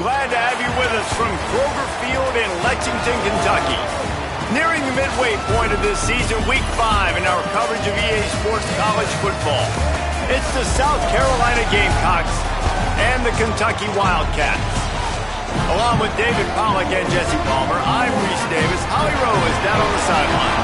Glad to have you with us from Kroger Field in Lexington, Kentucky. Nearing the midway point of this season, Week 5 in our coverage of EA Sports College football. It's the South Carolina Gamecocks and the Kentucky Wildcats. Along with David Pollack and Jesse Palmer, I'm Reese Davis. Holly Rowe is down on the sideline.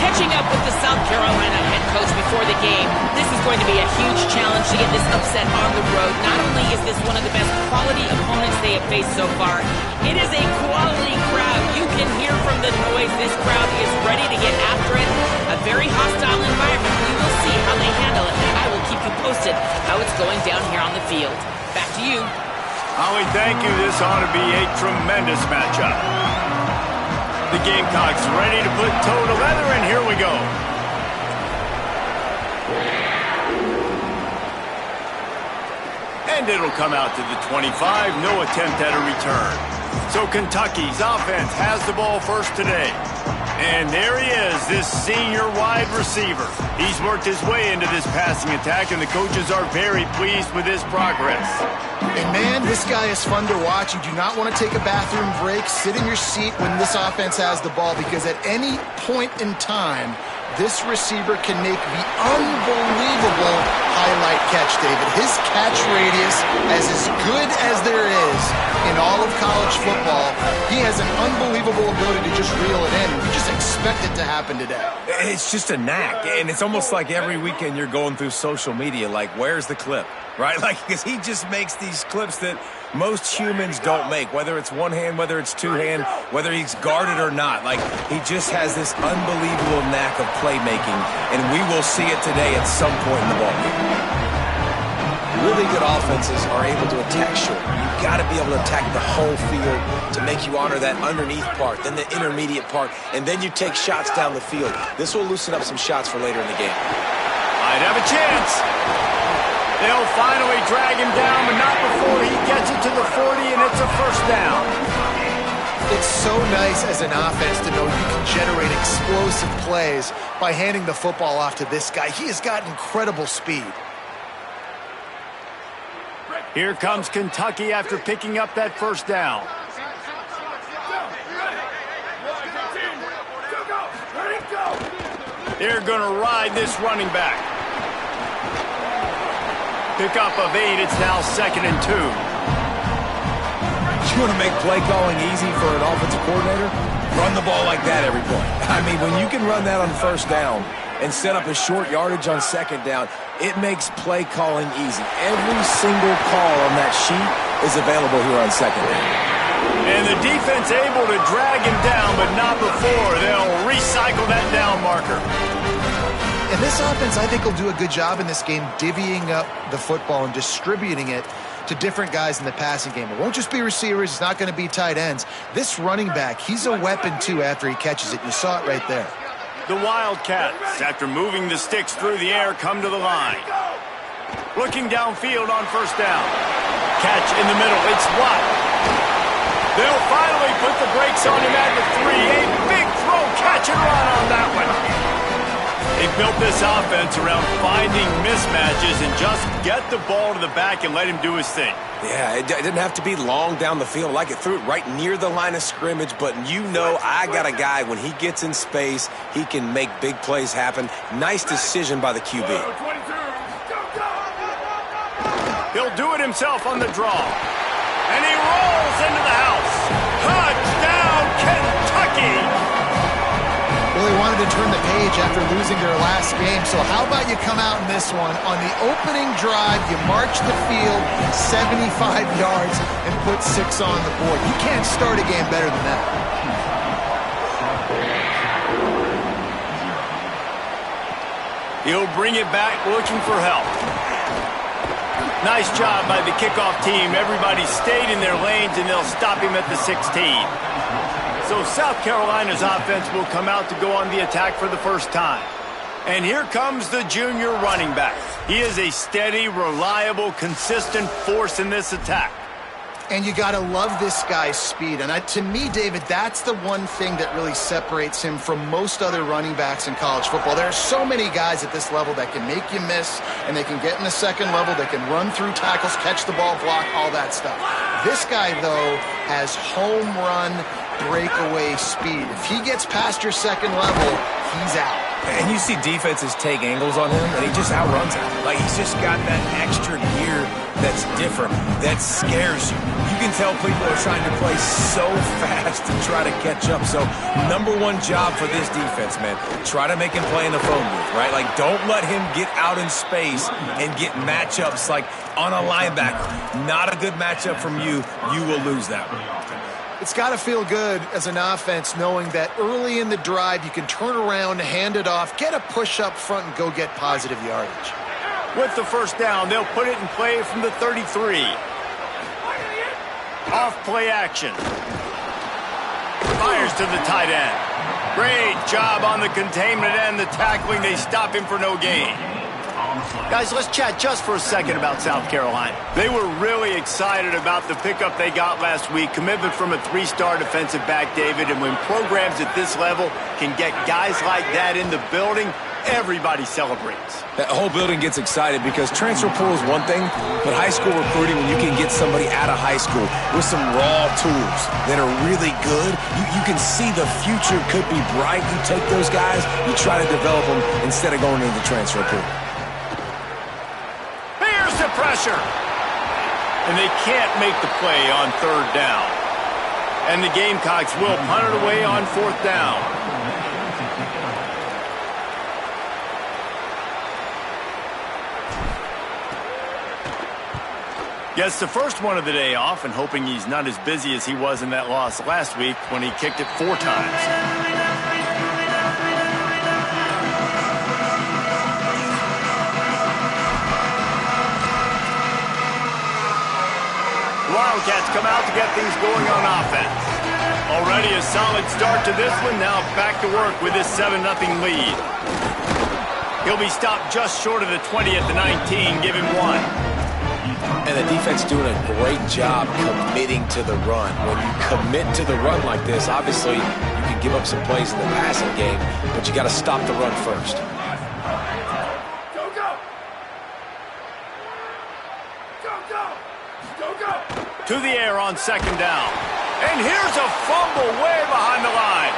Catching up with the South Carolina head coach before the game, this is going to be a huge challenge to get this upset on the road. Not only is this one of the best quality opponents they have faced so far, it is a quality crowd. You can hear from the noise. This crowd is ready to get after it. A very hostile environment. We will see how they handle it, and I will keep you posted how it's going down here on the field. Back to you. Holly, thank you. This ought to be a tremendous matchup. The Gamecocks ready to put toe to leather, and here we go. And it'll come out to the 25. No attempt at a return. So Kentucky's offense has the ball first today. And there he is, this senior wide receiver. He's worked his way into this passing attack, and the coaches are very pleased with his progress. And man, this guy is fun to watch. You do not want to take a bathroom break, sit in your seat when this offense has the ball, because at any point in time, this receiver can make the unbelievable highlight catch, David. His catch radius is as good as there is in all of college football. He has an unbelievable ability to just reel it in. We just expect it to happen today. It's just a knack, and it's almost like every weekend you're going through social media, like, where's the clip, right? Like, because he just makes these clips that most humans don't make, whether it's one hand, whether it's two hand, whether he's guarded or not. Like, he just has this unbelievable knack of playmaking, and we will see it today at some point in the ballgame. Really good offenses are able to attack short. You've got to be able to attack the whole field to make you honor that underneath part, then the intermediate part, and then you take shots down the field. This will loosen up some shots for later in the game. Might have a chance. They'll finally drag him down, but not before he gets it to the 40, and it's a first down. It's so nice as an offense to know you can generate explosive plays by handing the football off to this guy. He has got incredible speed. Here comes Kentucky after picking up that first down. They're going to ride this running back. Pickup of 8. It's now 2nd and 2. You want to make play calling easy for an offensive coordinator? Run the ball like that every point. I mean, when you can run that on first down and set up a short yardage on second down, it makes play calling easy. Every single call on that sheet is available here on second down. And the defense able to drag him down, but not before they'll recycle that down marker. And this offense, I think, will do a good job in this game divvying up the football and distributing it to different guys in the passing game. It won't just be receivers. It's not going to be tight ends. This running back, he's a weapon, too, after he catches it. You saw it right there. The Wildcats, after moving the sticks through the air, come to the line. Looking downfield on first down. Catch in the middle. It's Watt. They'll finally put the brakes on him at the 3. A big throw, catch and run on that one. They built this offense around finding mismatches and just get the ball to the back and let him do his thing. Yeah, it didn't have to be long down the field. Like it threw it right near the line of scrimmage, but you know I got a guy, when he gets in space, he can make big plays happen. Nice decision by the QB. He'll do it himself on the draw. And he rolls into the house. Touchdown, Kentucky! Well, they wanted to turn the page after losing their last game, so how about you come out in this one? On the opening drive, you march the field 75 yards and put 6 on the board. You can't start a game better than that. He'll bring it back looking for help. Nice job by the kickoff team. Everybody stayed in their lanes, and they'll stop him at the 16. So South Carolina's offense will come out to go on the attack for the first time. And here comes the junior running back. He is a steady, reliable, consistent force in this attack. And you got to love this guy's speed. And to me, David, that's the one thing that really separates him from most other running backs in college football. There are so many guys at this level that can make you miss, and they can get in the second level, they can run through tackles, catch the ball, block, all that stuff. This guy, though, has home run breakaway speed. If he gets past your second level, he's out. And you see defenses take angles on him, and he just outruns them. Like, he's just got that extra gear that's different, that scares you. You can tell people are trying to play so fast to try to catch up. So, number one job for this defense, man, try to make him play in the phone booth, right? Like, don't let him get out in space and get matchups like on a linebacker. Not a good matchup from you. You will lose that one. It's got to feel good as an offense knowing that early in the drive you can turn around, hand it off, get a push up front, and go get positive yardage. With the first down, they'll put it in play from the 33. Off play action. Fires to the tight end. Great job on the containment and the tackling. They stop him for no gain. Guys, let's chat just for a second about South Carolina. They were really excited about the pickup they got last week. Commitment from a 3-star defensive back, David. And when programs at this level can get guys like that in the building, everybody celebrates. That whole building gets excited because transfer pool is one thing, but high school recruiting, when you can get somebody out of high school with some raw tools that are really good, you can see the future could be bright. You take those guys, you try to develop them instead of going into the transfer pool. Here's the pressure. And they can't make the play on third down. And the Gamecocks will punt it away on fourth down. Gets the first one of the day off and hoping he's not as busy as he was in that loss last week when he kicked it 4 times. Wildcats come out to get things going on offense. Already a solid start to this one. Now back to work with this 7-0 lead. He'll be stopped just short of the 20 at the 19. Give him 1. And the defense doing a great job committing to the run. When you commit to the run like this, obviously you can give up some plays in the passing game, but you got to stop the run first. Go, go! Go, go! Go, go! To the air on second down. And here's a fumble way behind the line.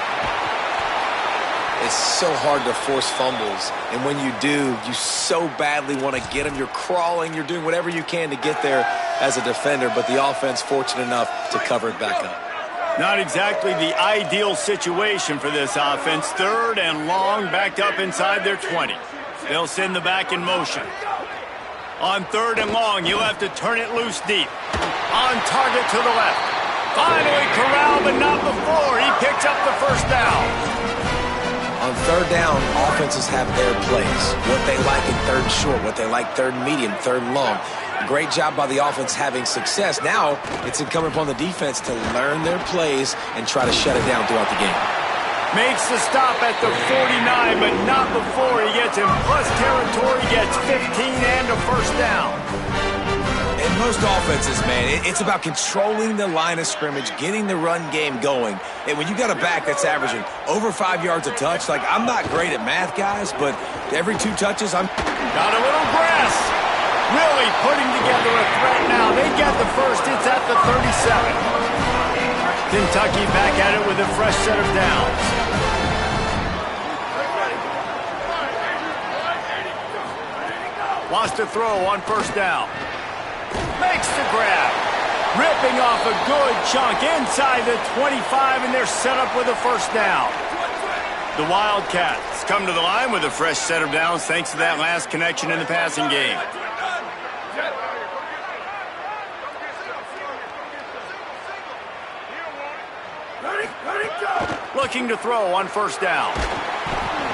It's so hard to force fumbles, and when you do, you so badly want to get them. You're crawling, you're doing whatever you can to get there as a defender, but the offense fortunate enough to cover it back up. Not exactly the ideal situation for this offense. Third and long, backed up inside their 20. They'll send the back in motion. On third and long, you'll have to turn it loose deep. On target to the left. Finally corralled, but not before. He picks up the first down. On third down, offenses have their plays. What they like in third and short, what they like third and medium, third and long. Great job by the offense having success. Now, it's incumbent upon the defense to learn their plays and try to shut it down throughout the game. Makes the stop at the 49, but not before he gets in plus territory, gets 15 and a first down. In most offenses, man, it's about controlling the line of scrimmage, getting the run game going. And when you got a back that's averaging over 5 yards a touch, like, I'm not great at math, guys, but every 2 touches, I'm... Got a little grass. Really putting together a threat now. They get the first. It's at the 37. Kentucky back at it with a fresh set of downs. Wants to throw on first down. Makes the grab. Ripping off a good chunk inside the 25, and they're set up with a first down. The Wildcats come to the line with a fresh set of downs thanks to that last connection in the passing game. Looking to throw on first down.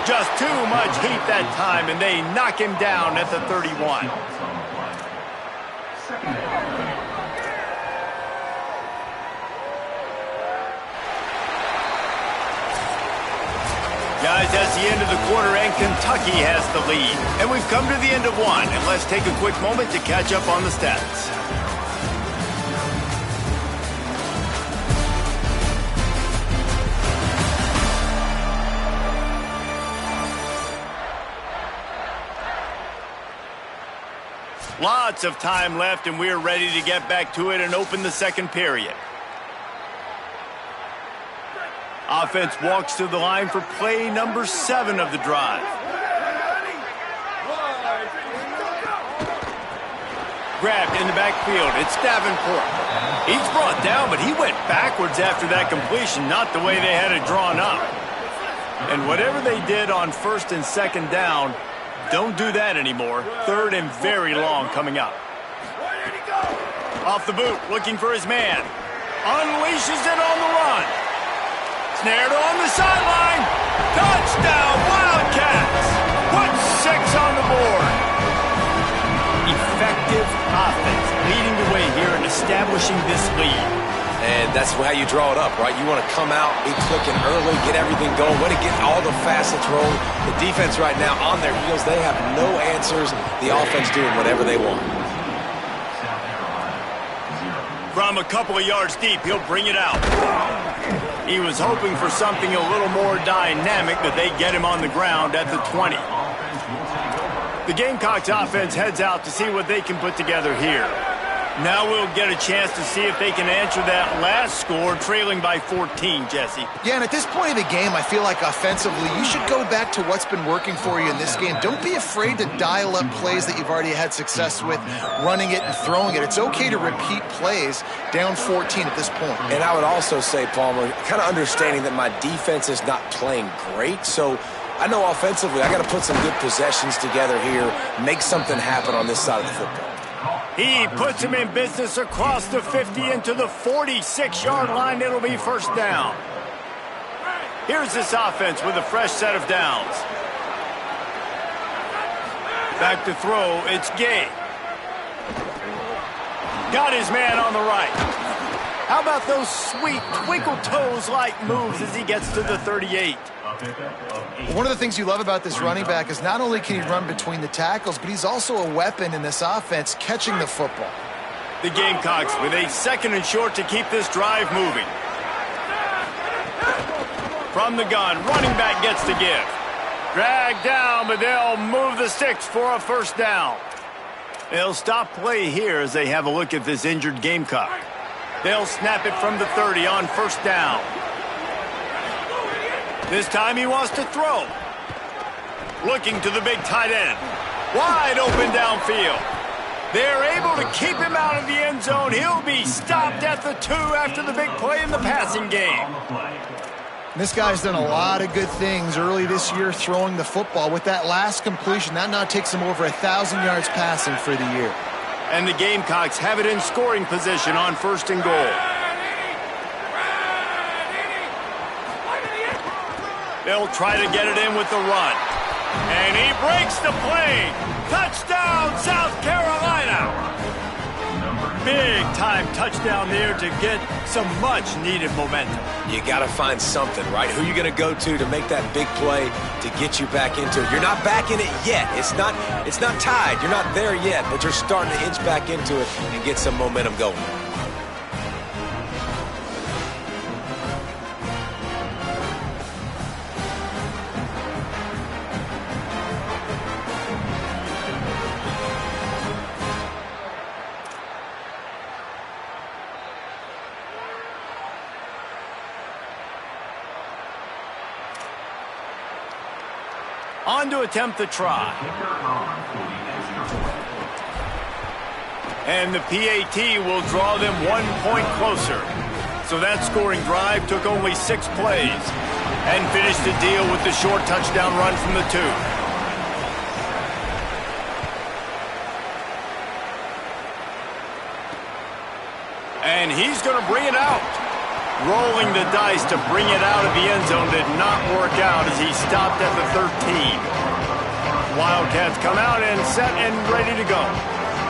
Just too much heat that time, and they knock him down at the 31. Guys, that's the end of the quarter, and Kentucky has the lead. And we've come to the end of one, and let's take a quick moment to catch up on the stats. Lots of time left, and we're ready to get back to it and open the second period. Offense walks to the line for play number 7 of the drive. Grabbed in the backfield. It's Davenport. He's brought down, but he went backwards after that completion, not the way they had it drawn up. And whatever they did on first and second down, don't do that anymore. Third and very long coming up. Off the boot, looking for his man. Unleashes it on the run. Snared on the sideline. Touchdown, Wildcats. Put 6 on the board. Effective offense leading the way here and establishing this lead. And that's how you draw it up, right? You want to come out, be clicking early, get everything going, want to get all the facets rolling. The defense right now on their heels, they have no answers. The offense doing whatever they want. From a couple of yards deep, he'll bring it out. He was hoping for something a little more dynamic, but they get him on the ground at the 20. The Gamecocks offense heads out to see what they can put together here. Now we'll get a chance to see if they can answer that last score, trailing by 14, Jesse. Yeah, and at this point of the game, I feel like offensively, you should go back to what's been working for you in this game. Don't be afraid to dial up plays that you've already had success with, running it and throwing it. It's okay to repeat plays down 14 at this point. And I would also say, Palmer, kind of understanding that my defense is not playing great, so I know offensively I got to put some good possessions together here, make something happen on this side of the football. He puts him in business across the 50 into the 46-yard line. It'll be first down. Here's this offense with a fresh set of downs. Back to throw, it's Gay. Got his man on the right. How about those sweet twinkle toes-like moves as he gets to the 38? One of the things you love about this running back is not only can he run between the tackles, but he's also a weapon in this offense catching the football. The Gamecocks with a 2nd and short to keep this drive moving. From the gun, running back gets the give. Dragged down, but they'll move the sticks for a first down. They'll stop play here as they have a look at this injured Gamecock. They'll snap it from the 30 on first down. This time he wants to throw. Looking to the big tight end. Wide open downfield. They're able to keep him out of the end zone. He'll be stopped at the 2 after the big play in the passing game. This guy's done a lot of good things early this year throwing the football. With that last completion, that now takes him over 1,000 yards passing for the year. And the Gamecocks have it in scoring position on first and goal. They'll try to get it in with the run. And he breaks the play. Touchdown, South Carolina. Big-time touchdown there to get some much-needed momentum. You got to find something, right? Who are you going to go to make that big play to get you back into it? You're not back in it yet. It's not tied. You're not there yet, but you're starting to inch back into it and get some momentum going. On to attempt the try. And the PAT will draw them 1 point closer. So that scoring drive took only 6 plays and finished the deal with the short touchdown run from the 2. And he's going to bring it out. Rolling the dice to bring it out of the end zone did not work out as he stopped at the 13. Wildcats come out and set and ready to go.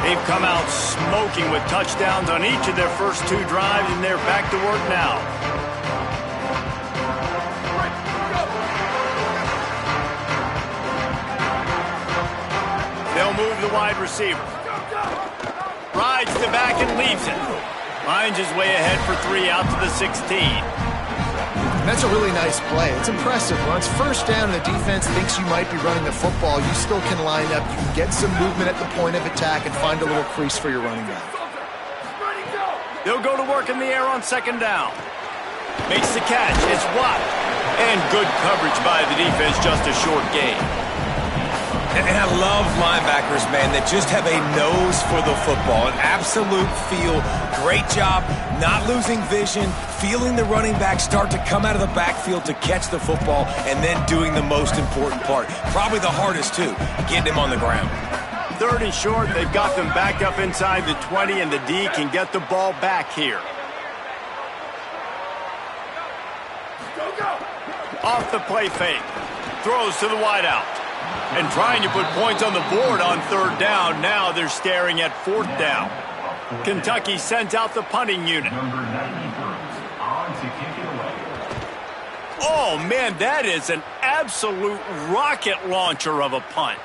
They've come out smoking with touchdowns on each of their first 2 drives, and they're back to work now. They'll move the wide receiver. Rides the back and leaves it. Finds his way ahead for 3 out to the 16. That's a really nice play. It's impressive. When it's first down and the defense thinks you might be running the football, you still can line up. You can get some movement at the point of attack and find a little crease for your running back. They'll go to work in the air on second down. Makes the catch. It's Watt. And good coverage by the defense, just a short gain. And I love linebackers, man, that just have a nose for the football, an absolute feel. Great job not losing vision, feeling the running back start to come out of the backfield to catch the football, and then doing the most important part. Probably the hardest, too, getting him on the ground. Third and short, they've got them backed up inside the 20, and the D can get the ball back here. Off the play fake. Throws to the wideout. And trying to put points on the board on third down. Now they're staring at fourth down. Kentucky sends out the punting unit. Oh, man, that is an absolute rocket launcher of a punt.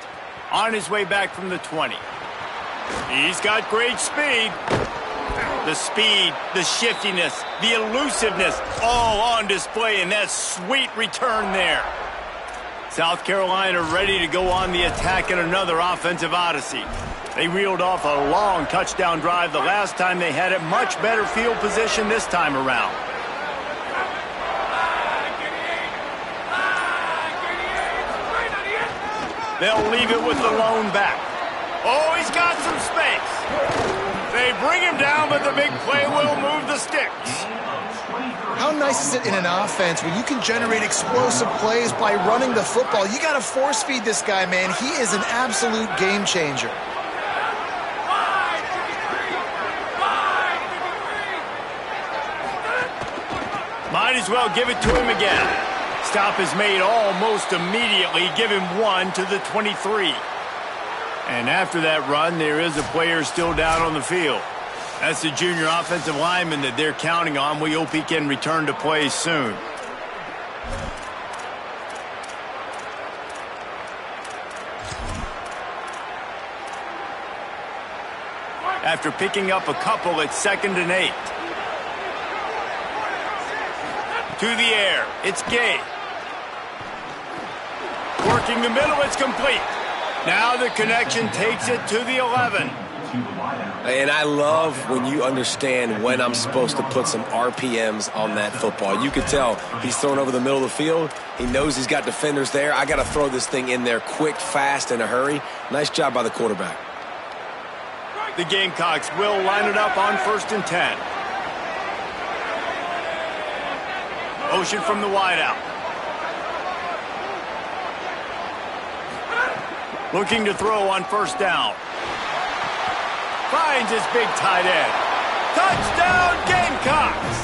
On his way back from the 20. He's got great speed. The speed, the shiftiness, the elusiveness, all on display in that sweet return there. South Carolina ready to go on the attack in another offensive odyssey. They reeled off a long touchdown drive the last time they had it. Much better field position this time around. They'll leave it with the lone back. Oh, he's got some space. They bring him down, but the big play will move the sticks. How nice is it in an offense when you can generate explosive plays by running the football? You got to force feed this guy, man. He is an absolute game changer. Might as well give it to him again. Stop is made almost immediately. Give him one to the 23. And after that run, there is a player still down on the field. That's the junior offensive lineman that they're counting on. We hope he can return to play soon. After picking up a couple, it's 2nd and 8. To the air, it's Gay. Working the middle, it's complete. Now the connection takes it to the 11. And I love when you understand when I'm supposed to put some RPMs on that football. You could tell he's thrown over the middle of the field. He knows he's got defenders there. I got to throw this thing in there quick, fast, in a hurry. Nice job by the quarterback. The Gamecocks will line it up on 1st and 10. Motion from the wideout. Looking to throw on 1st down. Finds his big tight end. Touchdown, Gamecocks!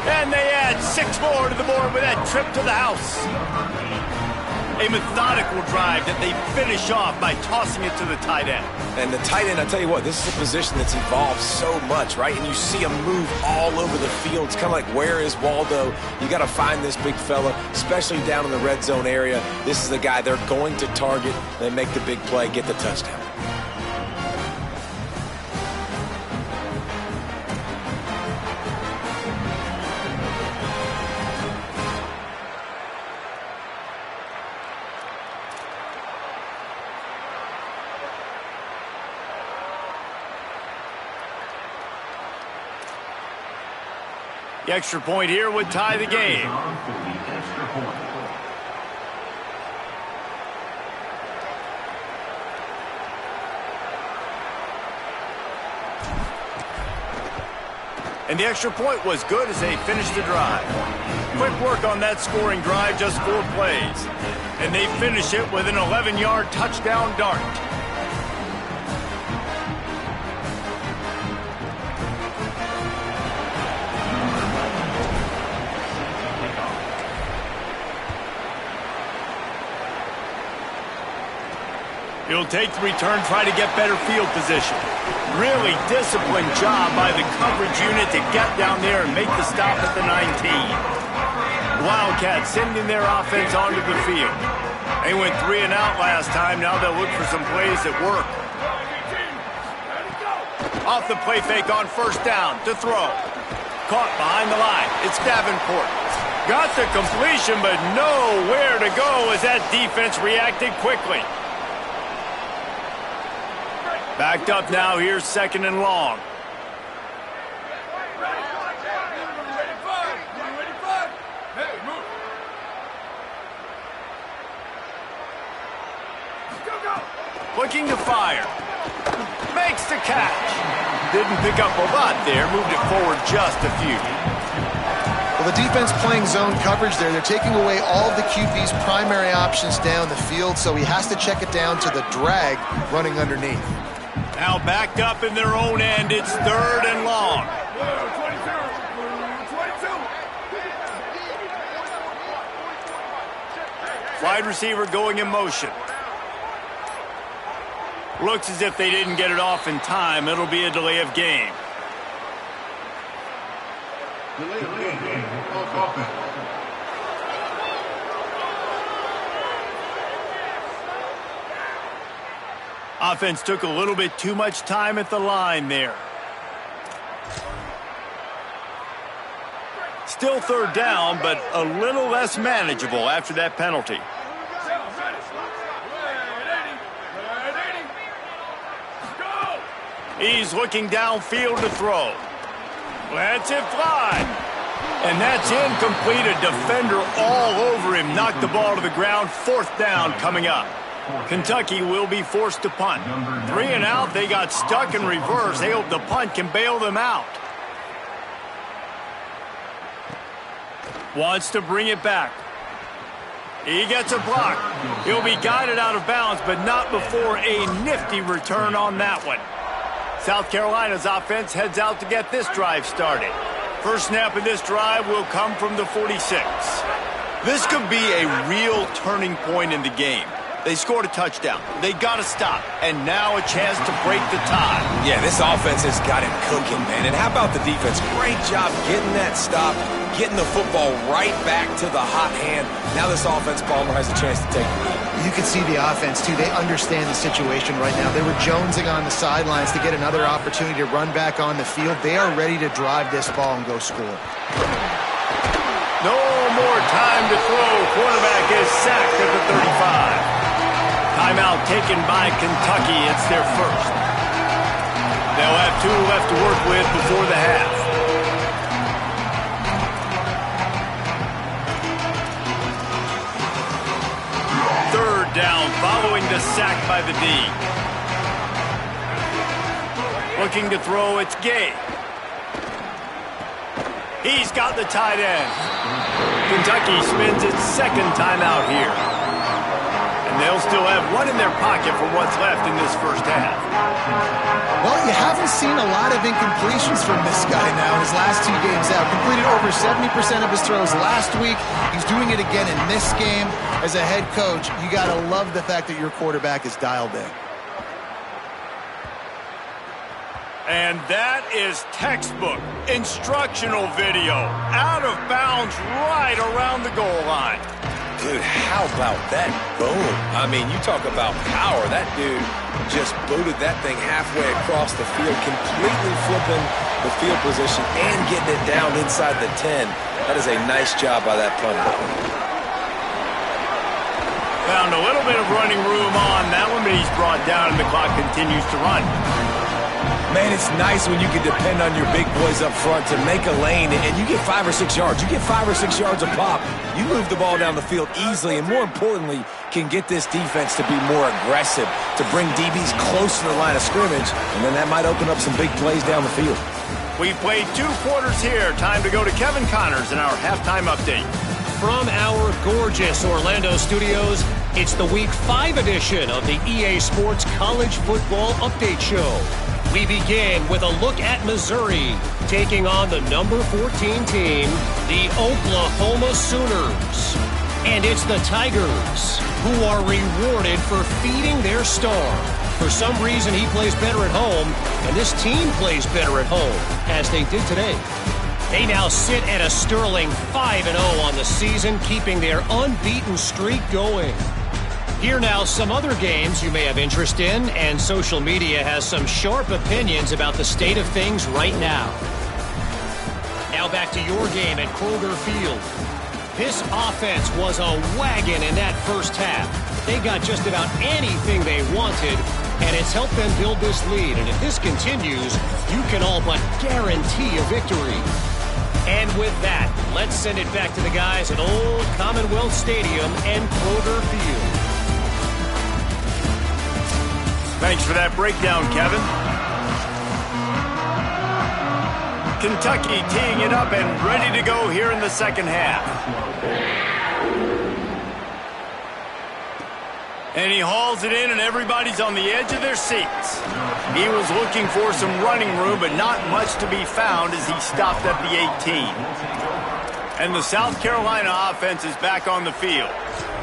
And they add 6 more to the board with that trip to the house. A methodical drive that they finish off by tossing it to the tight end. And the tight end, I tell you what, this is a position that's evolved so much, right? And you see him move all over the field. It's kind of like, where is Waldo? You got to find this big fella, especially down in the red zone area. This is the guy they're going to target. They make the big play, get the touchdown. The extra point here would tie the game. And the extra point was good as they finished the drive. Quick work on that scoring drive, just 4 plays. And they finish it with an 11-yard touchdown dart. He'll take the return, try to get better field position. Really disciplined job by the coverage unit to get down there and make the stop at the 19. Wildcats sending their offense onto the field. They went 3 and out last time. Now they'll look for some plays that work. Off the play fake on 1st down to throw. Caught behind the line. It's Davenport. Got the completion, but nowhere to go as that defense reacted quickly. Backed up now, here's 2nd and long. Looking to fire. Makes the catch. Didn't pick up a lot there, moved it forward just a few. Well, the defense playing zone coverage there. They're taking away all of the QB's primary options down the field, so he has to check it down to the drag running underneath. Now backed up in their own end, it's 3rd and long. Wide receiver going in motion. Looks as if they didn't get it off in time. It'll be a delay of game. Offense took a little bit too much time at the line there. Still 3rd down, but a little less manageable after that penalty. He's looking downfield to throw. Lets it fly. And that's incomplete. A defender all over him. Knocked the ball to the ground. 4th down coming up. Kentucky will be forced to punt. 3 and out. They got stuck in reverse. They hope the punt can bail them out. Wants to bring it back. He gets a block. He'll be guided out of bounds, but not before a nifty return on that one. South Carolina's offense heads out to get this drive started. First snap of this drive will come from the 46. This could be a real turning point in the game. They scored a touchdown. They got to stop. And now a chance to break the tie. Yeah, this offense has got it cooking, man. And how about the defense? Great job getting that stop, getting the football right back to the hot hand. Now this offense, Palmer, has a chance to take the lead. You can see the offense, too. They understand the situation right now. They were jonesing on the sidelines to get another opportunity to run back on the field. They are ready to drive this ball and go score. No more time to throw. Quarterback is sacked at the 35. Timeout taken by Kentucky. It's their first. They'll have 2 left to work with before the half. Down following the sack by the D. Looking to throw, it's Gay. He's got the tight end. Kentucky spends its 2nd timeout here. And they'll still have one in their pocket for what's left in this first half. Well, you haven't seen a lot of incompletions from this guy now his last 2 games out. Completed over 70% of his throws last week. He's doing it again in this game. As a head coach, you got to love the fact that your quarterback is dialed in. And that is textbook instructional video. Out of bounds right around the goal line. Dude, how about that boom? I mean, you talk about power. That dude just booted that thing halfway across the field, completely flipping the field position and getting it down inside the 10. That is a nice job by that punter. Found a little bit of running room on that one, but he's brought down and the clock continues to run. Man, it's nice when you can depend on your big boys up front to make a lane, and you get 5 or 6 yards. You get 5 or 6 yards a pop. You move the ball down the field easily, and more importantly, can get this defense to be more aggressive, to bring DBs close to the line of scrimmage, and then that might open up some big plays down the field. We've played 2 quarters here. Time to go to Kevin Connors in our halftime update. From our gorgeous Orlando studios, it's the Week 5 edition of the EA Sports College Football Update Show. We begin with a look at Missouri, taking on the number 14 team, the Oklahoma Sooners. And it's the Tigers, who are rewarded for feeding their star. For some reason, he plays better at home, and this team plays better at home, as they did today. They now sit at a sterling 5-0 on the season, keeping their unbeaten streak going. Here now, some other games you may have interest in, and social media has some sharp opinions about the state of things right now. Now back to your game at Kroger Field. This offense was a wagon in that first half. They got just about anything they wanted, and it's helped them build this lead. And if this continues, you can all but guarantee a victory. And with that, let's send it back to the guys at Old Commonwealth Stadium and Kroger Field. Thanks for that breakdown, Kevin. Kentucky teeing it up and ready to go here in the second half. And he hauls it in, and everybody's on the edge of their seats. He was looking for some running room, but not much to be found as he stopped at the 18. And the South Carolina offense is back on the field.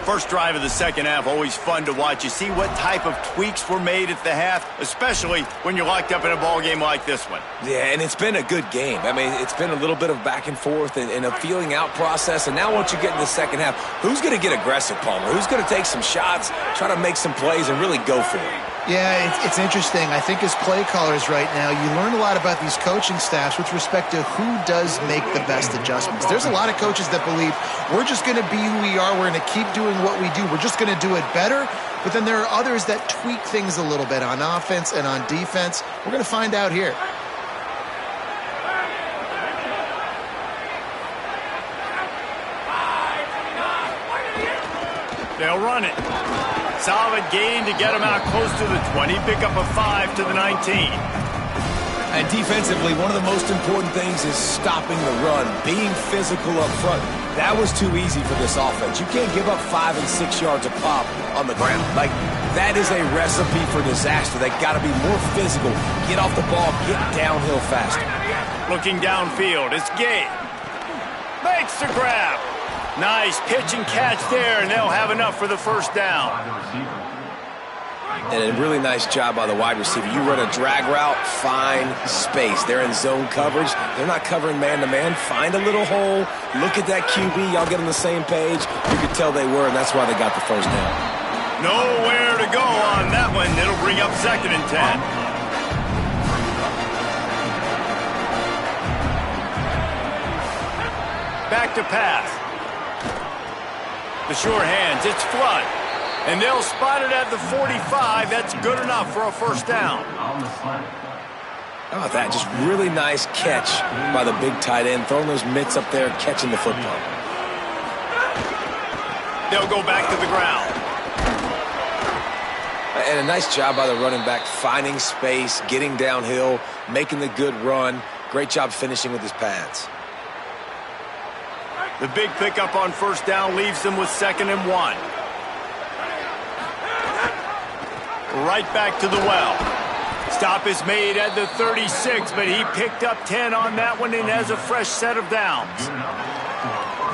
First drive of the second half, always fun to watch. You see what type of tweaks were made at the half, especially when you're locked up in a ball game like this one. Yeah, and it's been a good game. I mean, it's been a little bit of back and forth and a feeling out process. And now once you get in the second half, who's going to get aggressive, Palmer? Who's going to take some shots, try to make some plays, and really go for it? Yeah, it's interesting. I think as play callers right now, you learn a lot about these coaching staffs with respect to who does make the best adjustments. There's a lot of coaches that believe we're just going to be who we are. We're going to keep doing what we do. We're just going to do it better. But then there are others that tweak things a little bit on offense and on defense. We're going to find out here. They'll run it. Solid gain to get him out close to the 20. Pick up a 5 to the 19. And defensively, one of the most important things is stopping the run, being physical up front. That was too easy for this offense. You can't give up 5 and 6 yards a pop on the ground. Like, that is a recipe for disaster. They got to be more physical. Get off the ball, get downhill faster. Looking downfield, it's Gabe. Makes the grab. Nice pitch and catch there, and they'll have enough for the first down. And a really nice job by the wide receiver. You run a drag route, find space. They're in zone coverage. They're not covering man-to-man. Find a little hole. Look at that QB. Y'all get on the same page. You could tell they were, and that's why they got the first down. Nowhere to go on that one. It'll bring up 2nd and 10. Back to pass. The sure hands, it's Flood. And they'll spot it at the 45. That's good enough for a first down. How about that? Just really nice catch by the big tight end, throwing those mitts up there, catching the football. They'll go back to the ground. And a nice job by the running back, finding space, getting downhill, making the good run. Great job finishing with his pads. The big pickup on first down leaves them with 2nd and 1. Right back to the well. Stop is made at the 36, but he picked up 10 on that one and has a fresh set of downs.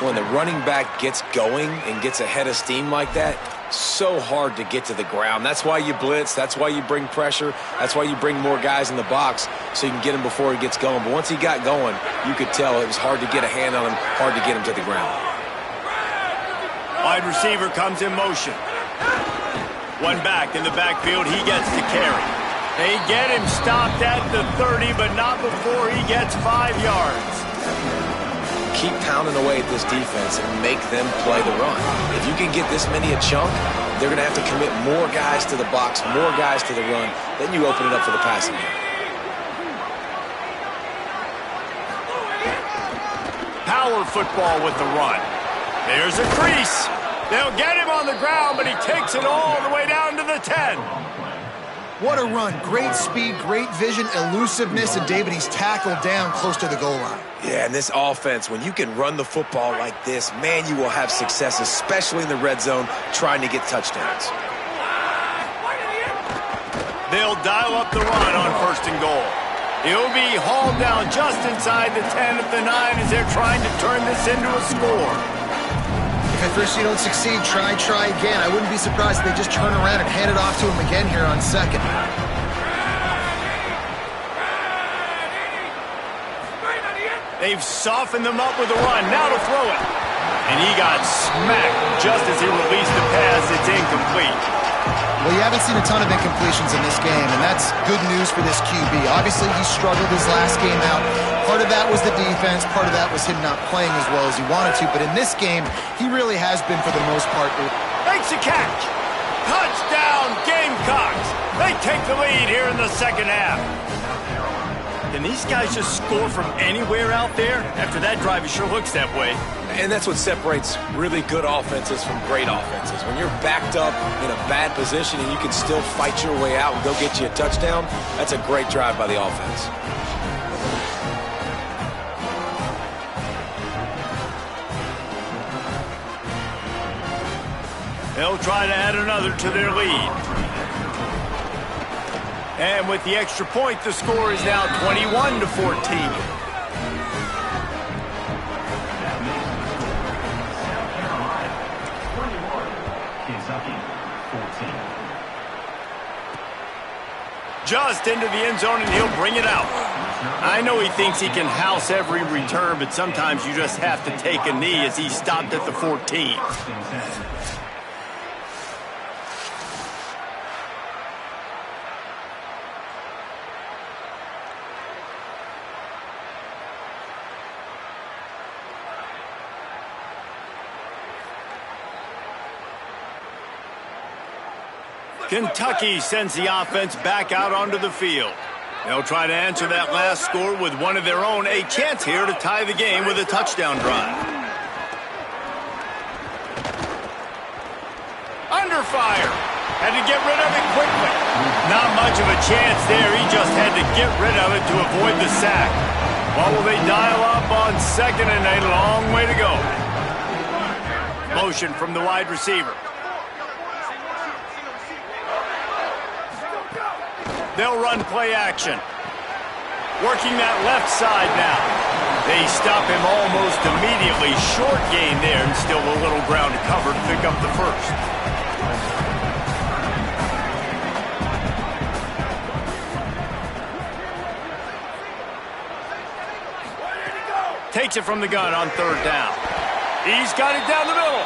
When the running back gets going and gets ahead of steam like that, so hard to get to the ground. That's why you blitz. That's why you bring pressure. That's why you bring more guys in the box so you can get him before he gets going. But once he got going, you could tell it was hard to get a hand on him, hard to get him to the ground. Wide receiver comes in motion. One back in the backfield. He gets to carry. They get him stopped at the 30, but not before he gets 5 yards. Keep pounding away at this defense and make them play the run. If you can get this many a chunk, they're going to have to commit more guys to the box, more guys to the run. Then you open it up for the passing game. Power football with the run. There's a crease. They'll get him on the ground, but he takes it all the way down to the 10. What a run. Great speed, great vision, elusiveness, and David, he's tackled down close to the goal line. Yeah, and this offense, when you can run the football like this, man, you will have success, especially in the red zone, trying to get touchdowns. They'll dial up the run on 1st and goal. He'll be hauled down just inside the 10 at the 9 as they're trying to turn this into a score. If at first you don't succeed, try again. I wouldn't be surprised if they just turn around and hand it off to him again here on 2nd. They've softened them up with the run. Now to throw it. And he got smacked just as he released the pass. It's incomplete. Well, you haven't seen a ton of incompletions in this game, and that's good news for this QB. Obviously, he struggled his last game out. Part of that was the defense. Part of that was him not playing as well as he wanted to. But in this game, he really has been, for the most part. Makes a catch. Touchdown, Gamecocks. They take the lead here in the second half. Can these guys just score from anywhere out there? After that drive, it sure looks that way. And that's what separates really good offenses from great offenses. When you're backed up in a bad position and you can still fight your way out and go get you a touchdown, that's a great drive by the offense. They'll try to add another to their lead. And with the extra point, the score is now 21-14. Just into the end zone, and he'll bring it out. I know he thinks he can house every return, but sometimes you just have to take a knee as he stopped at the 14. Kentucky sends the offense back out onto the field. They'll try to answer that last score with one of their own. A chance here to tie the game with a touchdown drive. Under fire. Had to get rid of it quickly. Not much of a chance there. He just had to get rid of it to avoid the sack. What will they dial up on second and a long way to go? Motion from the wide receiver. They'll run play action. Working that left side now. They stop him almost immediately. Short gain there, and still a little ground to cover to pick up the first. Takes it from the gun on third down. He's got it down the middle.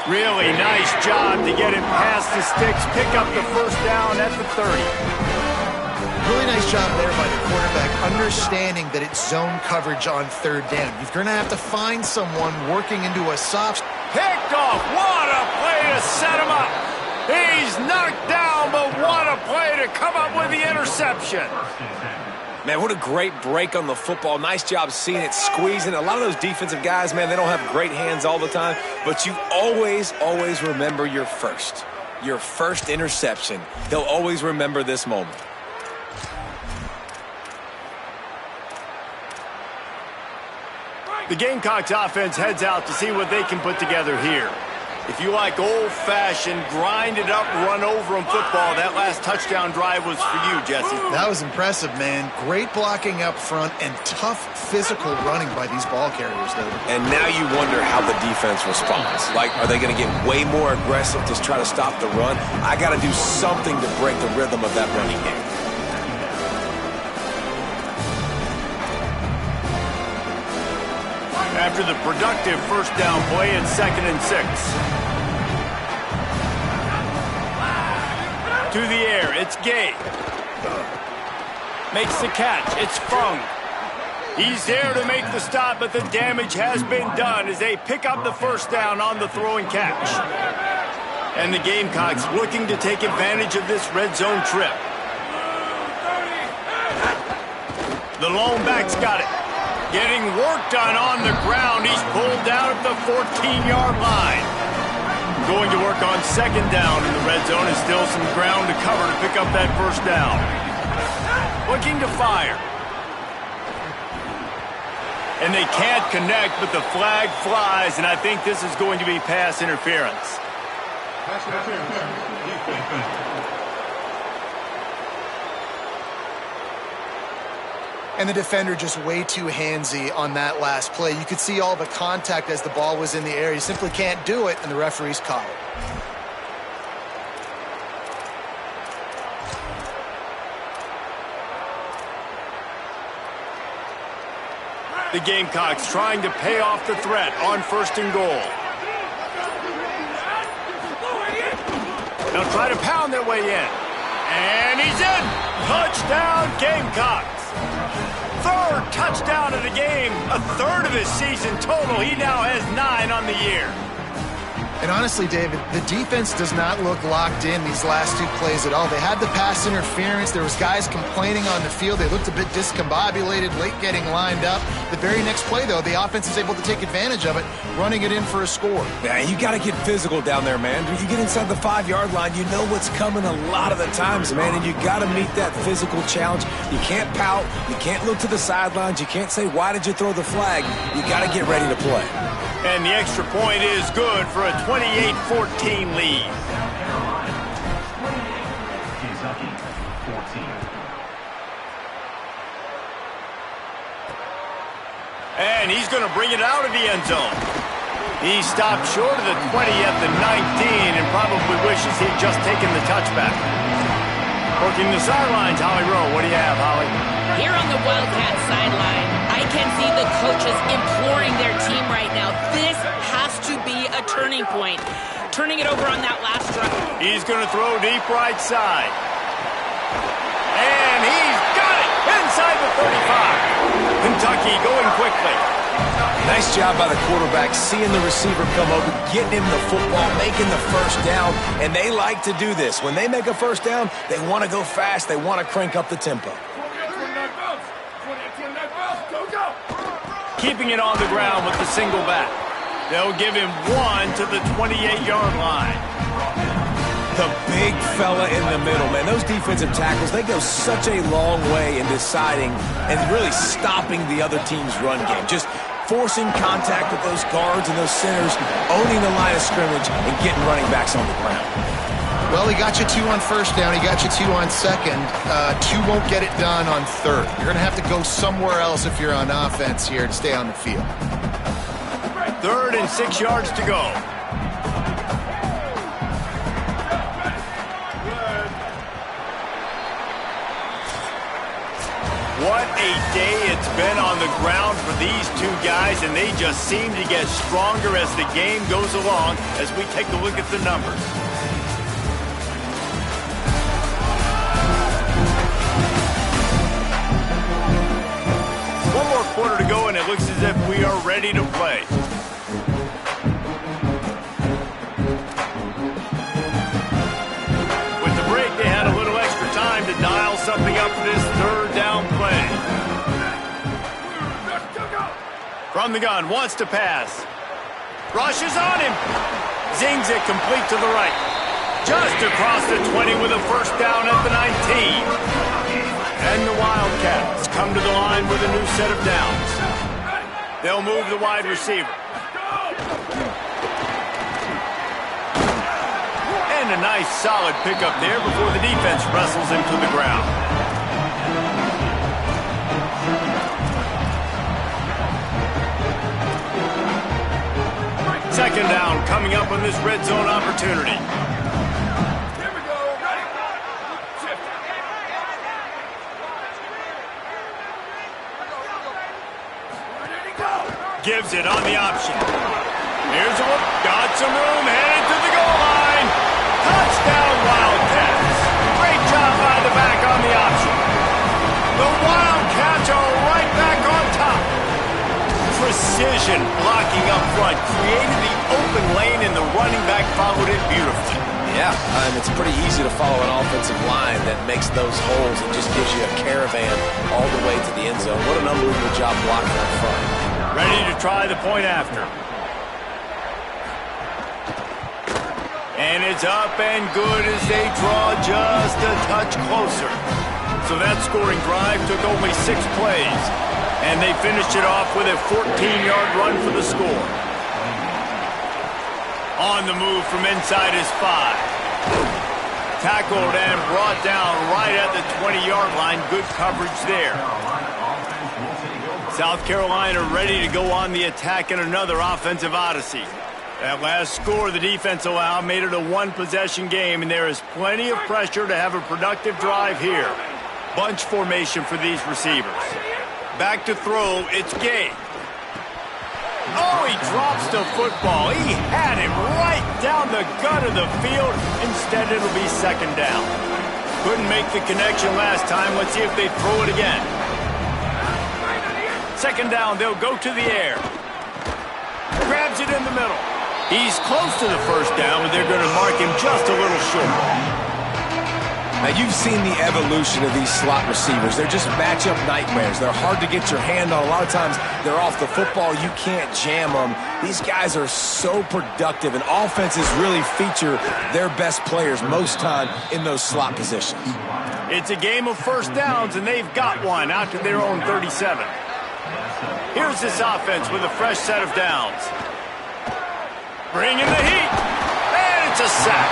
Really nice job to get him past the sticks. Pick up the first down at the 30. Really nice job there by the quarterback, understanding that it's zone coverage on third down. You're going to have to find someone working into a soft. Picked off. What a play to set him up. He's knocked down, but what a play to come up with the interception. Man, what a great break on the football. Nice job seeing it, squeezing. A lot of those defensive guys, man, they don't have great hands all the time, but you always remember your first interception. They'll always remember this moment. The Gamecocks offense heads out to see what they can put together here. If you like old-fashioned, grind-it-up, run-over-'em football, that last touchdown drive was for you, Jesse. That was impressive, man. Great blocking up front and tough physical running by these ball carriers, David. And now you wonder how the defense responds. Like, are they going to get way more aggressive to try to stop the run? I got to do something to break the rhythm of that running game. After the productive first down play, it's 2nd and 6. To the air, it's Gay. Makes the catch, it's Fung. He's there to make the stop, but the damage has been done as they pick up the first down on the throw and catch. And the Gamecocks looking to take advantage of this red zone trip. The lone back's got it. Getting work done on the ground. He's pulled down at the 14-yard line. Going to work on second down in the red zone, and still some ground to cover to pick up that first down. Looking to fire. And they can't connect, but the flag flies, and I think this is going to be pass interference. And the defender just way too handsy on that last play. You could see all the contact as the ball was in the air. You simply can't do it, and the referees caught it. The Gamecocks trying to pay off the threat on 1st and goal. They'll try to pound their way in. And he's in. Touchdown, Gamecocks. Third touchdown of the game. A third of his season total. He now has 9 on the year. And honestly, David, the defense does not look locked in these last 2 plays at all. They had the pass interference. There was guys complaining on the field. They looked a bit discombobulated, late getting lined up. The very next play, though, the offense is able to take advantage of it, running it in for a score. Yeah, you got to get physical down there, man. When you get inside the 5-yard line, you know what's coming a lot of the times, man, and you got to meet that physical challenge. You can't pout. You can't look to the sidelines. You can't say, why did you throw the flag? You got to get ready to play. And the extra point is good for a 28-14 lead. Kentucky, 14. And he's going to bring it out of the end zone. He stopped short of the 20 at the 19 and probably wishes he'd just taken the touchback. Working the sidelines, Holly Rowe. What do you have, Holly? Here on the Wildcat sideline, I can see the coaches imploring their team right now. This has to be a turning point. Turning it over on that last drive. He's going to throw deep right side. And he's got it inside the 35. Kentucky going quickly. Nice job by the quarterback, seeing the receiver come over, getting him the football, making the first down, and they like to do this. When they make a first down, they want to go fast. They want to crank up the tempo. Keeping it on the ground with the single back. They'll give him 1 to the 28-yard line. The big fella in the middle, man. Those defensive tackles, they go such a long way in deciding and really stopping the other team's run game. Just forcing contact with those guards and those centers, owning the line of scrimmage, and getting running backs on the ground. Well, he got you 2 on first down. He got you 2 on second. 2 won't get it done on third. You're going to have to go somewhere else if you're on offense here to stay on the field. 3rd and 6 yards to go. What a day it's been on the ground for these 2 guys, and they just seem to get stronger as the game goes along as we take a look at the numbers. One more quarter to go, and it looks as if we are ready to play. With the break, they had a little extra time to dial something up for this 3rd down play. From the gun, wants to pass. Rushes on him. Zings it complete to the right. Just across the 20 with a first down at the 19. And the Wildcats come to the line with a new set of downs. They'll move the wide receiver. And a nice solid pickup there before the defense wrestles him to the ground. Second down coming up on this red zone opportunity. Gives it on the option. Here's a look. Got some room. Headed to the goal line. Touchdown, Wildcats. Great job by the back on the option. The Wildcats are right back on top. Precision blocking up front. Created the open lane, and the running back followed it beautifully. Yeah, and it's pretty easy to follow an offensive line that makes those holes and just gives you a caravan all the way to the end zone. What an unbelievable job blocking up front. Ready to try the point after. And it's up and good as they draw just a touch closer. So that scoring drive took only 6 plays. And they finished it off with a 14-yard run for the score. On the move from inside his 5. Tackled and brought down right at the 20-yard line. Good coverage there. South Carolina ready to go on the attack in another offensive odyssey. That last score the defense allowed made it a 1-possession game, and there is plenty of pressure to have a productive drive here. Bunch formation for these receivers. Back to throw, it's Gay. Oh, he drops the football. He had it right down the gut of the field. Instead, it'll be second down. Couldn't make the connection last time. Let's see if they throw it again. Second down, they'll go to the air. Grabs it in the middle. He's close to the first down, but they're going to mark him just a little short. Now, you've seen the evolution of these slot receivers. They're just matchup nightmares. They're hard to get your hand on. A lot of times, they're off the football. You can't jam them. These guys are so productive, and offenses really feature their best players most time in those slot positions. It's a game of first downs, and they've got one out to their own 37. Here's this offense with a fresh set of downs. Bringing the heat, and it's a sack.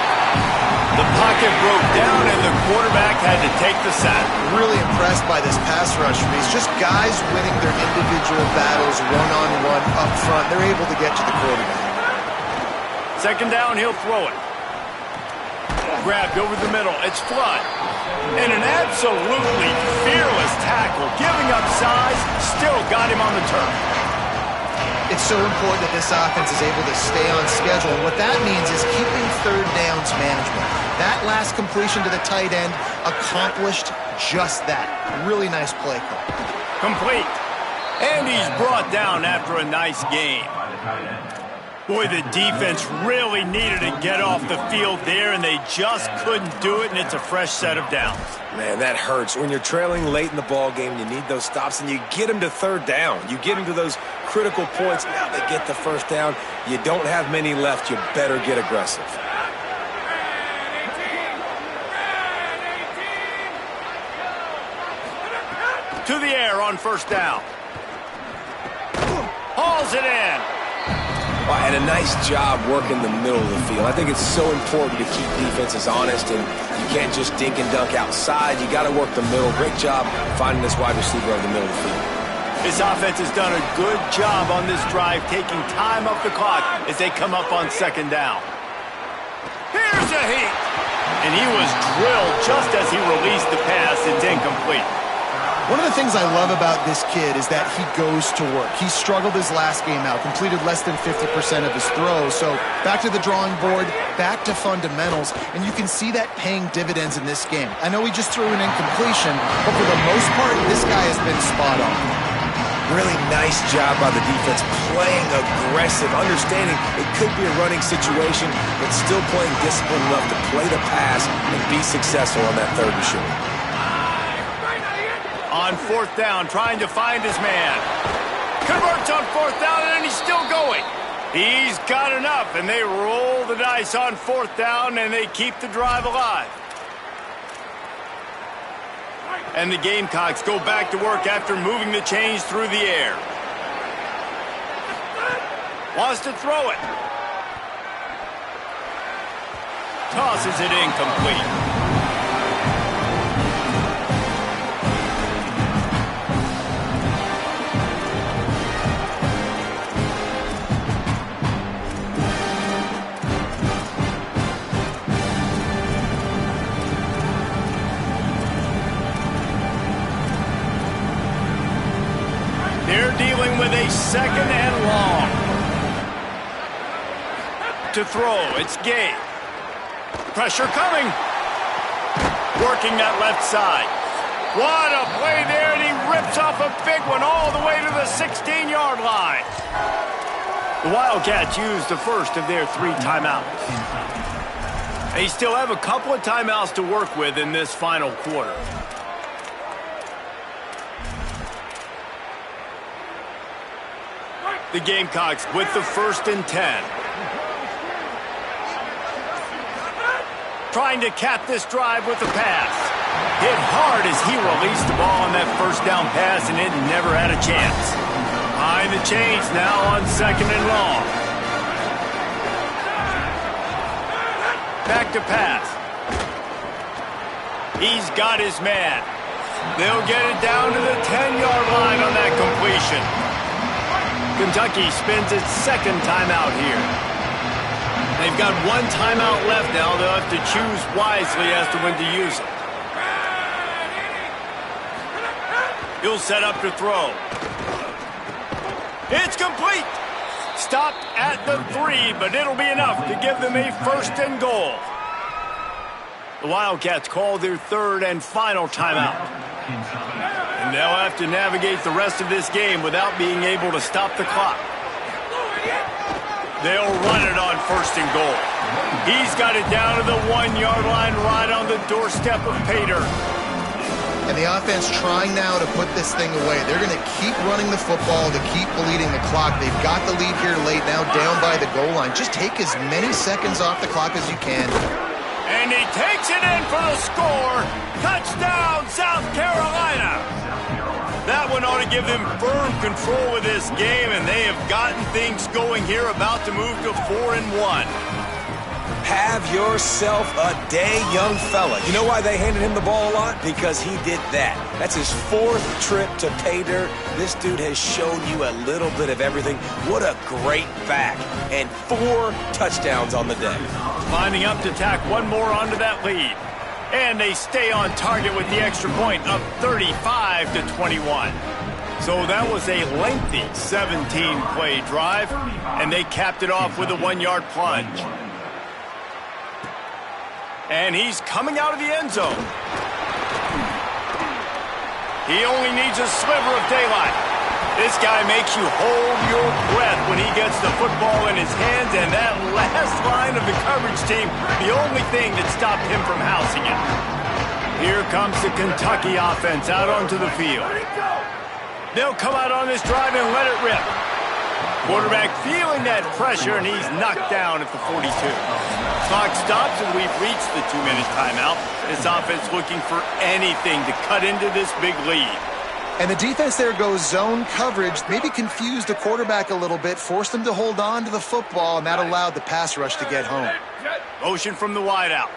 The pocket broke down, and the quarterback had to take the sack. Really impressed by this pass rush from these. Just guys winning their individual battles one-on-one up front. They're able to get to the quarterback. Second down, he'll throw it. Grabbed over the middle. It's Flood. And an absolutely fearless tackle. Giving up size, still got him on the turf. It's so important that this offense is able to stay on schedule. And what that means is keeping third downs management. That last completion to the tight end accomplished just that. Really nice play call. Complete. And he's brought down after a nice game. Boy, the defense really needed to get off the field there, and they just couldn't do it, and it's a fresh set of downs. Man, that hurts. When you're trailing late in the ball game, you need those stops, and you get them to third down. You get them to those critical points. Now they get the first down. You don't have many left. You better get aggressive. To the air on first down. Hauls it in. And a nice job working the middle of the field. I think it's so important to keep defenses honest, and you can't just dink and dunk outside. You got to work the middle. Great job finding this wide receiver over the middle of the field. This offense has done a good job on this drive, taking time off the clock as they come up on second down. Here's a heat. And he was drilled just as he released the pass. It's incomplete. One of the things I love about this kid is that he goes to work. He struggled his last game out, completed less than 50% of his throws. So back to the drawing board, back to fundamentals, and you can see that paying dividends in this game. I know he just threw an incompletion, but for the most part, this guy has been spot on. Really nice job by the defense, playing aggressive, understanding it could be a running situation, but still playing disciplined enough to play the pass and be successful on that third and short. On fourth down, trying to find his man. Converts on fourth down, and he's still going. He's got enough, and they roll the dice on fourth down, and they keep the drive alive. And the Gamecocks go back to work after moving the chains through the air. Wants to throw it. Tosses it incomplete. They're dealing with a second and long. To throw, it's Gay. Pressure coming. Working that left side. What a play there, and he rips off a big one all the way to the 16-yard line. The Wildcats used the first of their 3 timeouts. They still have a couple of timeouts to work with in this final quarter. The Gamecocks with the 1st and 10. Trying to cap this drive with a pass. Hit hard as he released the ball on that first down pass, and it never had a chance. Behind the chains now on second and long. Back to pass. He's got his man. They'll get it down to the 10-yard line on that completion. Kentucky spends its second timeout here. They've got 1 timeout left now. They'll have to choose wisely as to when to use it. He'll set up to throw. It's complete. Stopped at the 3, but it'll be enough to give them a 1st and goal. The Wildcats call their 3rd and final timeout. And they'll have to navigate the rest of this game without being able to stop the clock. They'll run it on 1st and goal. He's got it down to the 1-yard line right on the doorstep of pay dirt. And the offense trying now to put this thing away. They're going to keep running the football to keep bleeding the clock. They've got the lead here late, now down by the goal line. Just take as many seconds off the clock as you can. And he takes it in for the score. Touchdown, South Carolina. That one ought to give them firm control of this game, and they have gotten things going here, about to move to 4-1. Have yourself a day, young fella. You know why they handed him the ball a lot? Because he did that. That's his 4th trip to pay dirt. This dude has shown you a little bit of everything. What a great back. And 4 touchdowns on the day. Lining up to tack one more onto that lead. And they stay on target with the extra point, up 35-21. So that was a lengthy 17-play drive, and they capped it off with a 1-yard plunge. And he's coming out of the end zone. He only needs a sliver of daylight. This guy makes you hold your breath when he gets the football in his hands, and that last line of the coverage team, the only thing that stopped him from housing it. Here comes the Kentucky offense out onto the field. They'll come out on this drive and let it rip. Quarterback feeling that pressure, and he's knocked down at the 42. Clock stops, and we've reached the 2-minute timeout. This offense looking for anything to cut into this big lead. And the defense there goes zone coverage, maybe confused the quarterback a little bit, forced him to hold on to the football, and that allowed the pass rush to get home. Motion from the wideout.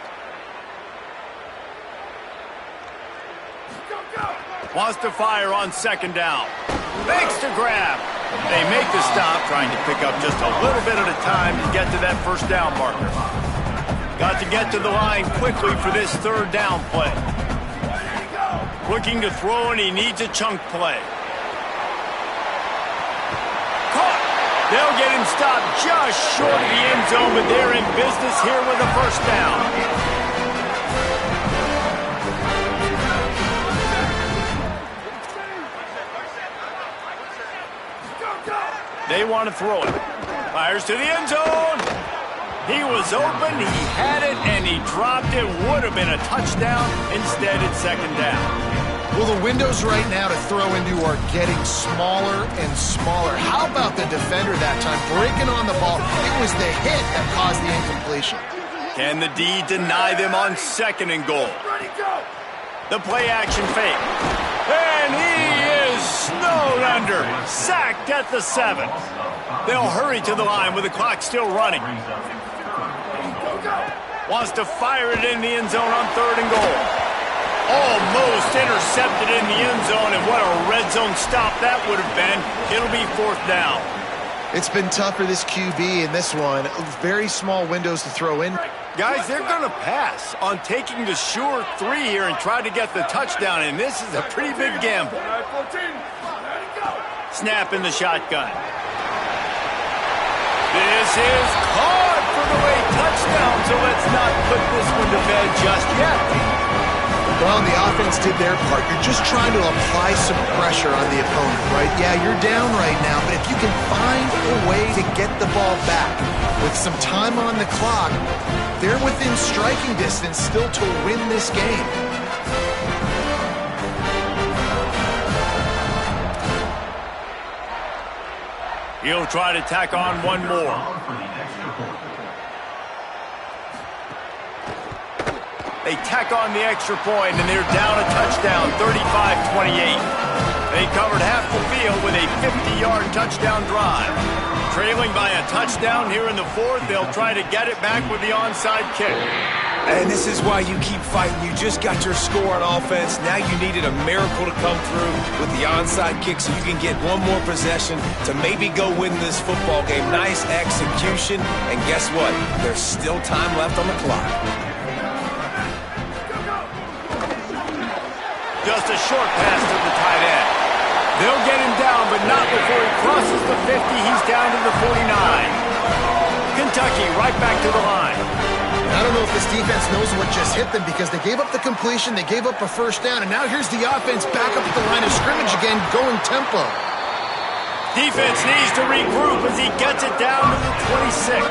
Wants to fire on 2nd down. Makes the grab. They make the stop, trying to pick up just a little bit at a time to get to that 1st down marker. Got to get to the line quickly for this 3rd down play. Looking to throw, and he needs a chunk play. Caught. They'll get him stopped just short of the end zone, but they're in business here with a 1st down. They want to throw it. Fires to the end zone. He was open, he had it, and he dropped it. Would have been a touchdown. Instead, it's 2nd down. Well, the windows right now to throw into are getting smaller and smaller. How about the defender that time breaking on the ball? It was the hit that caused the incompletion. Can the D deny them on 2nd and goal? The play action fake. And he is snowed under. Sacked at the 7. They'll hurry to the line with the clock still running. Wants to fire it in the end zone on 3rd and goal. Almost intercepted in the end zone, and what a red zone stop that would have been. It'll be 4th down. It's been tough for this QB in this one. Very small windows to throw in. Guys, they're going to pass on taking the sure 3 here and try to get the touchdown, and this is a pretty big gamble. Snap in the shotgun. This is caught for the late touchdown, so let's not put this one to bed just yet. Well, the offense did their part. You're just trying to apply some pressure on the opponent, right? Yeah, you're down right now, but if you can find a way to get the ball back with some time on the clock, they're within striking distance still to win this game. He'll try to tack on one more. They tack on the extra point, and they're down a touchdown, 35-28. They covered half the field with a 50-yard touchdown drive. Trailing by a touchdown here in the 4th, they'll try to get it back with the onside kick. And this is why you keep fighting. You just got your score on offense. Now you needed a miracle to come through with the onside kick so you can get one more possession to maybe go win this football game. Nice execution. And guess what? There's still time left on the clock. Just a short pass to the tight end. They'll get him down, but not before he crosses the 50. He's down to the 49. Kentucky right back to the line. I don't know if this defense knows what just hit them because they gave up the completion, they gave up a first down, and now here's the offense back up at the line of scrimmage again, going tempo. Defense needs to regroup as he gets it down to the 26.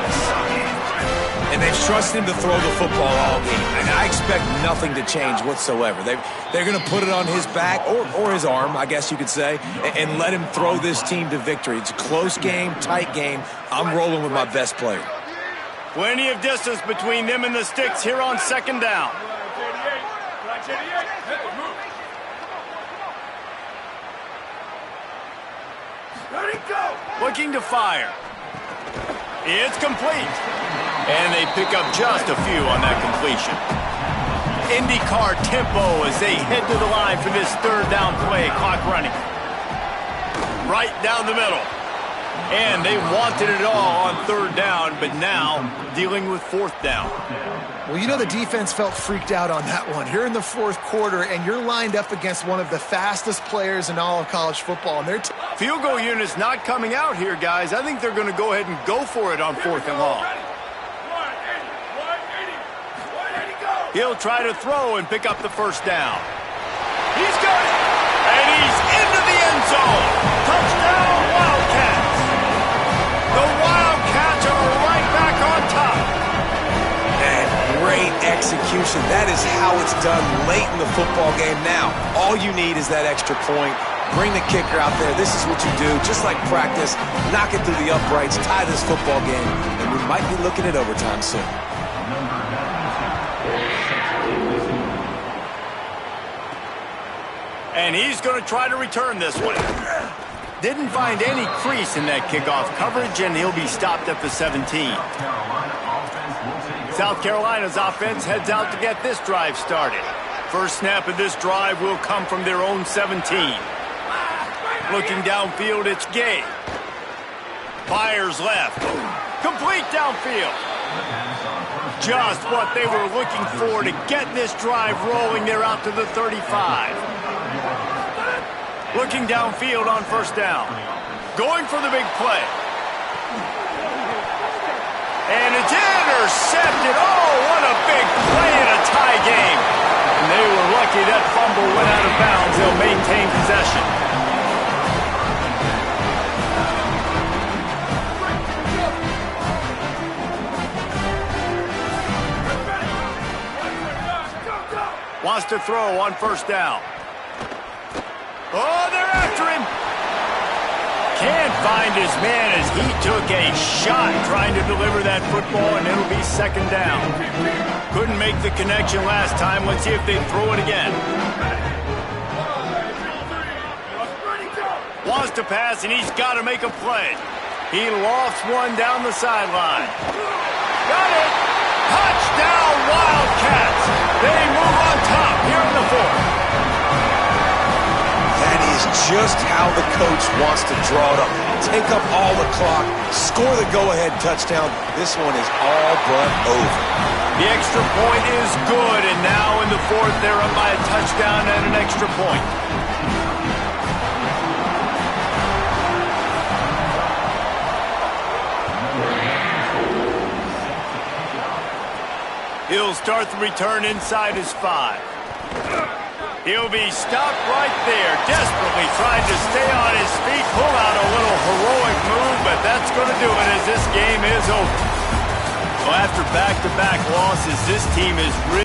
And they've trusted him to throw the football all game. And I expect nothing to change whatsoever. They're going to put it on his back, or his arm, I guess you could say, and let him throw this team to victory. It's a close game, tight game. I'm rolling with my best player. Plenty of distance between them and the sticks here on second down. Looking to fire. It's complete. And they pick up just a few on that completion. IndyCar tempo as they head to the line for this third down play. Clock running. Right down the middle. And they wanted it all on third down, but now dealing with fourth down. Well, you know the defense felt freaked out on that one. You're in the fourth quarter, and you're lined up against one of the fastest players in all of college football. And field goal unit's not coming out here, guys. I think they're going to go ahead and go for it on fourth and long. He'll try to throw and pick up the first down. He's got it! And he's into the end zone! Touchdown, Wildcats! The Wildcats are right back on top. And great execution. That is how it's done late in the football game. Now, all you need is that extra point. Bring the kicker out there. This is what you do. Just like practice, knock it through the uprights, tie this football game, and we might be looking at overtime soon. And he's going to try to return this one. Didn't find any crease in that kickoff coverage, and he'll be stopped at the 17. South Carolina's offense heads out to get this drive started. First snap of this drive will come from their own 17. Looking downfield, it's Gay. Fires left. Complete downfield. Just what they were looking for to get this drive rolling. They're out to the 35. Looking downfield on first down. Going for the big play. And it's intercepted. Oh, what a big play in a tie game. And they were lucky that fumble went out of bounds. They'll maintain possession. Wants to throw on first down. Oh, they're after him. Can't find his man as he took a shot trying to deliver that football, and it'll be second down. Couldn't make the connection last time. Let's see if they throw it again. Wants to pass, and he's got to make a play. He lofts one down the sideline. Got it. Touchdown, Wildcats. They move on top here in the fourth. That is just how the coach wants to draw it up. Take up all the clock, score the go-ahead touchdown. This one is all but over. The extra point is good, and now in the fourth, they're up by a touchdown and an extra point. He'll start the return inside his 5. He'll be stopped right there, desperately trying to stay on his feet, pull out a little heroic move, but that's going to do it as this game is over. Well, after back-to-back losses, this team is really...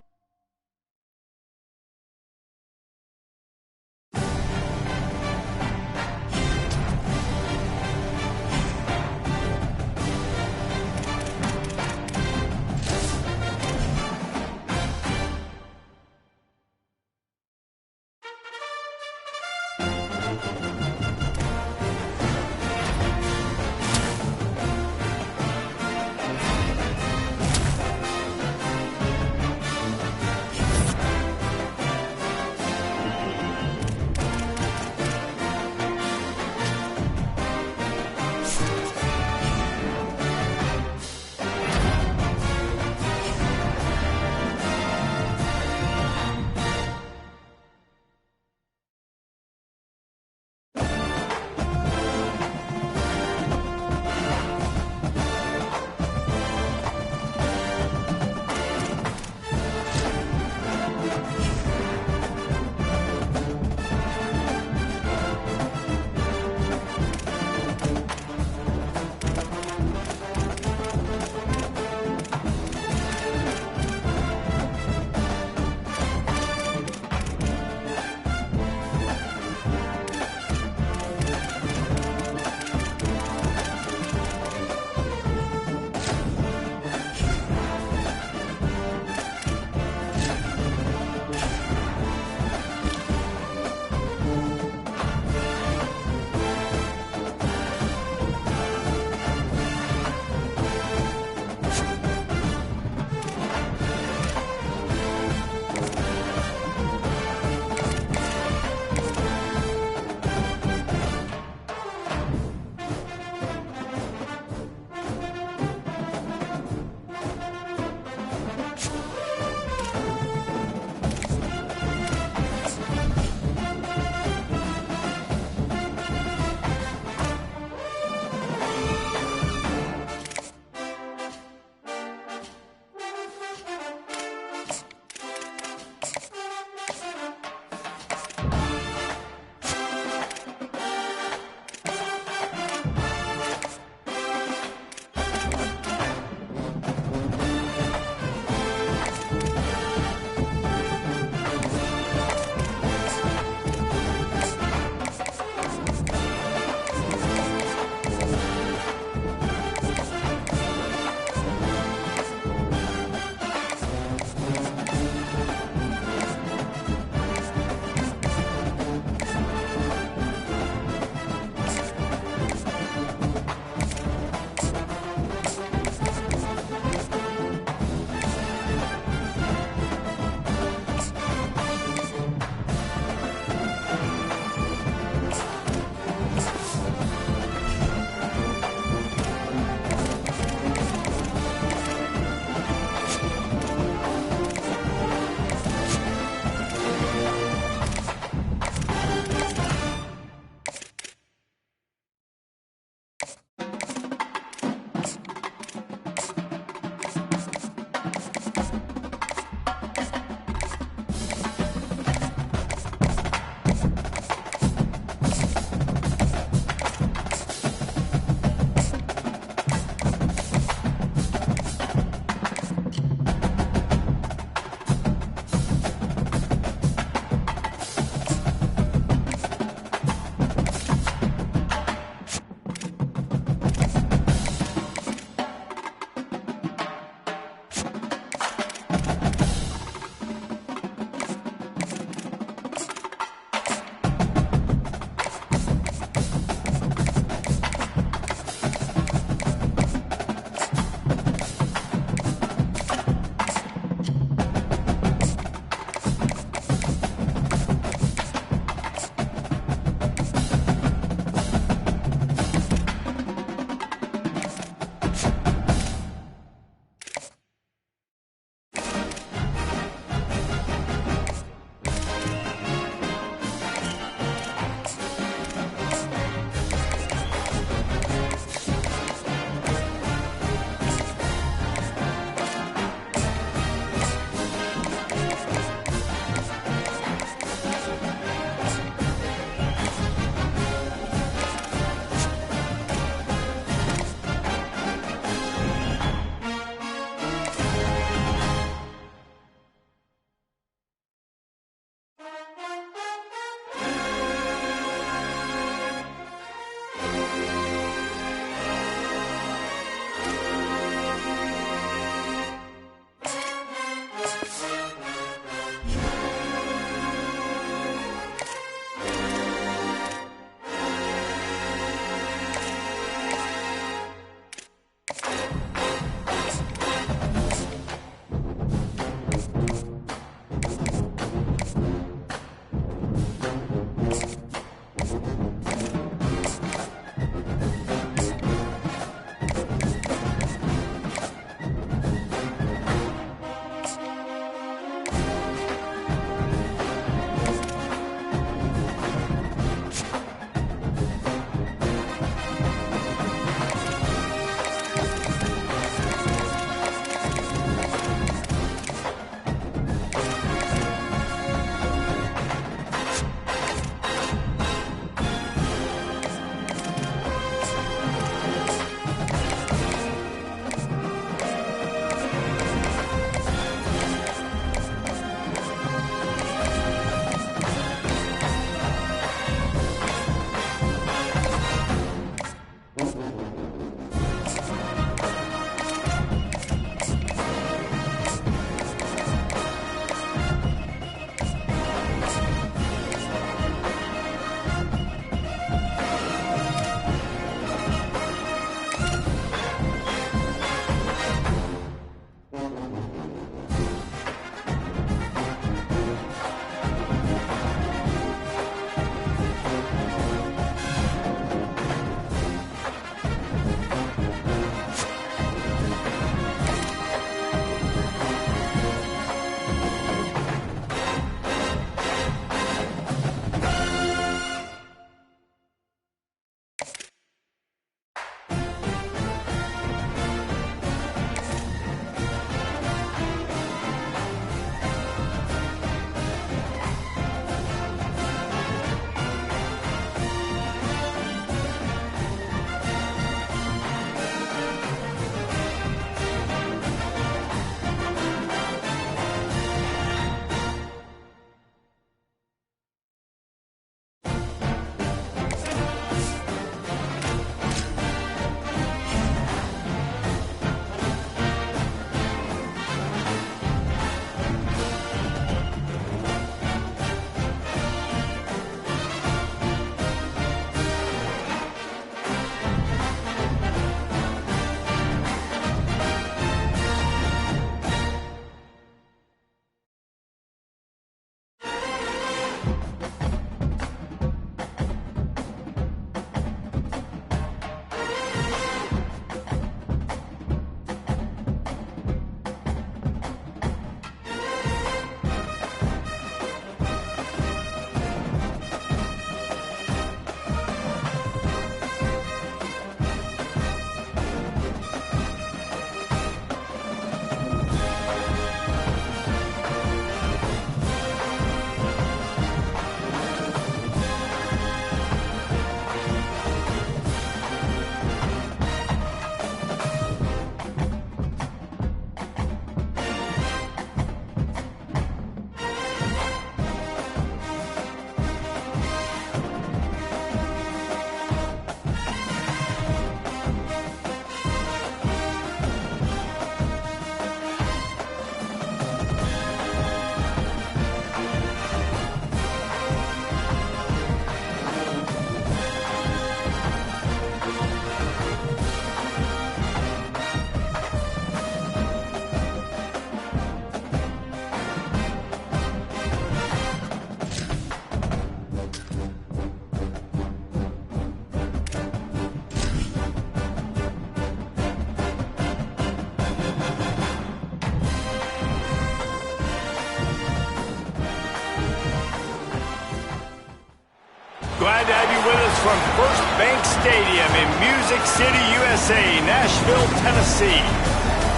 Glad to have you with us from First Bank Stadium in Music City, USA, Nashville, Tennessee.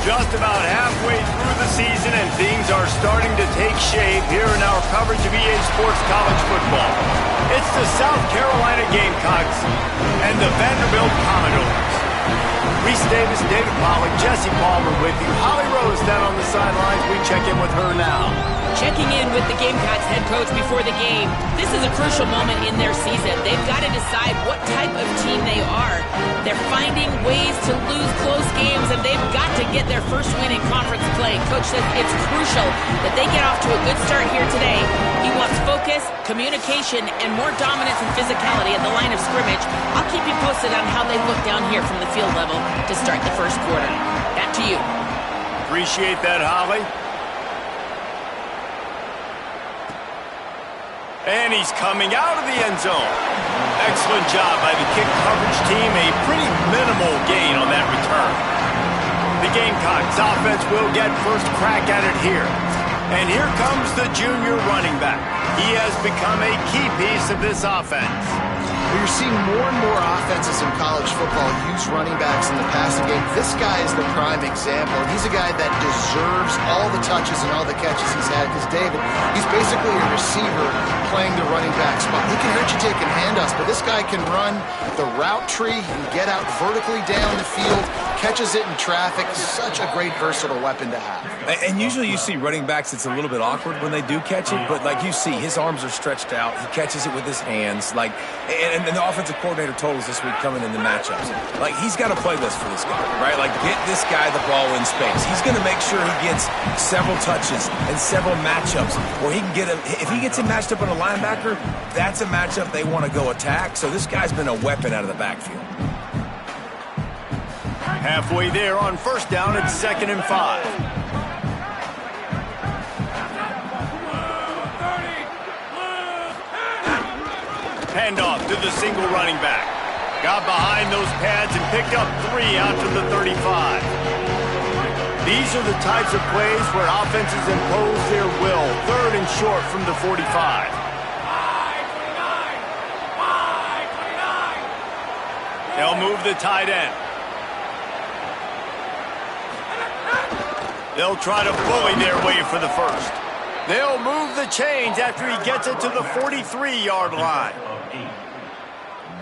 Just about halfway through the season, and things are starting to take shape here in our coverage of EA Sports College Football. It's the South Carolina Gamecocks and the Vanderbilt Commodores. Reese Davis, David Pollock, Jesse Palmer with you. Holly Rose down on the sidelines. We check in with her now. Checking in with the Gamecocks head coach before the game. This is a crucial moment in their season. They've got to decide what type of team they are. They're finding ways to lose close games, and they've got to get their first win in conference play. Coach says it's crucial that they get off to a good start here today. He wants focus, communication, and more dominance and physicality at the line of scrimmage. I'll keep you posted on how they look down here from the field level to start the first quarter. Back to you. Appreciate that, Holly. And he's coming out of the end zone. Excellent job by the kick coverage team. A pretty minimal gain on that return. The Gamecocks offense will get first crack at it here. And here comes the junior running back. He has become a key piece of this offense. You're seeing more and more offenses in college football use running backs in the passing game. This guy is the prime example. He's a guy that deserves all the touches and all the catches he's had because, David, he's basically a receiver playing the running back spot. He can hurt you taking handoffs, but this guy can run the route tree. He can get out vertically down the field, catches it in traffic. Such a great versatile weapon to have. And usually you see running backs, it's a little bit awkward when they do catch it, but like you see, his arms are stretched out. He catches it with his hands. And the offensive coordinator told us this week coming in the matchups, like, he's got a playlist for this guy, right? Like, get this guy the ball in space. He's going to make sure he gets several touches and several matchups where he can get him. If he gets him matched up on a linebacker, that's a matchup they want to go attack. So this guy's been a weapon out of the backfield. Halfway there on first down, it's 2nd and 5. Handoff to the single running back. Got behind those pads and picked up 3 out to the 35. These are the types of plays where offenses impose their will. 3rd and short from the 45. They'll move the tight end. They'll try to bully their way for the first. They'll move the chains after he gets it to the 43-yard line.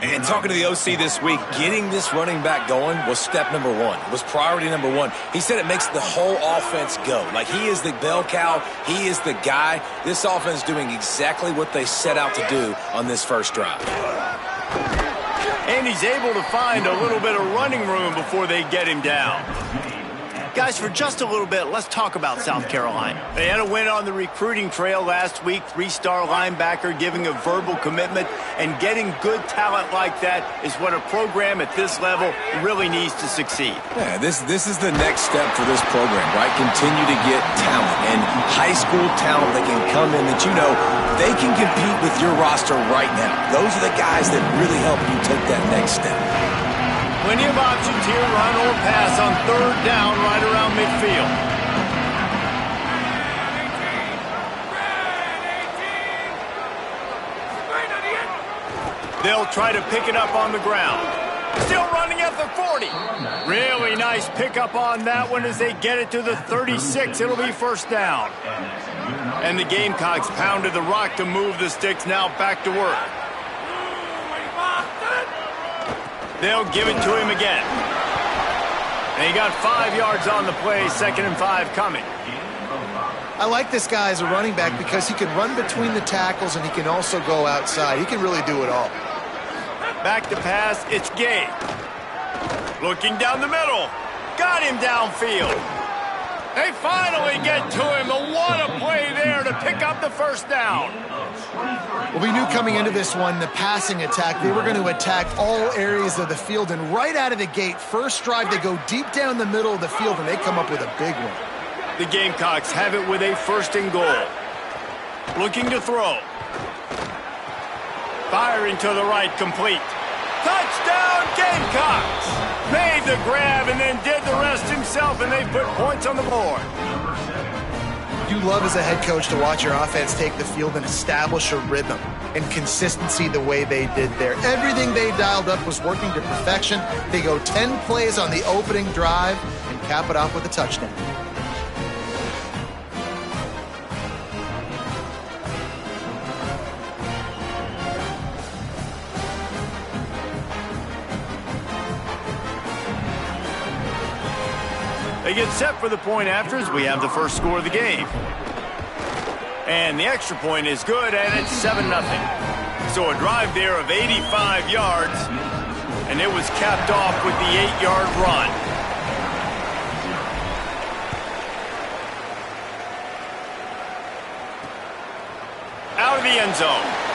And talking to the OC this week, getting this running back going was step number 1. It was priority number 1. He said it makes the whole offense go. Like, he is the bell cow. He is the guy. This offense is doing exactly what they set out to do on this first drive. And he's able to find a little bit of running room before they get him down. Guys, for just a little bit, let's talk about South Carolina. They had a win on the recruiting trail last week. 3-star linebacker giving a verbal commitment, and getting good talent like that is what a program at this level really needs to succeed. Yeah, this is the next step for this program, right? Continue to get talent and high school talent that can come in that, you know, they can compete with your roster right now. Those are the guys that really help you take that next step. Plenty of options here, run or pass on 3rd down right around midfield. They'll try to pick it up on the ground. Still running at the 40. Really nice pickup on that one as they get it to the 36. It'll be first down. And the Gamecocks pounded the rock to move the sticks, now back to work. They'll give it to him again. And he got 5 yards on the play, 2nd and 5 coming. I like this guy as a running back because he can run between the tackles and he can also go outside. He can really do it all. Back to pass, it's Gay. Looking down the middle. Got him downfield. They finally get to him. What a play there to pick up the first down. Well, we knew coming into this one, the passing attack, they were going to attack all areas of the field. And right out of the gate, first drive, they go deep down the middle of the field, and they come up with a big one. The Gamecocks have it with a 1st and goal. Looking to throw. Firing to the right, complete. Touchdown, Gamecocks! Made the grab and then did the rest himself, and they put points on the board. You love as a head coach to watch your offense take the field and establish a rhythm and consistency the way they did there. Everything they dialed up was working to perfection. They go 10 plays on the opening drive and cap it off with a touchdown. They get set for the point after as we have the first score of the game. And the extra point is good, and it's 7-0. So a drive there of 85 yards, and it was capped off with the 8-yard run. Out of the end zone.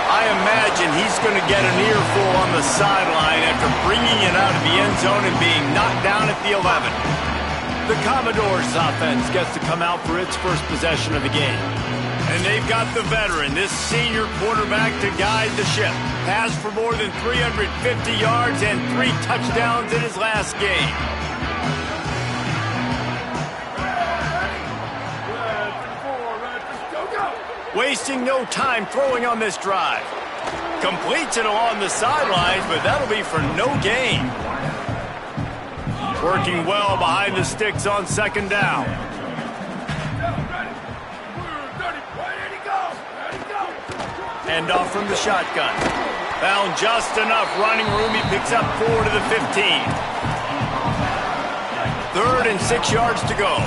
I imagine he's going to get an earful on the sideline after bringing it out of the end zone and being knocked down at the 11. The Commodores' offense gets to come out for its first possession of the game. And they've got the veteran, this senior quarterback, to guide the ship. Passed for more than 350 yards and 3 touchdowns in his last game. Wasting no time throwing on this drive. Completes it along the sidelines, but that'll be for no gain. Working well behind the sticks on second down. Hand off from the shotgun. Found just enough running room. He picks up 4 to the 15. 3rd and 6 yards to go.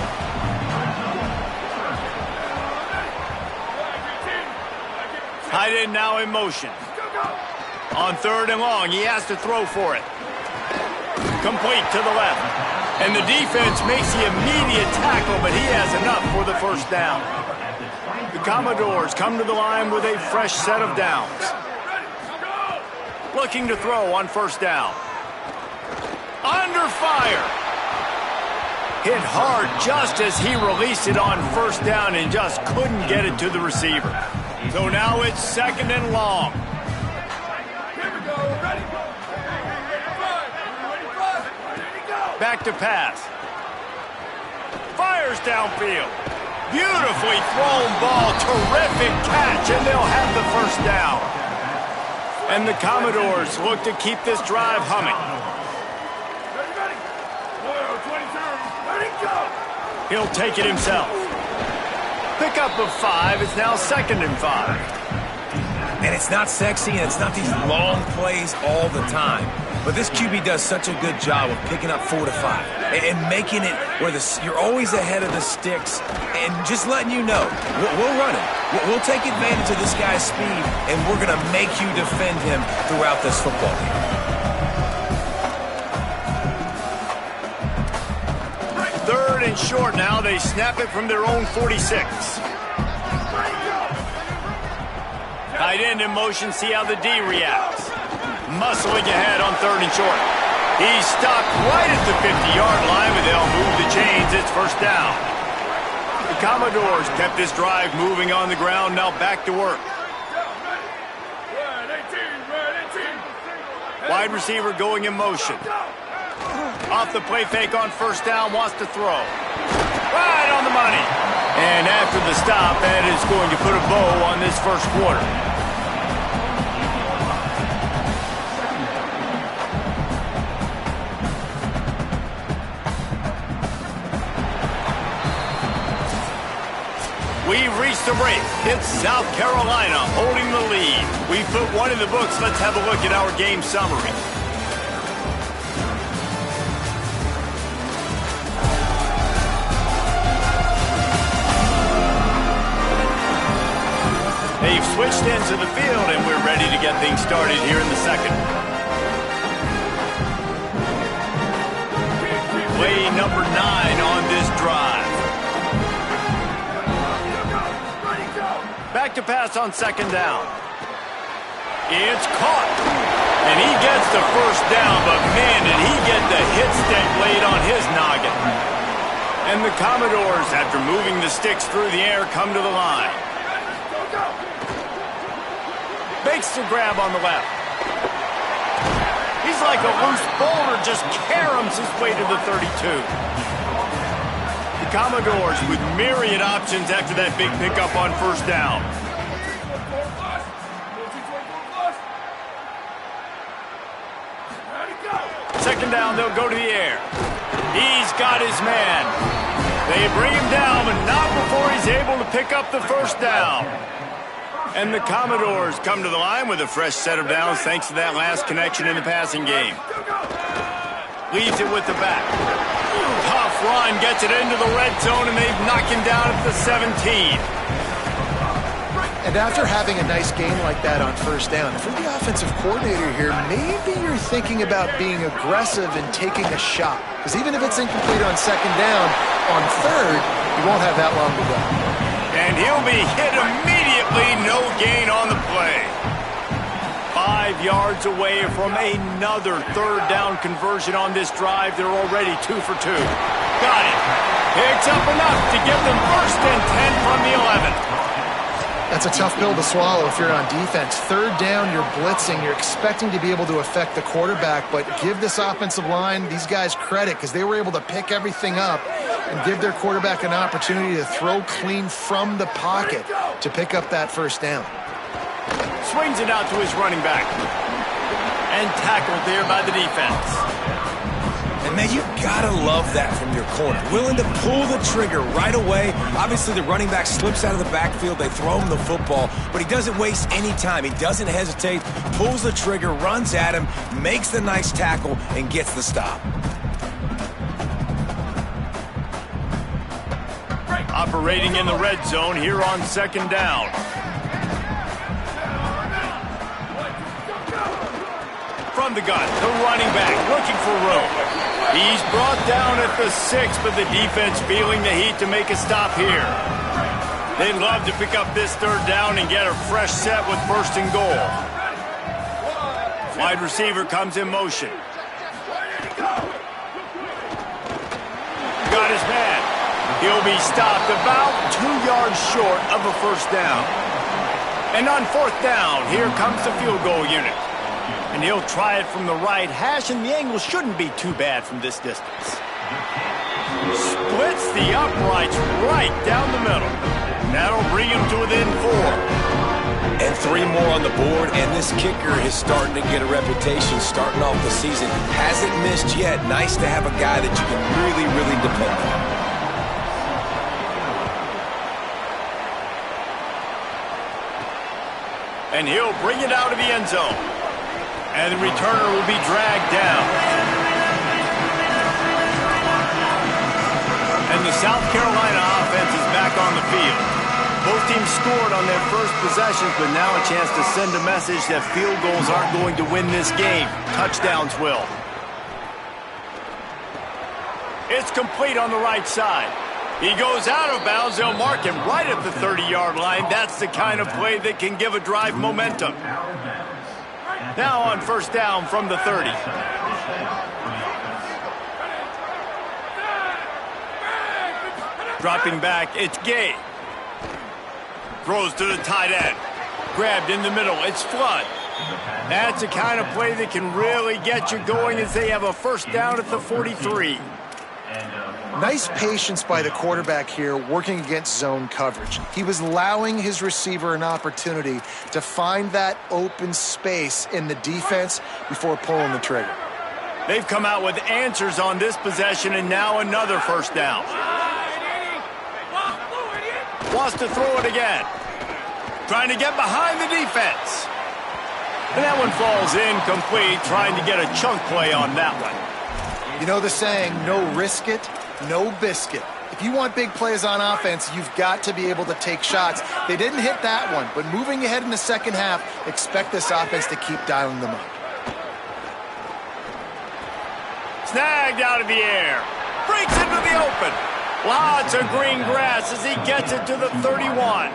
Tight end now in motion. On 3rd and long, he has to throw for it. Complete to the left. And the defense makes the immediate tackle, but he has enough for the first down. The Commodores come to the line with a fresh set of downs. Looking to throw on first down. Under fire. Hit hard just as he released it on first down and just couldn't get it to the receiver. So now it's 2nd and long. Back to pass. Fires downfield. Beautifully thrown ball. Terrific catch, and they'll have the first down. And the Commodores look to keep this drive humming. He'll take it himself. Pickup of 5. It's now 2nd and 5. And it's not sexy, and it's not these long plays all the time. But this QB does such a good job of picking up 4 to 5 and making it where you're always ahead of the sticks and just letting you know, we'll run him. We'll take advantage of this guy's speed, and we're going to make you defend him throughout this football game. 3rd and short now. They snap it from their own 46. Tight end in motion. See how the D reacts. Muscling ahead on 3rd and short. He's stopped right at the 50-yard line, but they'll move the chains. It's first down. The Commodores kept this drive moving on the ground. Now back to work. Wide receiver going in motion. Off the play fake on first down, wants to throw. Right on the money. And after the stop, that is going to put a bow on this first quarter. We've reached the break. It's South Carolina holding the lead. We've put one in the books. Let's have a look at our game summary. They've switched into the field, and we're ready to get things started here in the second. Play number 9 on this drive. Back to pass on second down. It's caught. And he gets the first down, but man, did he get the hit stick laid on his noggin. And the Commodores, after moving the sticks through the air, come to the line. Makes the grab on the left. He's like a loose boulder, just caroms his way to the 32. The the Commodores with myriad options after that big pickup on first down. Second down, they'll go to the air. He's got his man. They bring him down, but not before he's able to pick up the first down. And the Commodores come to the line with a fresh set of downs thanks to that last connection in the passing game. Leaves it with the back. Tough run, gets it into the red zone, and they've knocked him down at the 17. And after having a nice game like that on first down, if you're the offensive coordinator here, maybe you're thinking about being aggressive and taking a shot. Because even if it's incomplete on second down, on third, you won't have that long to go. And he'll be hit immediately, no gain on the play. 5 yards away from another third down conversion on this drive. They're already 2 for 2. Got it. Picks up enough to give them first and 10 from the 11. That's a tough pill to swallow if you're on defense. Third down, you're blitzing. You're expecting to be able to affect the quarterback, but give this offensive line, these guys, credit because they were able to pick everything up and give their quarterback an opportunity to throw clean from the pocket to pick up that first down. Swings it out to his running back. And tackled there by the defense. And, man, you gotta love that from your corner. Willing to pull the trigger right away. Obviously, the running back slips out of the backfield. They throw him the football, but he doesn't waste any time. He doesn't hesitate, pulls the trigger, runs at him, makes the nice tackle, and gets the stop. Operating in the red zone here on second down. From the gun, the running back looking for room. He's brought down at the 6, but the defense feeling the heat to make a stop here. They'd love to pick up this third down and get a fresh set with first and goal. Wide receiver comes in motion. Got his man. He'll be stopped about 2 yards short of a first down. And on fourth down, here comes the field goal unit. And he'll try it from the right hash, and the angle shouldn't be too bad from this distance. Splits the uprights right down the middle. That'll bring him to within 4. And 3 more on the board, and this kicker is starting to get a reputation starting off the season. Hasn't missed yet. Nice to have a guy that you can really, really depend on. And he'll bring it out of the end zone. And the returner will be dragged down. And the South Carolina offense is back on the field. Both teams scored on their first possessions, but now a chance to send a message that field goals aren't going to win this game. Touchdowns will. It's complete on the right side. He goes out of bounds. They'll mark him right at the 30-yard line. That's the kind of play that can give a drive momentum. Now on first down from the 30. Dropping back, it's Gay. Throws to the tight end. Grabbed in the middle, it's Flood. That's the kind of play that can really get you going as they have a first down at the 43. Nice patience by the quarterback here working against zone coverage. He was allowing his receiver an opportunity to find that open space in the defense before pulling the trigger. They've come out with answers on this possession, and now another first down. Wants to throw it again. Trying to get behind the defense. And that one falls incomplete, trying to get a chunk play on that one. You know the saying, no risk it, no biscuit. If you want big plays on offense, you've got to be able to take shots. They didn't hit that one, but moving ahead in the second half, expect this offense to keep dialing them up. Snagged out of the air. Breaks into the open. Lots of green grass as he gets it to the 31.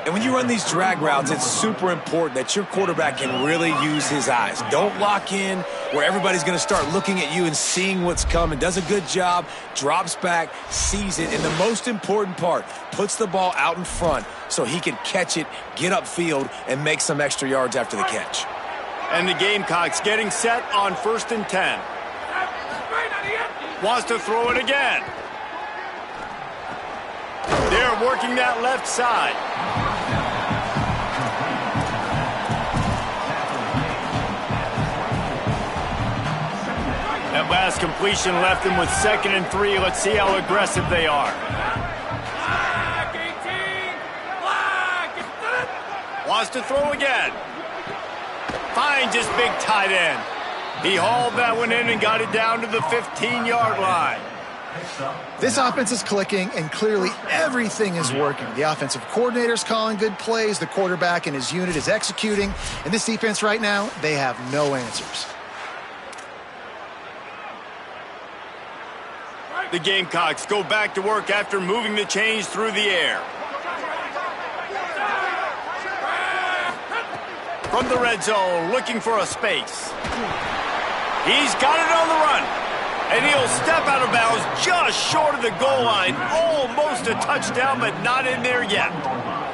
And when you run these drag routes, it's super important that your quarterback can really use his eyes. Don't lock in where everybody's going to start looking at you and seeing what's coming. Does a good job, drops back, sees it, and the most important part, puts the ball out in front so he can catch it, get upfield, and make some extra yards after the catch. And the Gamecocks getting set on 1st and 10. Wants to throw it again. start working that left side. That last completion left them with 2nd and 3. Let's see how aggressive they are. Wants to throw again. Finds his big tight end. He hauled that one in and got it down to the 15-yard line. This offense is clicking, and clearly everything is working. The offensive coordinator's calling good plays. The quarterback and his unit is executing. And this defense right now, they have no answers. The Gamecocks go back to work after moving the chains through the air. From the red zone, looking for a space. He's got it on the run. And he'll step out of bounds just short of the goal line. Almost a touchdown, but not in there yet.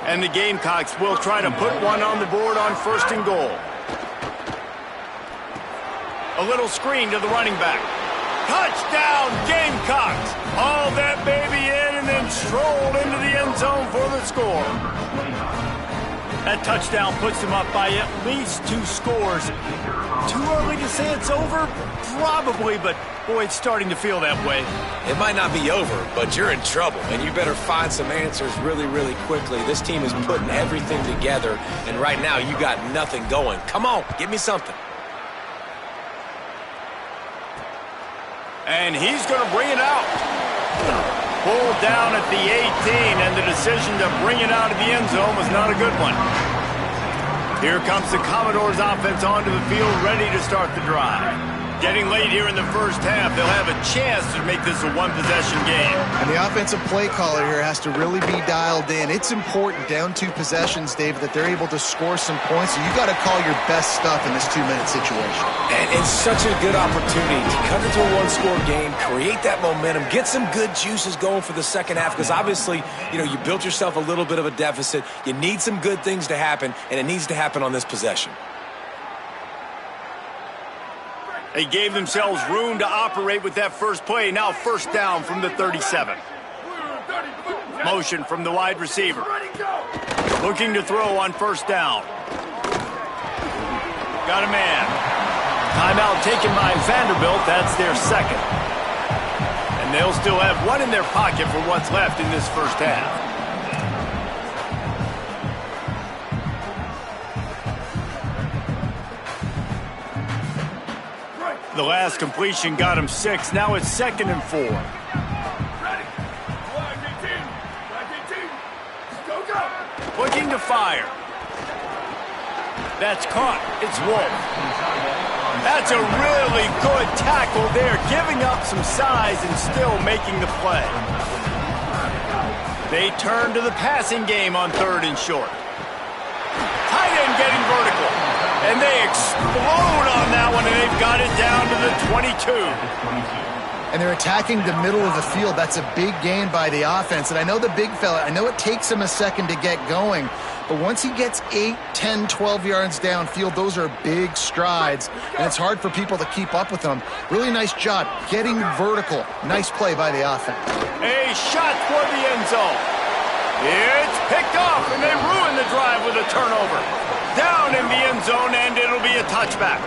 And the Gamecocks will try to put one on the board on 1st and goal. A little screen to the running back. Touchdown, Gamecocks! Haul that baby in and then strolled into the end zone for the score. That touchdown puts them up by at least 2 scores. Too early to say it's over? Probably, but boy, it's starting to feel that way. It might not be over, but you're in trouble, and you better find some answers really, really quickly. This team is putting everything together, and right now you got nothing going. Come on, give me something. And he's going to bring it out. Pulled down at the 18, and the decision to bring it out of the end zone was not a good one. Here comes the Commodores offense onto the field, ready to start the drive. Getting late here in the first half, they'll have a chance to make this a one-possession game. And the offensive play caller here has to really be dialed in. It's important, down 2 possessions, David, that they're able to score some points. So you got to call your best stuff in this 2-minute situation. And it's such a good opportunity to cut into a 1-score game, create that momentum, get some good juices going for the second half, because obviously, you built yourself a little bit of a deficit. You need some good things to happen, and it needs to happen on this possession. They gave themselves room to operate with that first play. Now 1st down from the 37. Motion from the wide receiver. Looking to throw on 1st down. Got a man. Timeout taken by Vanderbilt. That's their 2nd. And they'll still have one in their pocket for what's left in this first half. The last completion got him 6. Now it's 2nd and 4. Looking to fire. That's caught. It's Wolf. That's a really good tackle there, giving up some size and still making the play. They turn to the passing game on 3rd and short. Tight end getting vertical. And they explode on that one, and they've got it down to the 22. And they're attacking the middle of the field. That's a big gain by the offense. And I know the big fella, I know it takes him a second to get going, but once he gets 8, 10, 12 yards downfield, those are big strides, and it's hard for people to keep up with them. Really nice job getting vertical. Nice play by the offense. A shot toward the end zone. It's picked off, and they ruin the drive with a turnover. Down in the end zone, and it'll be a touchback.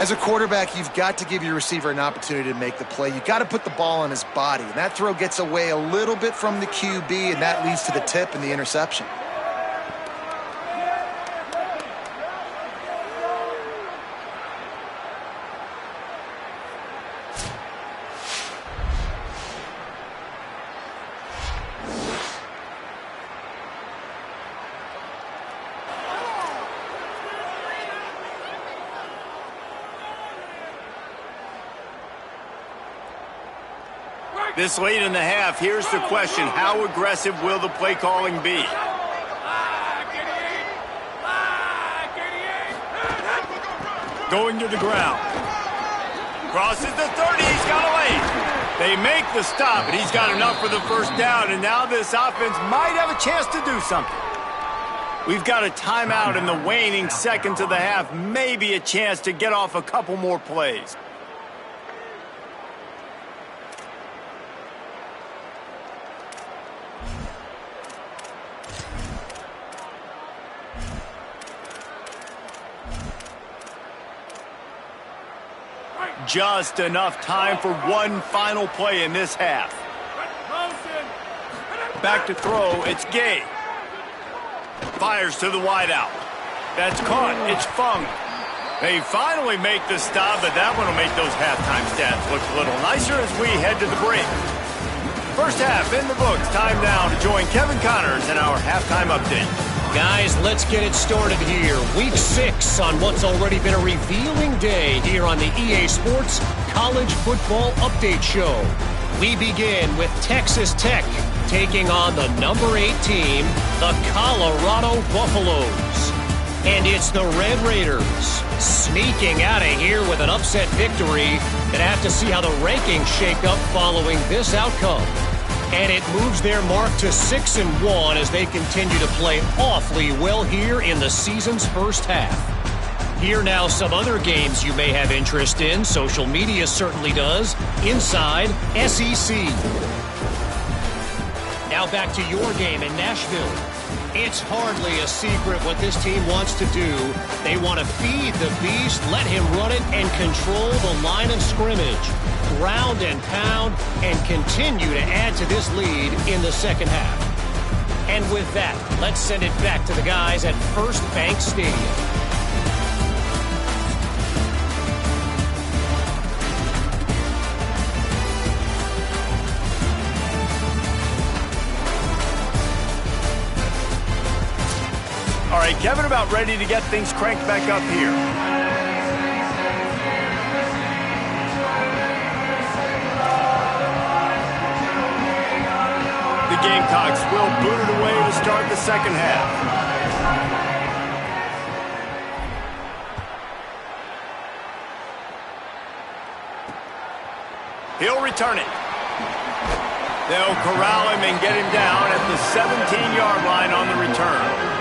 As a quarterback, you've got to give your receiver an opportunity to make the play. You've got to put the ball on his body. And that throw gets away a little bit from the QB, and that leads to the tip and the interception. This late in the half, here's the question. How aggressive will the play calling be? Going to the ground. Crosses the 30, he's got away. They make the stop, and he's got enough for the 1st down, and now this offense might have a chance to do something. We've got a timeout in the waning seconds of the half, maybe a chance to get off a couple more plays. Just enough time for one final play in this half. Back to throw, it's Gay. Fires to the wideout. That's caught, it's Fung. They finally make the stop, but that one will make those halftime stats look a little nicer as we head to the break. First half in the books. Time now to join Kevin Connors in our halftime update. Guys, let's get it started here. Week 6 on what's already been a revealing day here on the EA Sports College Football Update Show. We begin with Texas Tech taking on the number 8 team, the Colorado Buffaloes. And it's the Red Raiders sneaking out of here with an upset victory. Gonna have to see how the rankings shake up following this outcome. And it moves their mark to 6-1 as they continue to play awfully well here in the season's first half. Here now some other games you may have interest in. Social media certainly does. Inside SEC. Now back to your game in Nashville. It's hardly a secret what this team wants to do. They want to feed the beast, let him run it, and control the line of scrimmage. Ground and pound, and continue to add to this lead in the second half. And with that, let's send it back to the guys at First Bank Stadium. All right, Kevin, about ready to get things cranked back up here. The Gamecocks will boot it away to start the second half. He'll return it. They'll corral him and get him down at the 17-yard line on the return.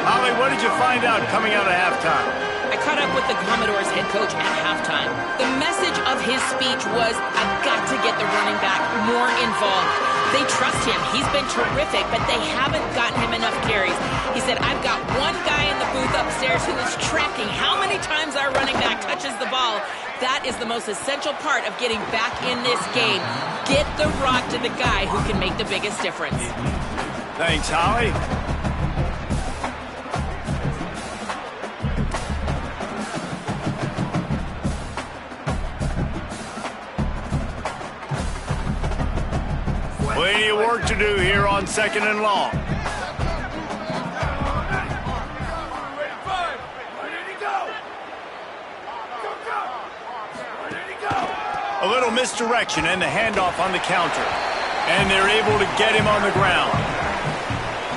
Holly, what did you find out coming out of halftime? I caught up with the Commodores head coach at halftime. The message of his speech was, I've got to get the running back more involved. They trust him. He's been terrific, but they haven't gotten him enough carries. He said, I've got one guy in the booth upstairs who is tracking how many times our running back touches the ball. That is the most essential part of getting back in this game. Get the rock to the guy who can make the biggest difference. Thanks, Holly. Plenty of work to do here on 2nd and long. A little misdirection and the handoff on the counter. And they're able to get him on the ground.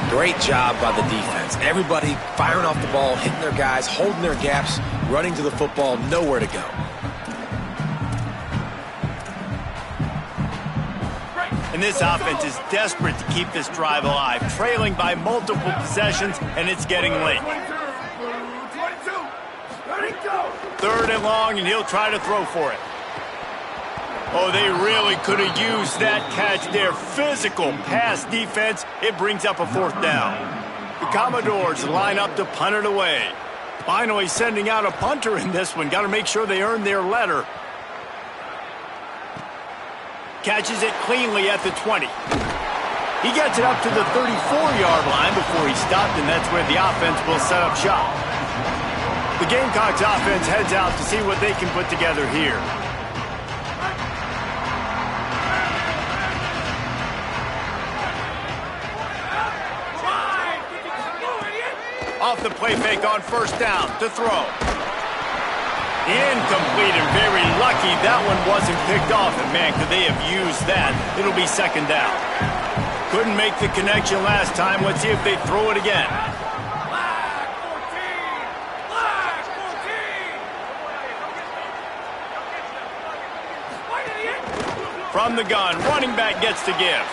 Great job by the defense. Everybody firing off the ball, hitting their guys, holding their gaps, running to the football, nowhere to go. And this offense is desperate to keep this drive alive, trailing by multiple possessions, and it's getting late. 3rd and long, and he'll try to throw for it. Oh, they really could have used that catch there. Physical pass defense. It brings up a 4th down. The Commodores line up to punt it away. Finally sending out a punter in this one. Got to make sure they earn their letter. Catches it cleanly at the 20. He gets it up to the 34-yard line before he stopped, and that's where the offense will set up shop. The Gamecocks offense heads out to see what they can put together here. Off the play fake on 1st down to throw. Incomplete and very lucky that one wasn't picked off. And man, could they have used that? It'll be 2nd down. Couldn't make the connection last time. Let's see if they throw it again. From the gun, running back gets to give.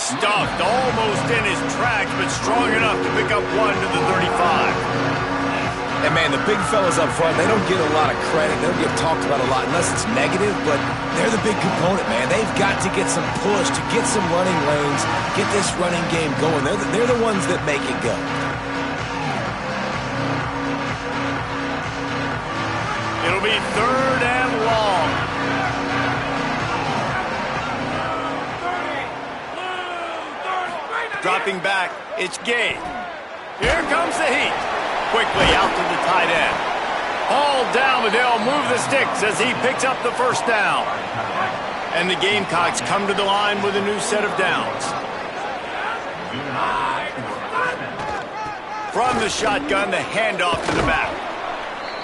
Stuffed almost in his tracks, but strong enough to pick up one to the 35. And, man, the big fellas up front, they don't get a lot of credit. They don't get talked about a lot unless it's negative, but they're the big component, man. They've got to get some push, to get some running lanes, get this running game going. They're the ones that make it go. It'll be 3rd and long. Dropping back, it's Gay. Here comes the heat. Quickly out to the tight end. All down, but they'll move the sticks as he picks up the 1st down. And the Gamecocks come to the line with a new set of downs. From the shotgun, the handoff to the back.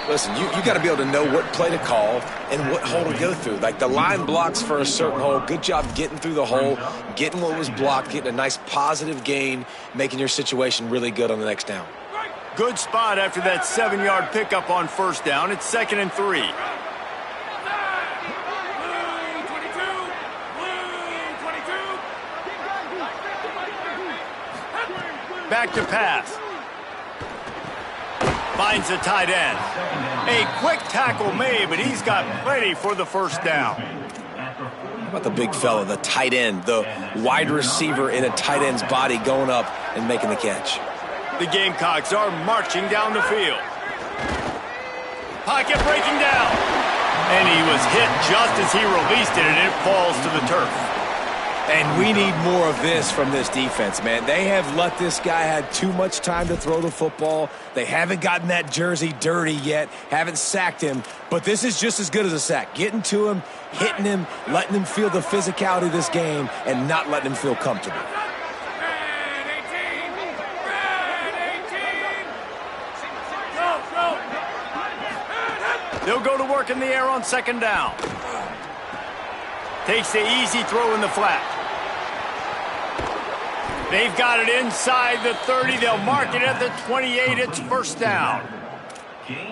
Listen, you got to be able to know what play to call and what hole to go through. Like the line blocks for a certain hole. Good job getting through the hole, getting what was blocked, getting a nice positive gain, making your situation really good on the next down. Good spot after that 7-yard pickup on 1st down. It's 2nd and 3. Back to pass. Finds the tight end. A quick tackle made, but he's got plenty for the 1st down. How about the big fella, the tight end, the wide receiver in a tight end's body going up and making the catch? The Gamecocks are marching down the field. Pocket breaking down. And he was hit just as he released it, and it falls to the turf. And we need more of this from this defense, man. They have let this guy have too much time to throw the football. They haven't gotten that jersey dirty yet, haven't sacked him. But this is just as good as a sack. Getting to him, hitting him, letting him feel the physicality of this game, and not letting him feel comfortable. They'll go to work in the air on 2nd down. Takes the easy throw in the flat. They've got it inside the 30. They'll mark it at the 28. It's 1st down.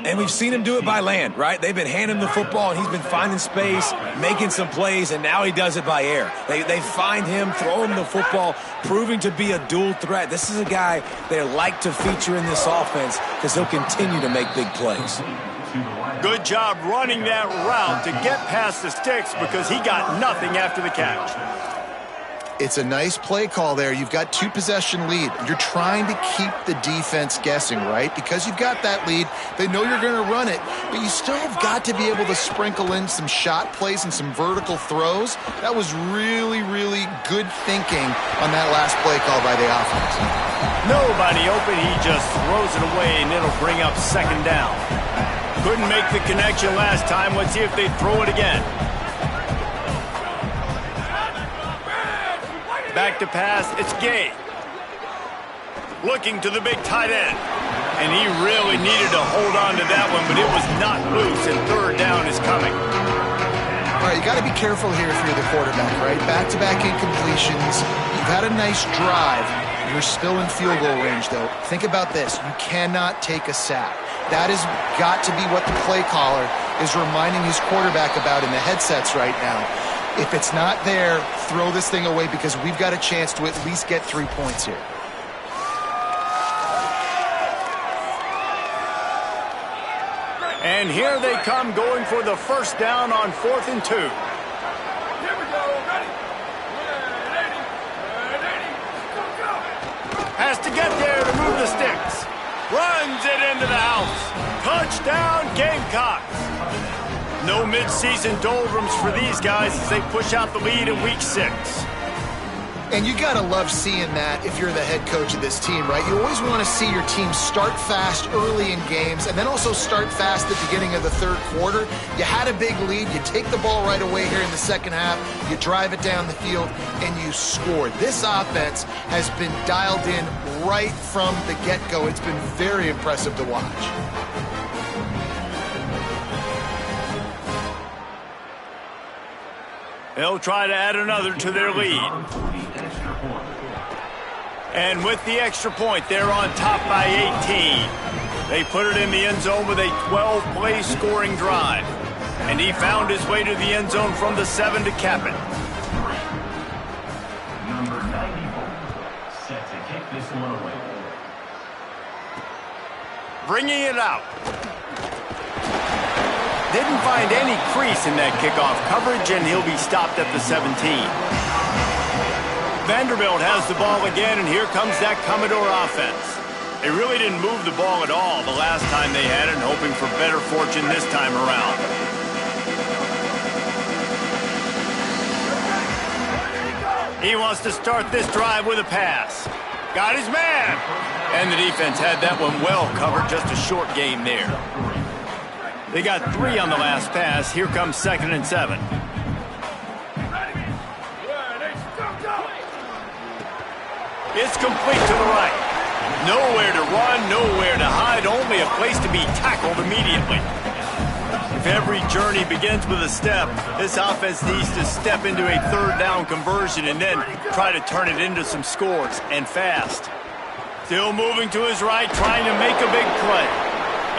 And we've seen him do it by land, right? They've been handing him the football, and he's been finding space, making some plays, and now he does it by air. They find him, throw him the football, proving to be a dual threat. This is a guy they like to feature in this offense because he'll continue to make big plays. Good job running that route to get past the sticks because he got nothing after the catch. It's a nice play call there. You've got 2-possession lead. You're trying to keep the defense guessing, right? Because you've got that lead, they know you're going to run it, but you still have got to be able to sprinkle in some shot plays and some vertical throws. That was really, really good thinking on that last play call by the offense. Nobody open, he just throws it away, and it'll bring up 2nd down. Couldn't make the connection last time. Let's see if they throw it again. Back to pass, it's Gay. Looking to the big tight end. And he really needed to hold on to that one, but it was not loose, and 3rd down is coming. All right, you got to be careful here if you're the quarterback, right? Back-to-back incompletions. You've had a nice drive. You're still in field goal range, though. Think about this. You cannot take a sack. That has got to be what the play caller is reminding his quarterback about in the headsets right now. If it's not there, throw this thing away because we've got a chance to at least get 3 points here. And here they come going for the 1st down on 4th and 2. Has to get there to move the sticks. Runs it into the house. Touchdown, Gamecocks. No mid-season doldrums for these guys as they push out the lead in Week 6. And you got to love seeing that if you're the head coach of this team, right? You always want to see your team start fast early in games and then also start fast at the beginning of the 3rd quarter. You had a big lead. You take the ball right away here in the 2nd half. You drive it down the field, and you score. This offense has been dialed in right from the get-go. It's been very impressive to watch. They'll try to add another to their lead. And with the extra point, they're on top by 18. They put it in the end zone with a 12-play scoring drive. And he found his way to the end zone from the 7 to cap it. Number 94, set to kick this one away. Bringing it out. Didn't find any crease in that kickoff coverage, and he'll be stopped at the 17. Vanderbilt has the ball again, and here comes that Commodore offense. They really didn't move the ball at all the last time they had it, and hoping for better fortune this time around. He wants to start this drive with a pass. Got his man. And the defense had that one well covered, just a short gain there. They got 3 on the last pass. Here comes 2nd and 7. It's complete to the right. Nowhere to run, nowhere to hide, only a place to be tackled immediately. If every journey begins with a step, this offense needs to step into a 3rd down conversion and then try to turn it into some scores, and fast. Still moving to his right, trying to make a big play.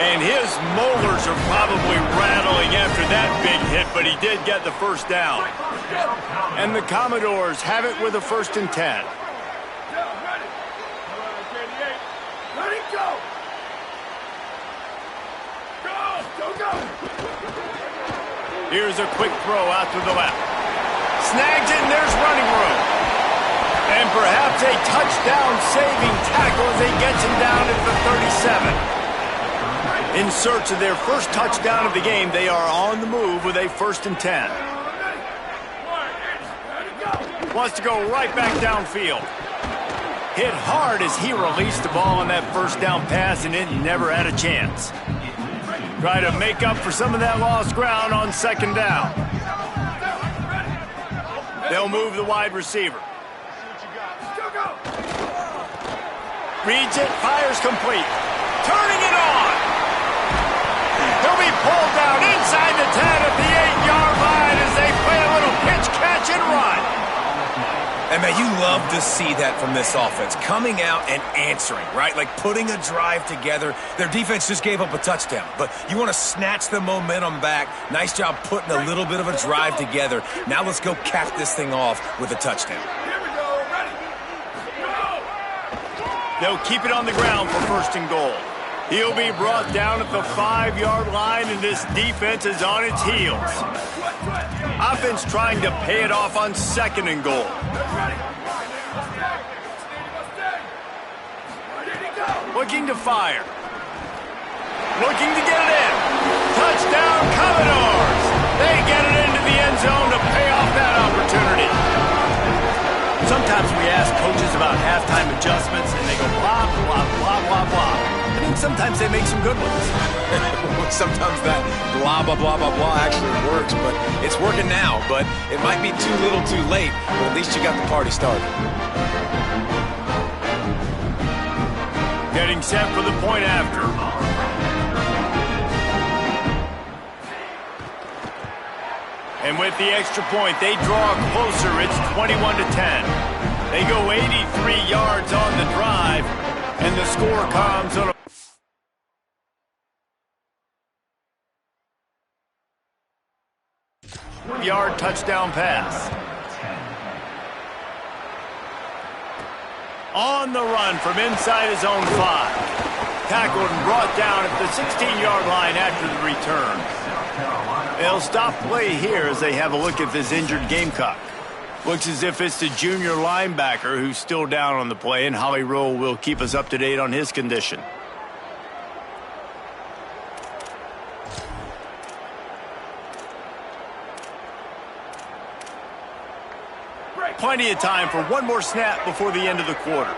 And his molars are probably rattling after that big hit, but he did get the 1st down. And the Commodores have it with a 1st and 10. Here's a quick throw out to the left. Snags it, and there's running room. And perhaps a touchdown-saving tackle as he gets him down at the 37. In search of their first touchdown of the game, they are on the move with a 1st and 10. Wants to go right back downfield. Hit hard as he released the ball on that 1st down pass, and it never had a chance. Try to make up for some of that lost ground on 2nd down. They'll move the wide receiver. Reads it, fires complete. Turning it on. He'll be pulled down inside the 10 at the 8-yard line as they play a little pitch, catch, and run. And, man, you love to see that from this offense. Coming out and answering, right? Like putting a drive together. Their defense just gave up a touchdown. But you want to snatch the momentum back. Nice job putting a little bit of a drive together. Now let's go cap this thing off with a touchdown. They'll keep it on the ground for 1st and goal. He'll be brought down at the 5-yard line, and this defense is on its heels. Offense trying to pay it off on 2nd and goal. Looking to fire. Looking to get it in. Touchdown, Commodores! They get it into the end zone to pay off that opportunity. Sometimes we ask coaches about halftime adjustments, and they go blah, blah, blah, blah, blah. I think sometimes they make some good ones. Sometimes that blah, blah, blah, blah, blah actually works, but it's working now. But it might be too little too late, but at least you got the party started. Getting set for the point after. And with the extra point, they draw closer. It's 21-10. They go 83 yards on the drive, and the score comes on a yard touchdown pass. On the run from inside his own 5. Tackled and brought down at the 16-yard line after the return. They'll stop play here as they have a look at this injured Gamecock. Looks as if it's the junior linebacker who's still down on the play, and Holly Rowe will keep us up to date on his condition. Plenty of time for one more snap before the end of the quarter.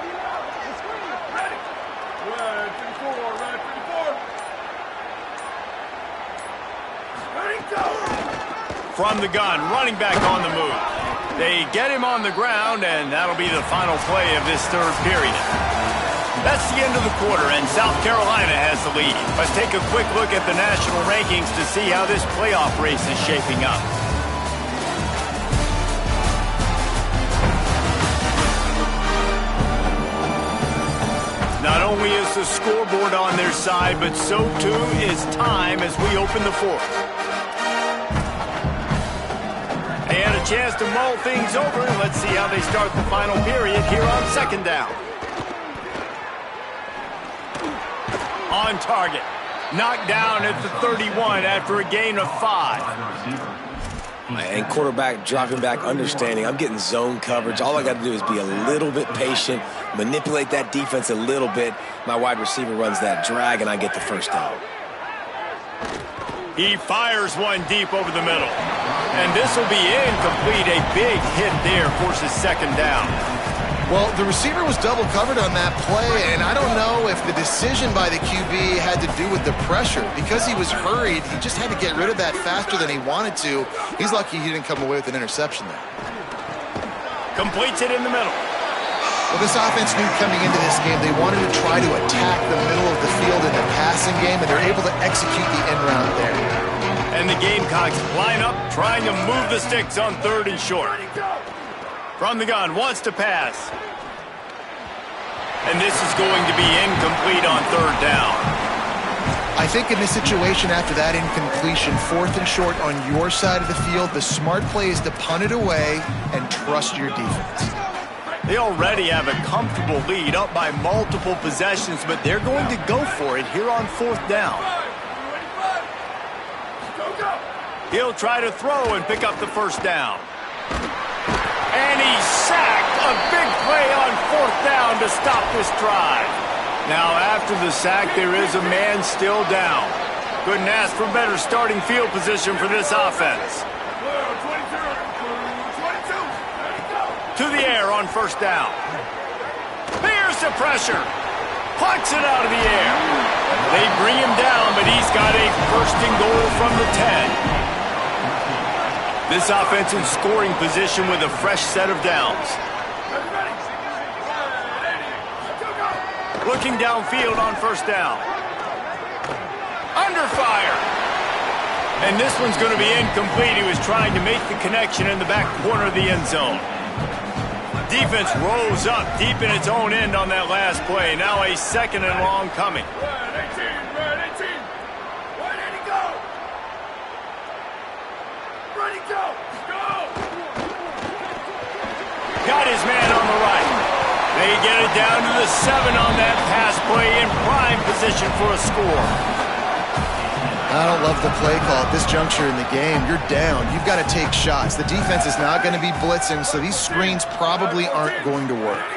From the gun, running back on the move. They get him on the ground, and that'll be the final play of this 3rd period. That's the end of the quarter, and South Carolina has the lead. Let's take a quick look at the national rankings to see how this playoff race is shaping up. Not only is the scoreboard on their side, but so too is time as we open the 4th. They had a chance to mull things over, and let's see how they start the final period here on 2nd down. On target. Knocked down at the 31 after a gain of 5. And quarterback dropping back, understanding I'm getting zone coverage. All I got to do is be a little bit patient, manipulate that defense a little bit. My wide receiver runs that drag, and I get the first down. He fires one deep over the middle. And this will be incomplete. A big hit there forces second down. Well, the receiver was double covered on that play, and I don't know if the decision by the QB had to do with the pressure. Because he was hurried, he just had to get rid of that faster than he wanted to. He's lucky he didn't come away with an interception there. Completes it in the middle. Well, this offense knew coming into this game they wanted to try to attack the middle of the field in the passing game, and they're able to execute the end round there. And the Gamecocks line up, trying to move the sticks on 3rd and short. From the gun, wants to pass. And this is going to be incomplete on 3rd down. I think in this situation after that incompletion, 4th and short on your side of the field, the smart play is to punt it away and trust your defense. They already have a comfortable lead up by multiple possessions, but they're going to go for it here on 4th down. He'll try to throw and pick up the first down. And he's sacked. A big play on 4th down to stop this drive. Now, after the sack, there is a man still down. Couldn't ask for better starting field position for this offense. To the air on 1st down. Here's the pressure. Plucks it out of the air. They bring him down, but he's got a 1st and goal from the 10. This offense in scoring position with a fresh set of downs. Looking downfield on 1st down. Under fire. And this one's going to be incomplete. He was trying to make the connection in the back corner of the end zone. Defense rose up deep in its own end on that last play. Now a 2nd and long coming. Got his man on the right. They get it down to the 7 on that pass play in prime position for a score. I don't love the play call at this juncture in the game. You're down. You've got to take shots. The defense is not going to be blitzing, so these screens probably aren't going to work.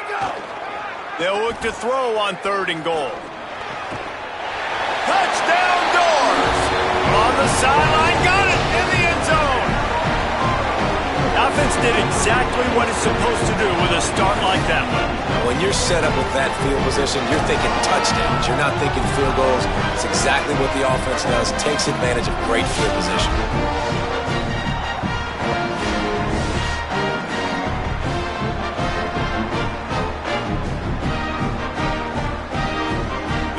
They'll look to throw on 3rd and goal. Touchdown Doors! On the sideline, got it in the end zone. Offense did exactly what it's supposed to do with a start like that one. When you're set up with that field position, you're thinking touchdowns. You're not thinking field goals. It's exactly what the offense does. Takes advantage of great field position.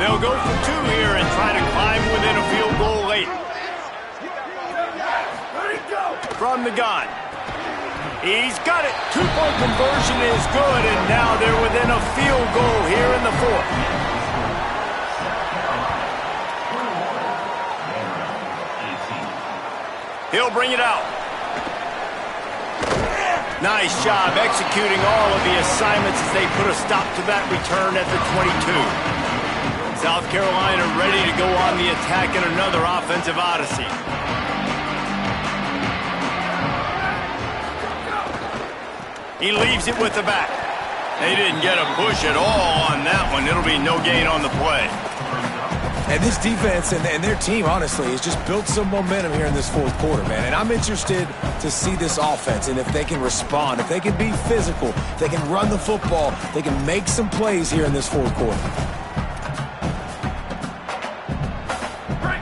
They'll go for 2 here and try to climb within a field goal late. From the gun. He's got it. 2-point conversion is good, and now they're within a field goal here in the 4th. He'll bring it out. Nice job executing all of the assignments as they put a stop to that return at the 22. South Carolina ready to go on the attack in another offensive odyssey. He leaves it with the back. They didn't get a push at all on that one. It'll be no gain on the play. And this defense and their team, honestly, has just built some momentum here in this 4th quarter, man. And I'm interested to see this offense and if they can respond, if they can be physical, if they can run the football, they can make some plays here in this 4th quarter.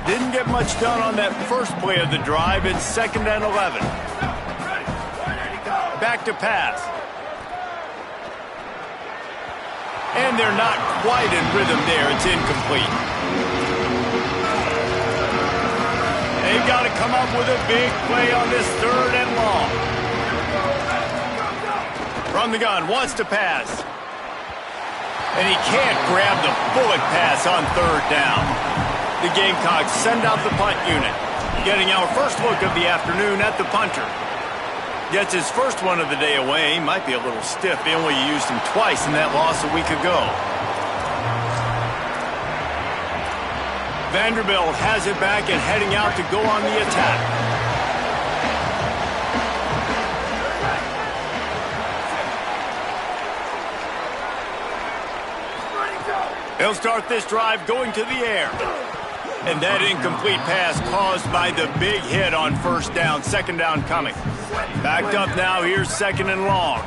Didn't get much done on that first play of the drive. It's 2nd and 11. Back to pass. And they're not quite in rhythm there. It's incomplete. They've got to come up with a big play on this 3rd and long. From the gun, wants to pass. And he can't grab the bullet pass on 3rd down. The Gamecocks send out the punt unit. Getting our first look of the afternoon at the punter. Gets his first one of the day away. He might be a little stiff. They only used him twice in that loss a week ago. Vanderbilt has it back and heading out to go on the attack. They'll start this drive going to the air. And that incomplete pass caused by the big hit on first down. Second down coming. Backed up now. Here's second and long.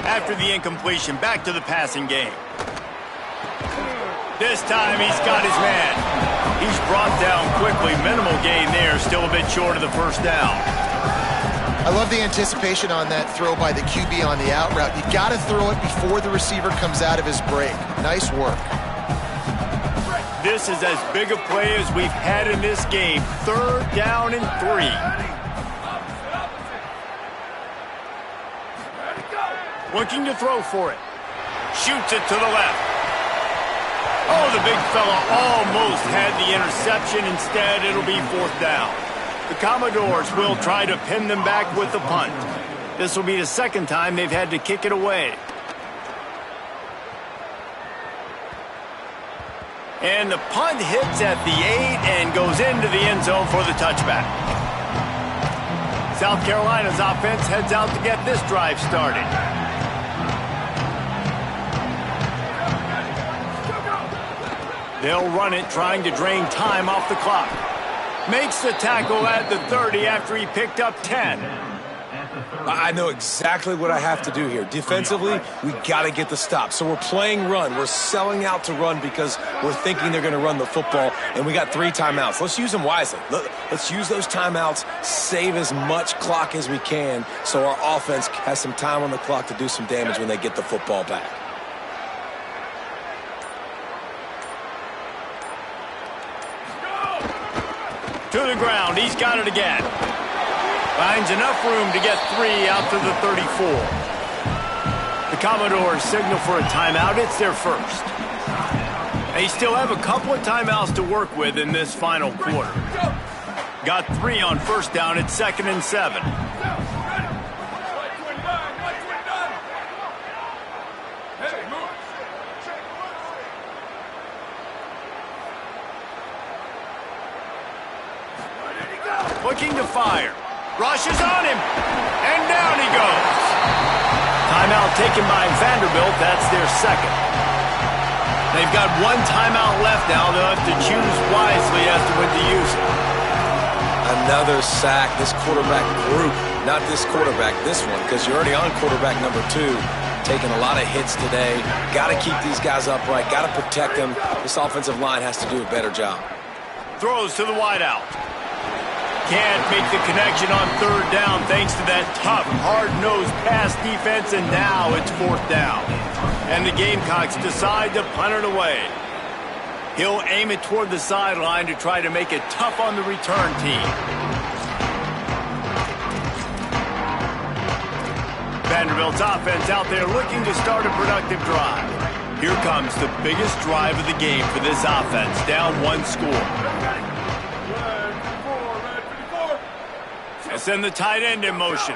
After the incompletion, back to the passing game. This time he's got his man. He's brought down quickly. Minimal gain there. Still a bit short of the first down. I love the anticipation on that throw by the QB on the out route. You got to throw it before the receiver comes out of his break. Nice work. This is as big a play as we've had in this game. Third down and 3. Looking to throw for it. Shoots it to the left. Oh, the big fella almost had the interception. Instead, it'll be fourth down. The Commodores will try to pin them back with the punt. This will be the second time they've had to kick it away. And the punt hits at the 8 and goes into the end zone for the touchback. South Carolina's offense heads out to get this drive started. They'll run it, trying to drain time off the clock. Makes the tackle at the 30 after he picked up 10. I know exactly what I have to do here. Defensively, we got to get the stop. So we're playing run. We're selling out to run because we're thinking they're going to run the football, and we got 3 timeouts. Let's use them wisely. Let's use those timeouts, save as much clock as we can so our offense has some time on the clock to do some damage when they get the football back. To the ground. He's got it again. Finds enough room to get 3 out to the 34. The Commodores signal for a timeout. It's their first. They still have a couple of timeouts to work with in this final quarter. Got 3 on first down. It's 2nd and 7. Looking to fire. Rushes on him. And down he goes. Timeout taken by Vanderbilt. That's their second. They've got 1 timeout left now. They'll have to choose wisely as to when to use it. Another sack. This quarterback group, not this quarterback, this one, because you're already on quarterback number 2. Taking a lot of hits today. Got to keep these guys upright. Got to protect them. This offensive line has to do a better job. Throws to the wideout. Can't make the connection on third down thanks to that tough, hard-nosed pass defense, and now it's fourth down. And the Gamecocks decide to punt it away. He'll aim it toward the sideline to try to make it tough on the return team. Vanderbilt's offense out there looking to start a productive drive. Here comes the biggest drive of the game for this offense, down 1 score. And send the tight end in motion.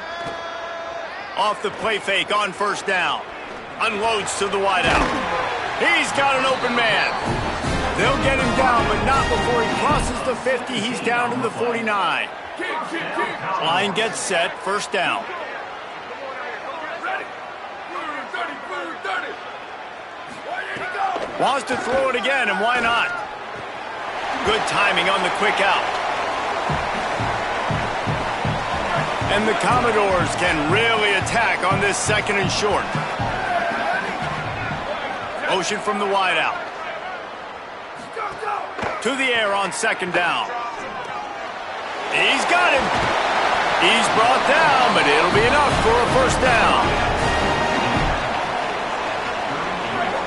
Off the play fake on first down. Unloads to the wideout. He's got an open man. They'll get him down, but not before he crosses the 50. He's down to the 49. Line gets set, first down. Wants to throw it again, and why not? Good timing on the quick out. And the Commodores can really attack on this 2nd and short. Motion from the wideout. To the air on 2nd down. He's got him. He's brought down, but it'll be enough for a first down.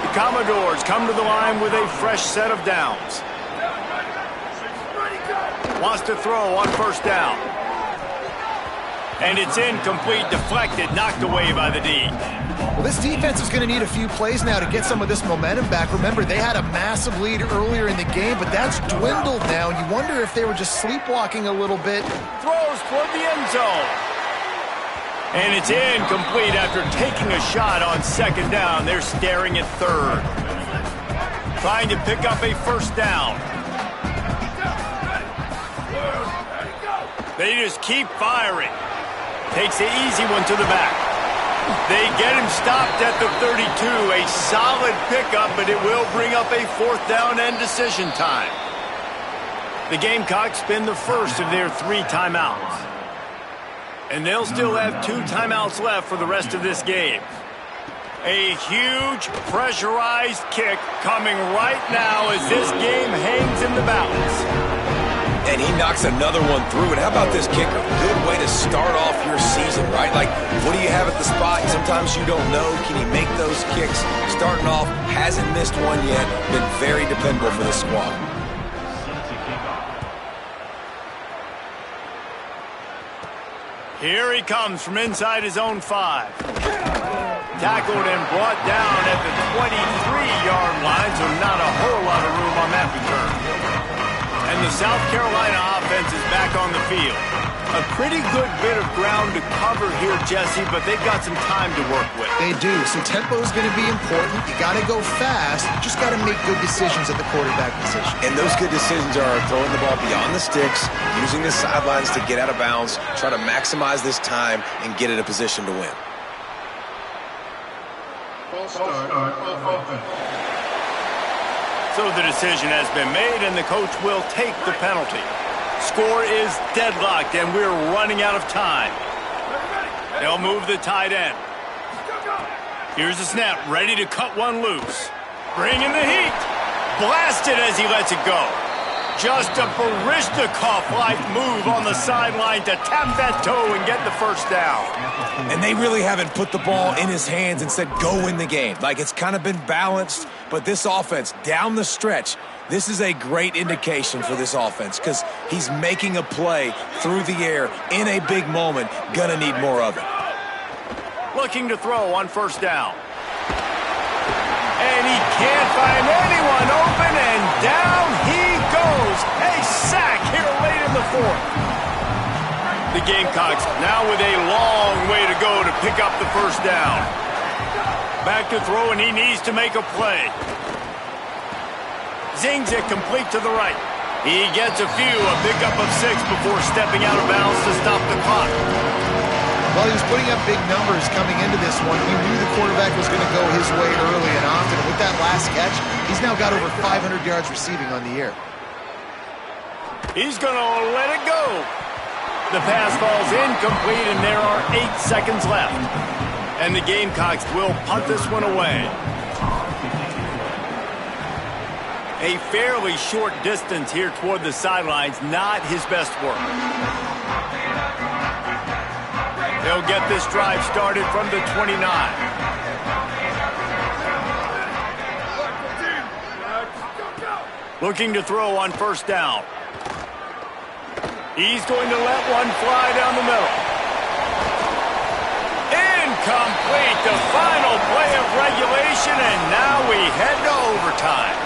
The Commodores come to the line with a fresh set of downs. Wants to throw on first down. And it's incomplete, deflected, knocked away by the D. Well, this defense is going to need a few plays now to get some of this momentum back. Remember, they had a massive lead earlier in the game, but that's dwindled now. You wonder if they were just sleepwalking a little bit. Throws toward the end zone. And it's incomplete after taking a shot on 2nd down. They're staring at 3rd. Trying to pick up a first down. They just keep firing. Takes the easy one to the back. They get him stopped at the 32. A solid pickup, but it will bring up a 4th down and decision time. The Gamecocks spend the first of their 3 timeouts. And they'll still have 2 timeouts left for the rest of this game. A huge pressurized kick coming right now as this game hangs in the balance. And he knocks another one through. And how about this kicker? Good way to start off your season, right? Like, what do you have at the spot? Sometimes you don't know. Can he make those kicks? Starting off, hasn't missed one yet. Been very dependable for the squad. Here he comes from inside his own 5. Tackled and brought down at the 23-yard line, so not a whole lot of room on that return. And the South Carolina offense is back on the field. A pretty good bit of ground to cover here, Jesse, but they've got some time to work with. They do, so tempo is going to be important. You got to go fast. You just got to make good decisions at the quarterback position. And those good decisions are throwing the ball beyond the sticks, using the sidelines to get out of bounds, try to maximize this time, and get in a position to win. So the decision has been made, and the coach will take the penalty. Score is deadlocked, and we're running out of time. They'll move the tight end. Here's the snap, ready to cut one loose. Bring in the heat. Blasted as he lets it go. Just a Baryshnikov-like move on the sideline to tap that toe and get the first down. And they really haven't put the ball in his hands and said, go win the game. Like, it's kind of been balanced, but this offense, down the stretch, this is a great indication for this offense because he's making a play through the air in a big moment. Gonna need more of it. Looking to throw on first down. And he can't find anyone open, and down he goes. A sack here late in the 4th. The Gamecocks now with a long way to go to pick up the first down. Back to throw, and he needs to make a play. Zings it complete to the right. He gets a pickup of 6 before stepping out of bounds to stop the clock. Well, he was putting up big numbers coming into this one. He knew the quarterback was going to go his way early and often. And with that last catch, he's now got over 500 yards receiving on the year. He's going to let it go. The pass falls incomplete, and there are 8 seconds left. And the Gamecocks will punt this one away. A fairly short distance here toward the sidelines, not his best work. They'll get this drive started from the 29. Looking to throw on first down. He's going to let one fly down the middle. Incomplete, the final play of regulation, and now we head to overtime.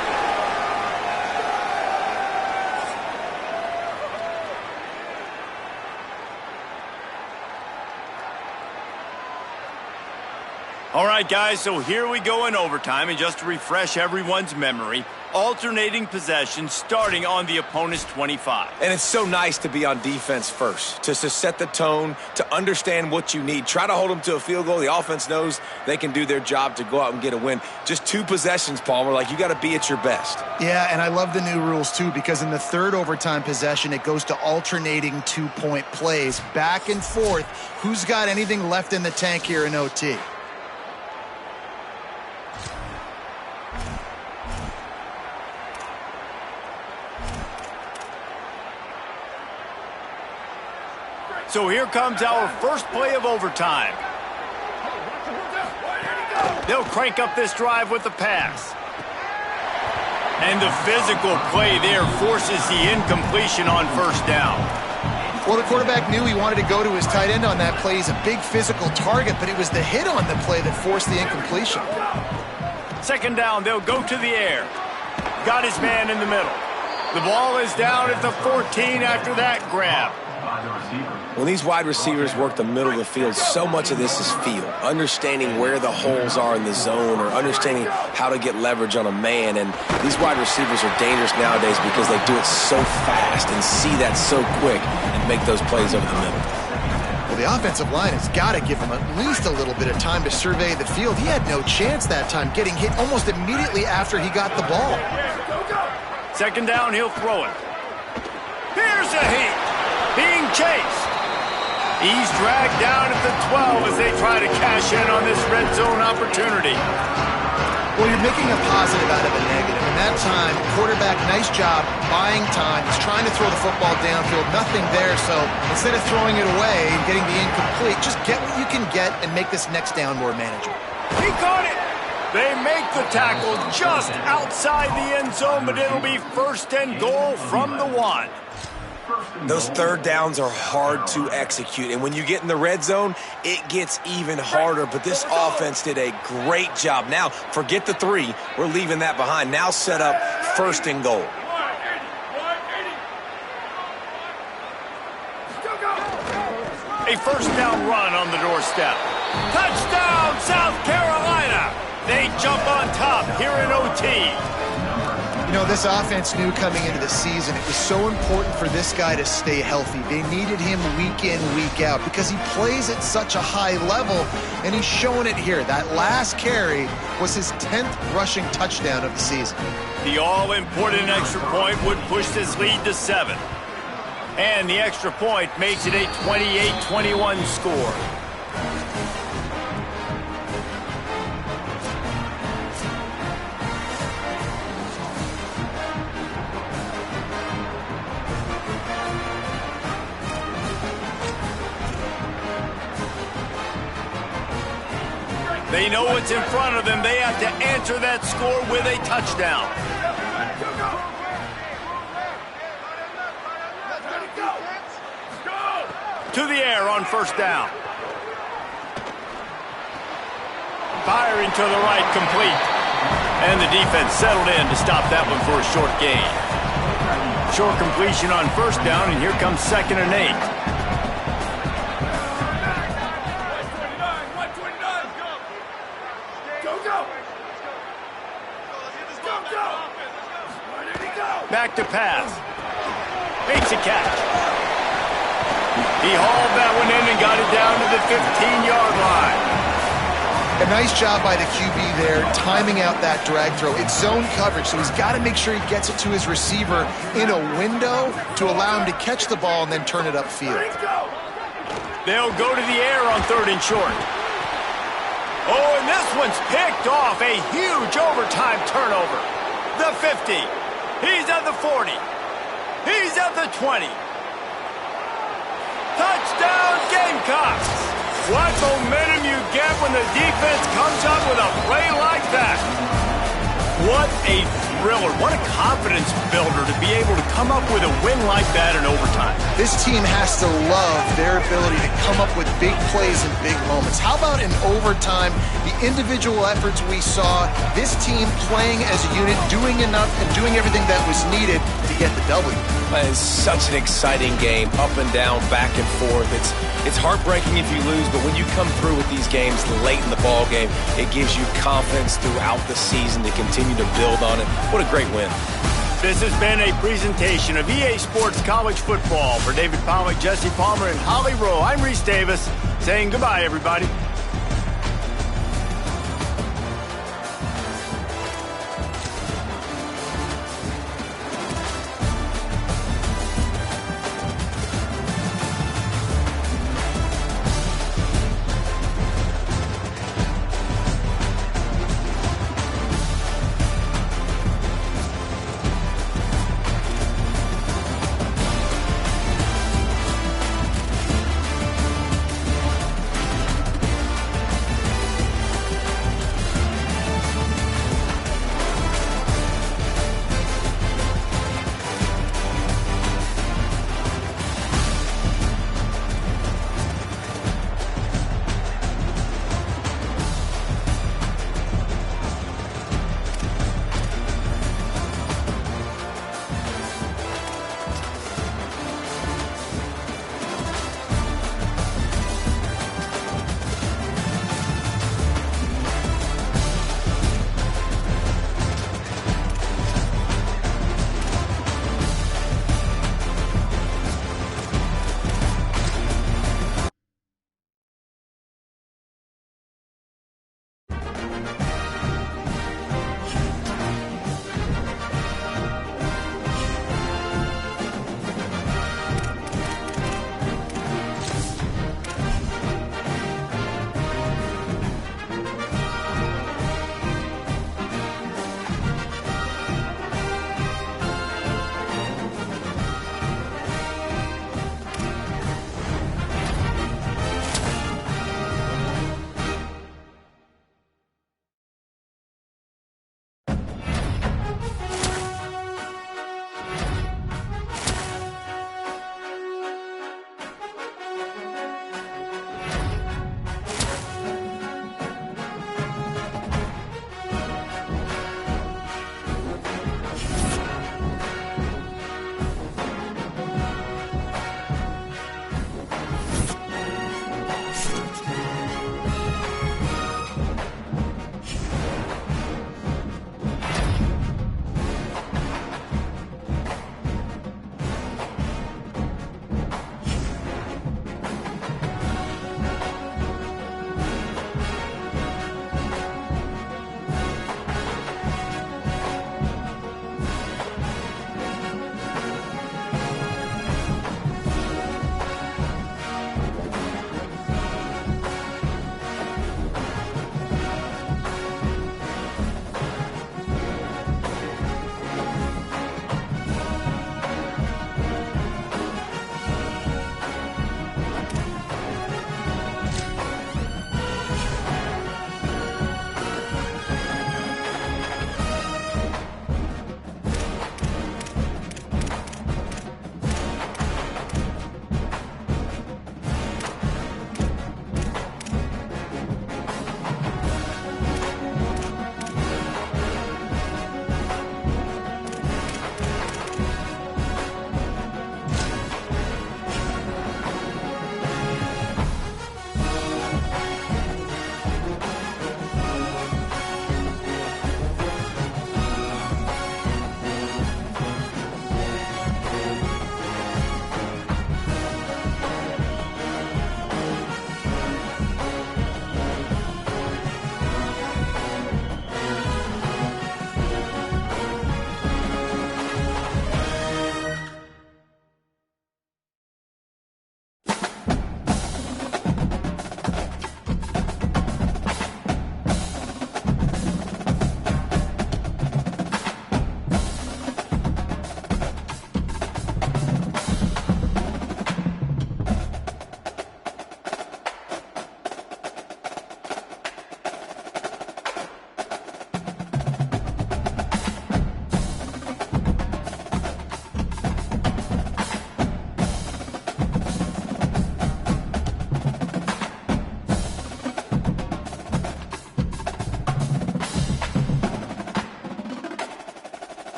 All right, guys, so here we go in overtime, and just to refresh everyone's memory, alternating possession starting on the opponent's 25. And it's so nice to be on defense first, to set the tone, to understand what you need. Try to hold them to a field goal. The offense knows they can do their job to go out and get a win. Just 2 possessions, Palmer, like you got to be at your best. Yeah, and I love the new rules, too, because in the 3rd overtime possession, it goes to alternating 2-point plays, back and forth. Who's got anything left in the tank here in OT? So here comes our first play of overtime. They'll crank up this drive with the pass. And the physical play there forces the incompletion on first down. Well, the quarterback knew he wanted to go to his tight end on that play. He's a big physical target, but it was the hit on the play that forced the incompletion. Second down, they'll go to the air. Got his man in the middle. The ball is down at the 14 after that grab. When these wide receivers work the middle of the field, so much of this is feel. Understanding where the holes are in the zone or understanding how to get leverage on a man. And these wide receivers are dangerous nowadays because they do it so fast and see that so quick and make those plays over the middle. Well, the offensive line has got to give him at least a little bit of time to survey the field. He had no chance that time, getting hit almost immediately after he got the ball. Second down, he'll throw it. Here's a heat. Being chased. He's dragged down at the 12 as they try to cash in on this red zone opportunity. Well, you're making a positive out of a negative. And that time, quarterback, nice job buying time. He's trying to throw the football downfield. Nothing there, so instead of throwing it away and getting the incomplete, just get what you can get and make this next down more manageable. He caught it. They make the tackle just outside the end zone, but it'll be first and goal from the 1. Those third downs are hard to execute, and when you get in the red zone, it gets even harder, but this offense did a great job. Now, forget the 3. We're leaving that behind. Now set up first and goal. A first down run on the doorstep. Touchdown, South Carolina! They jump on top here in OT. You know, this offense knew coming into the season it was so important for this guy to stay healthy. They needed him week in, week out because he plays at such a high level, and he's showing it here. That last carry was his 10th rushing touchdown of the season. The all-important extra point would push this lead to 7. And the extra point makes it a 28-21 score. They know what's in front of them. They have to answer that score with a touchdown. To the air on first down. Firing to the right, complete. And the defense settled in to stop that one for a short gain. Short completion on first down, and here comes 2nd and 8. Back to pass. Makes a catch. He hauled that one in and got it down to the 15-yard line. A nice job by the QB there, timing out that drag throw. It's zone coverage, so he's got to make sure he gets it to his receiver in a window to allow him to catch the ball and then turn it upfield. They'll go to the air on 3rd and short. Oh, and this one's picked off. A huge overtime turnover. The 50. He's at the 40. He's at the 20. Touchdown, Gamecocks! What momentum you get when the defense comes up with a play like that. What a thriller. What a confidence builder to be able to come up with a win like that in overtime. This team has to love their ability to come up with big plays in big moments. How about in overtime, the individual efforts we saw, this team playing as a unit, doing enough and doing everything that was needed to get the W. It's such an exciting game, up and down, back and forth. It's heartbreaking if you lose, but when you come through with these games late in the ball game, it gives you confidence throughout the season to continue to build on it. What a great win. This has been a presentation of EA Sports College Football. For David Pollack, Jesse Palmer, and Holly Rowe, I'm Reese Davis, saying goodbye, everybody.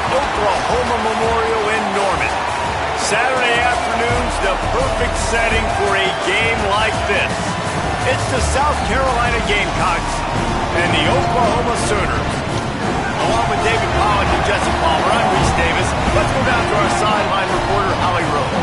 Oklahoma Memorial in Norman. Saturday afternoon's the perfect setting for a game like this. It's the South Carolina Gamecocks and the Oklahoma Sooners. Along with David Collins and Jesse Palmer, I'm Reese Davis. Let's go down to our sideline reporter, Holly Rowe.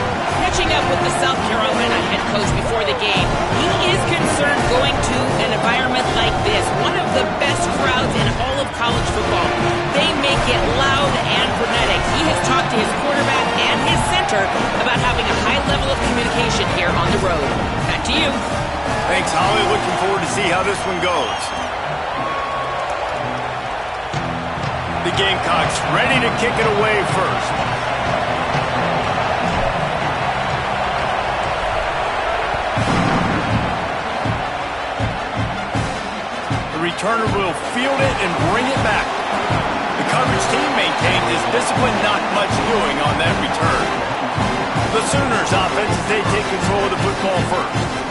Catching up with the South Carolina head coach before the game, he is concerned going to an environment like this, one of the best crowds in all of college football. They make it loud and frenetic. He has talked to his quarterback and his center about having a high level of communication here on the road. Back to you. Thanks, Holly. Looking forward to see how this one goes. The Gamecocks ready to kick it away first. The returner will field it and bring it back. The coverage team maintained his discipline, not much doing on that return. The Sooners offense as they take control of the football first.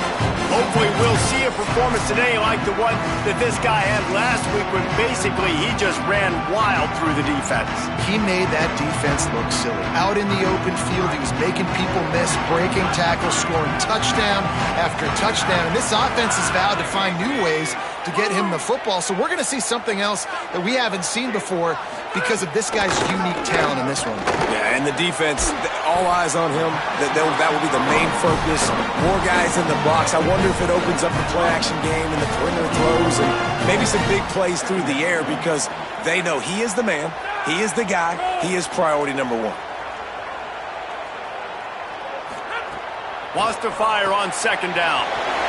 Hopefully we'll see a performance today like the one that this guy had last week when basically he just ran wild through the defense. He made that defense look silly. Out in the open field, he was making people miss, breaking tackles, scoring touchdown after touchdown. And this offense has vowed to find new ways to get him the football. So we're going to see something else that we haven't seen before because of this guy's unique talent in this one. Yeah, and the defense, all eyes on him. That will be the main focus. More guys in the box. I wonder if it opens up the play-action game and the perimeter throws and maybe some big plays through the air because they know he is the man, he is the guy, he is priority number one. Wants to fire on second down.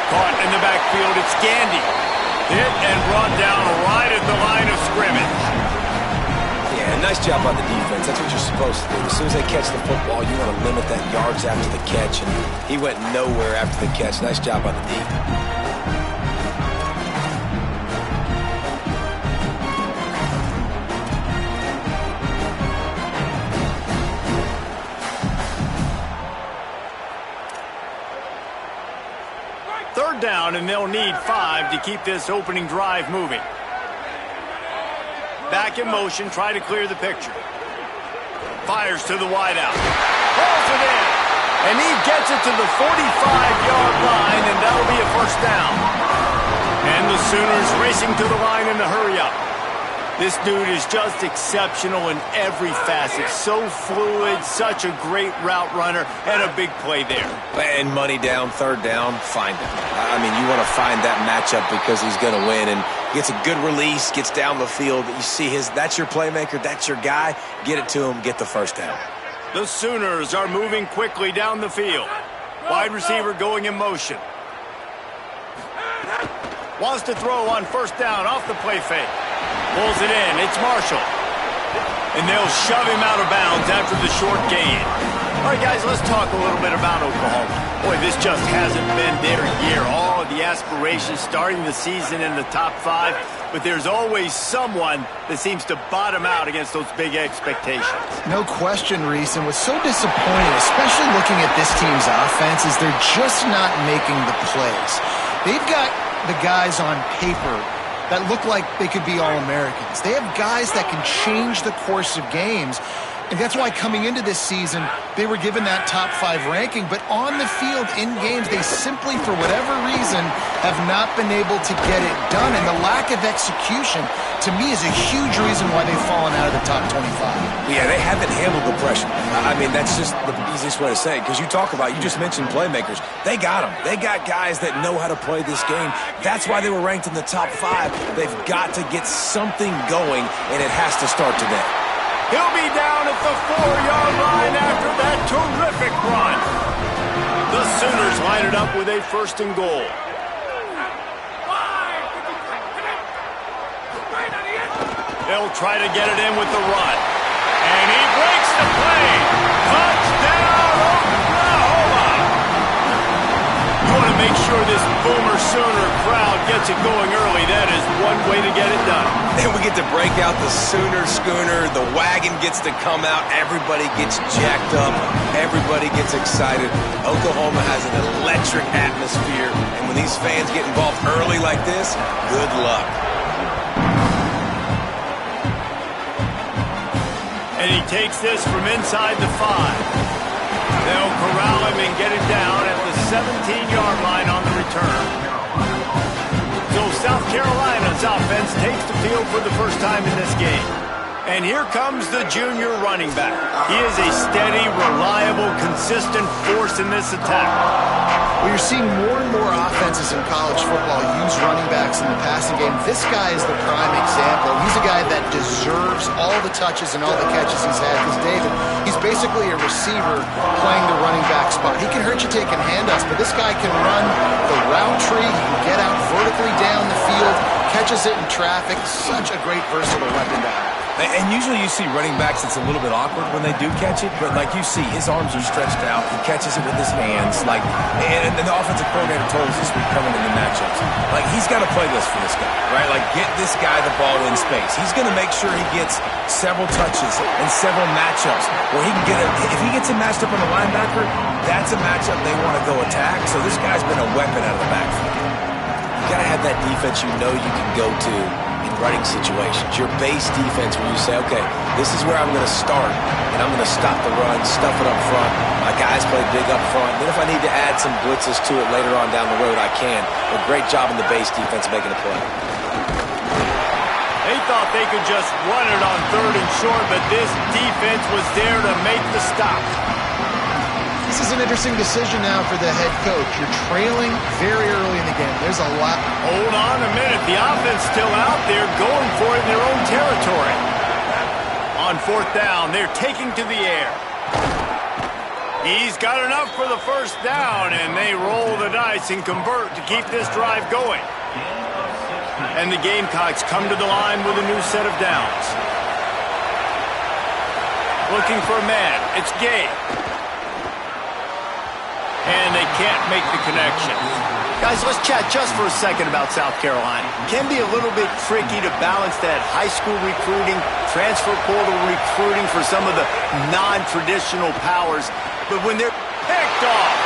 Caught in the backfield, it's Gandy. Hit and brought down right at the line of scrimmage. Yeah, nice job on the defense. That's what you're supposed to do. As soon as they catch the football, you want to limit that yards after the catch, and he went nowhere after the catch. Nice job on the D. Third down, and they'll need 5 to keep this opening drive moving. Back in motion, try to clear the picture. Fires to the wideout. Pulls it in. And he gets it to the 45-yard line, and that'll be a first down. And the Sooners racing to the line in the hurry-up. This dude is just exceptional in every facet. So fluid, such a great route runner, and a big play there. And money down, third down, find him. I mean, you want to find that matchup because he's going to win, and gets a good release, gets down the field. You see that's your playmaker, that's your guy. Get it to him, get the first down. The Sooners are moving quickly down the field. Wide receiver going in motion. Wants to throw on first down off the play fake. Pulls it in. It's Marshall. And they'll shove him out of bounds after the short gain. All right, guys, let's talk a little bit about Oklahoma. Boy, this just hasn't been their year. All of the aspirations starting the season in the top 5, but there's always someone that seems to bottom out against those big expectations. No question, Reese, and what's so disappointing, especially looking at this team's offense, is they're just not making the plays. They've got the guys on paper that look like they could be All-Americans. They have guys that can change the course of games. And that's why coming into this season, they were given that top 5 ranking. But on the field, in games, they simply, for whatever reason, have not been able to get it done. And the lack of execution, to me, is a huge reason why they've fallen out of the top 25. Yeah, they haven't handled the pressure. I mean, that's just the easiest way to say it. Because you just mentioned playmakers. They got them. They got guys that know how to play this game. That's why they were ranked in the top 5. They've got to get something going, and it has to start today. He'll be down at the 4-yard line after that terrific run. The Sooners line it up with a first and goal. They'll try to get it in with the run. And he breaks the play. Touchdown, Oklahoma! You want to make sure this Boomer Sooner crowd gets it going early. That is one way to get it done. Then we get to break out the Sooner schooner. The wagon gets to come out. Everybody gets jacked up. Everybody gets excited. Oklahoma has an electric atmosphere. And when these fans get involved early like this, good luck. And he takes this from inside the 5. They'll corral him and get him down at the 17-yard line on the return. So South Carolina's offense takes the field for the first time in this game. And here comes the junior running back. He is a steady, reliable, consistent force in this attack. Well, you're seeing more and more offenses in college football use running backs in the passing game. This guy is the prime example. He's a guy that deserves all the touches and all the catches he's had. Because David, he's basically a receiver playing the running back spot. He can hurt you taking handoffs, but this guy can run the route tree. He can get out vertically down the field, catches it in traffic. Such a great versatile weapon to have. And usually you see running backs, it's a little bit awkward when they do catch it, but like you see, his arms are stretched out. He catches it with his hands. And the offensive coordinator told us this week coming in the matchups. Like, he's got to play this for this guy, right? Like, get this guy the ball in space. He's going to make sure he gets several touches and several matchups where he can get it. If he gets him matched up on the linebacker, that's a matchup they want to go attack. So this guy's been a weapon out of the backfield. You got to have that defense you know you can go to in running situations. Your base defense where you say, okay, this is where I'm going to start, and I'm going to stop the run, stuff it up front. My guys play big up front. Then if I need to add some blitzes to it later on down the road, I can. But great job in the base defense making a play. They thought they could just run it on 3rd and short, but this defense was there to make the stop. This is an interesting decision now for the head coach. You're trailing very early in the game. There's a lot. Hold on a minute. The offense still out there going for it in their own territory. On 4th down, they're taking to the air. He's got enough for the 1st down, and they roll the dice and convert to keep this drive going. And the Gamecocks come to the line with a new set of downs. Looking for a man. It's Gabe. And they can't make the connection. Guys, let's chat just for a second about South Carolina. It can be a little bit tricky to balance that high school recruiting, transfer portal recruiting for some of the non-traditional powers. But when they're picked off,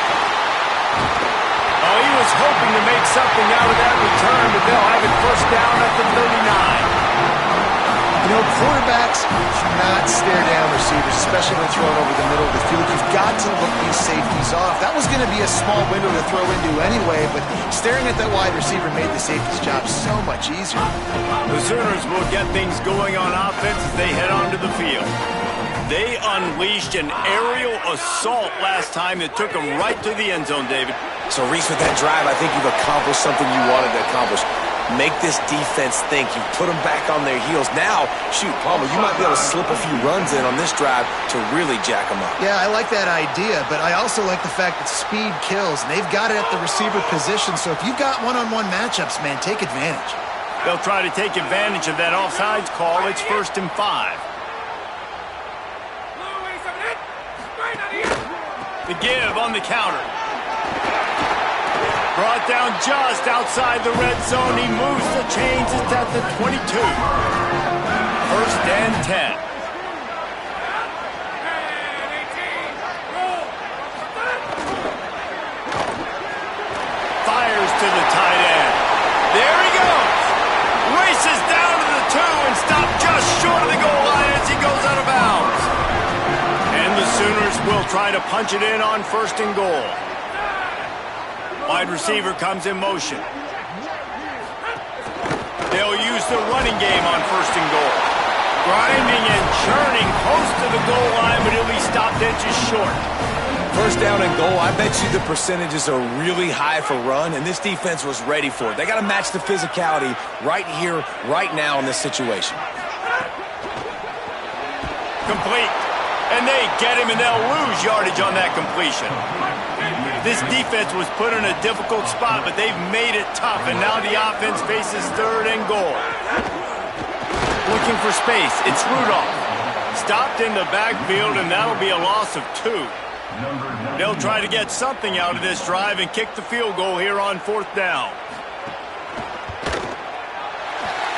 he was hoping to make something out of that return, but they'll have it 1st down at the 39. You know, quarterbacks should not stare down receivers, especially when thrown over the middle of the field. You've got to look these safeties off. That was going to be a small window to throw into anyway, but staring at that wide receiver made the safety's job so much easier. The Sooners will get things going on offense as they head onto the field. They unleashed an aerial assault last time that took them right to the end zone, David. So, Reese, with that drive, I think you've accomplished something you wanted to accomplish. Make this defense think. You put them back on their heels. Now, shoot, Palmer, you might be able to slip a few runs in on this drive to really jack them up. Yeah, I like that idea, but I also like the fact that speed kills, and they've got it at the receiver position. So if you've got one-on-one matchups, man, take advantage. They'll try to take advantage of that offsides call. It's 1st and 5. The give on the counter. Brought down just outside the red zone. He moves the chains. It's at the 22. 1st and 10. Fires to the tight end. There he goes. Races down to the 2 and stopped just short of the goal line as he goes out of bounds. And the Sooners will try to punch it in on 1st and goal. Wide receiver comes in motion. They'll use the running game on 1st and goal. Grinding and churning close to the goal line, but he'll be stopped edges short. 1st down and goal, I bet you the percentages are really high for run, and this defense was ready for it. They got to match the physicality right here, right now in this situation. Complete. And they get him, and they'll lose yardage on that completion. This defense was put in a difficult spot, but they've made it tough, and now the offense faces 3rd and goal. Looking for space. It's Rudolph. Stopped in the backfield, and that'll be a loss of 2. They'll try to get something out of this drive and kick the field goal here on 4th down.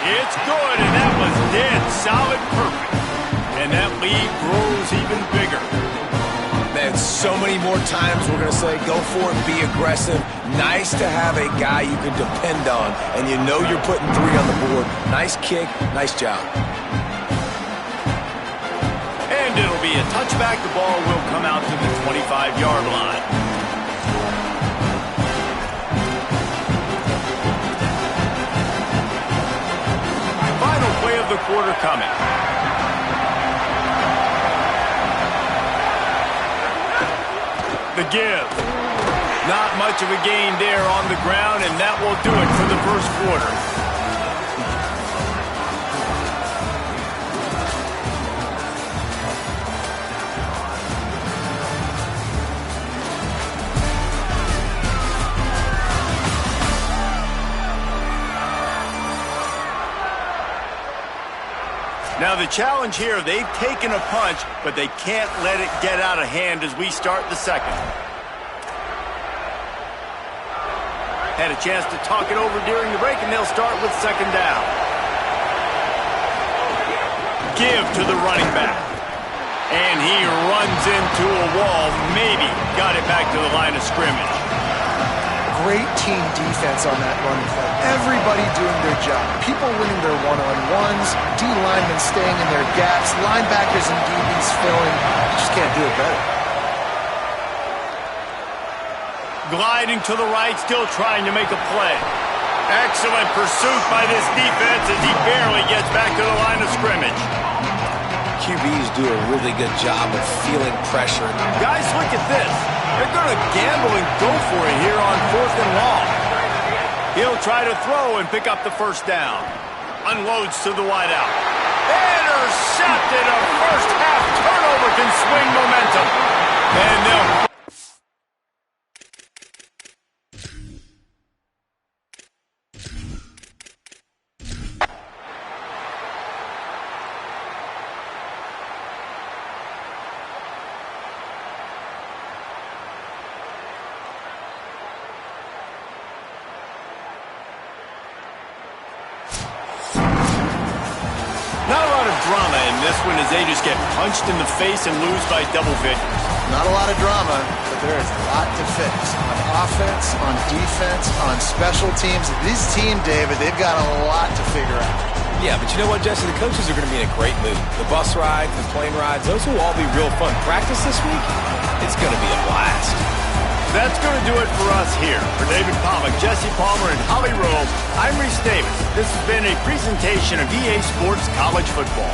It's good, and that was dead solid perfect. And that lead grows even bigger. Man, so many more times we're going to say, go for it, be aggressive. Nice to have a guy you can depend on, and you know you're putting 3 on the board. Nice kick, nice job. Touchback, the ball will come out to the 25-yard line. Final play of the quarter coming. The give. Not much of a gain there on the ground, and that will do it for the first quarter. Now the challenge here, they've taken a punch, but they can't let it get out of hand as we start the second. Had a chance to talk it over during the break, and they'll start with second down. Give to the running back. And he runs into a wall, maybe got it back to the line of scrimmage. Great team defense on that run play. Everybody doing their job. People winning their one-on-ones, D linemen staying in their gaps, linebackers and DBs filling. You just can't do it better. Gliding to the right, still trying to make a play. Excellent pursuit by this defense as he barely gets back to the line of scrimmage. QBs do a really good job of feeling pressure. Guys, look at this. They're going to gamble and go for it here on 4th and long. He'll try to throw and pick up the first down. Unloads to the wideout. Intercepted. A first half turnover can swing momentum. And they'll... Not a lot of drama in this one as they just get punched in the face and lose by double figures. Not a lot of drama, but there is a lot to fix. On offense, on defense, on special teams. This team, David, they've got a lot to figure out. Yeah, but you know what, Jesse? The coaches are going to be in a great mood. The bus rides, the plane rides, those will all be real fun. Practice this week, it's going to be a blast. That's going to do it for us here. For David Pollack, Jesse Palmer, and Holly Rowe, I'm Reese Davis. This has been a presentation of EA Sports College Football.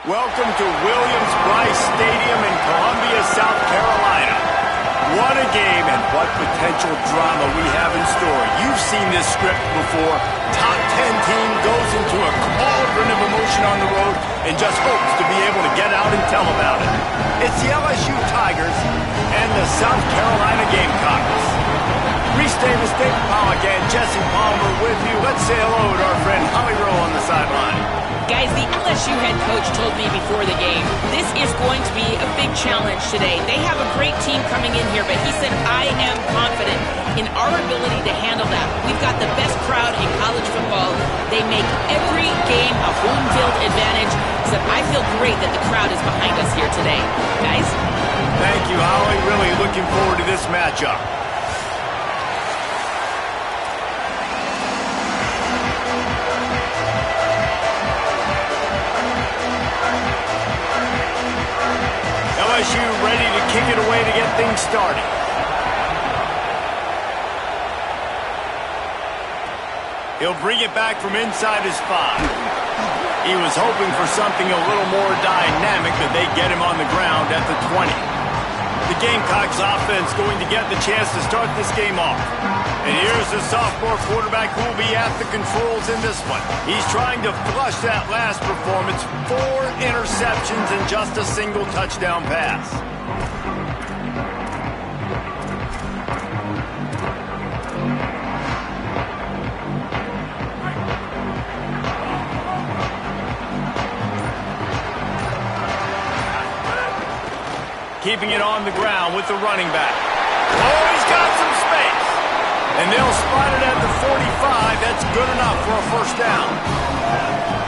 Welcome to Williams-Brice Stadium in Columbia, South Carolina. What a game and what potential drama we have in store. You've seen this script before. Top 10 team goes into a cauldron of emotion on the road and just hopes to be able to get out and tell about it. It's the LSU Tigers and the South Carolina Gamecocks. Reese Davis, Dave Pollock, and Jesse Palmer with you. Let's say hello to our friend Holly Rowe on the sideline. Guys, the LSU head coach told me before the game, this is going to be a big challenge today. They have a great team coming in here, but he said, I am confident in our ability to handle that. We've got the best crowd in college football. They make every game a home field advantage. He said, I feel great that the crowd is behind us here today. Guys? Thank you, Holly. Really looking forward to this matchup. LSU ready to kick it away to get things started. He'll bring it back from inside his 5. He was hoping for something a little more dynamic, but they get him on the ground at the 20. The Gamecocks offense going to get the chance to start this game off. And here's the sophomore quarterback who will be at the controls in this one. He's trying to flush that last performance. 4 interceptions and just a single touchdown pass. Keeping it on the ground with the running back. Oh, he's got some space. And they'll spot it at the 45. That's good enough for a first down.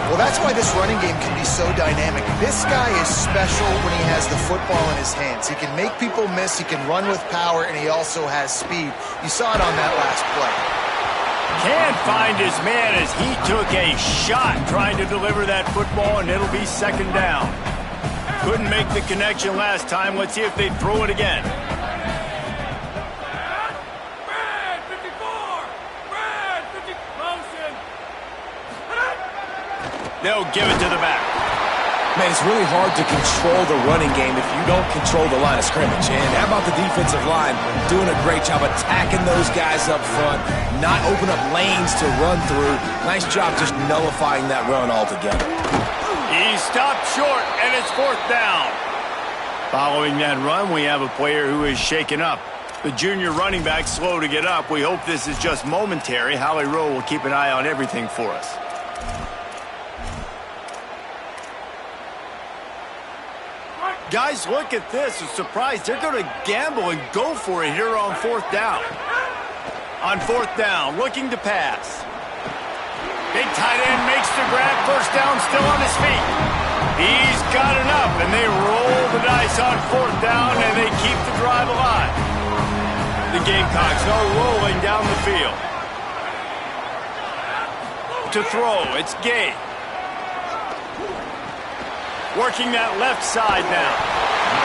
Well, that's why this running game can be so dynamic. This guy is special when he has the football in his hands. He can make people miss, he can run with power, and he also has speed. You saw it on that last play. Can't find his man as he took a shot trying to deliver that football, and it'll be second down. Couldn't make the connection last time. Let's see if they throw it again. They'll give it to the back. Man, it's really hard to control the running game if you don't control the line of scrimmage. And how about the defensive line doing a great job attacking those guys up front, not open up lanes to run through. Nice job just nullifying that run altogether. He stopped short, and it's fourth down. Following that run, we have a player who is shaken up. The junior running back slow to get up. We hope this is just momentary. Holly Rowe will keep an eye on everything for us. Guys, look at this. A surprise. They're going to gamble and go for it here on fourth down. On fourth down, looking to pass. Big tight end makes the grab. First down, still on his feet. He's got enough, and they roll the dice on fourth down, and they keep the drive alive. The Gamecocks are rolling down the field. To throw, it's Gay. Working that left side now.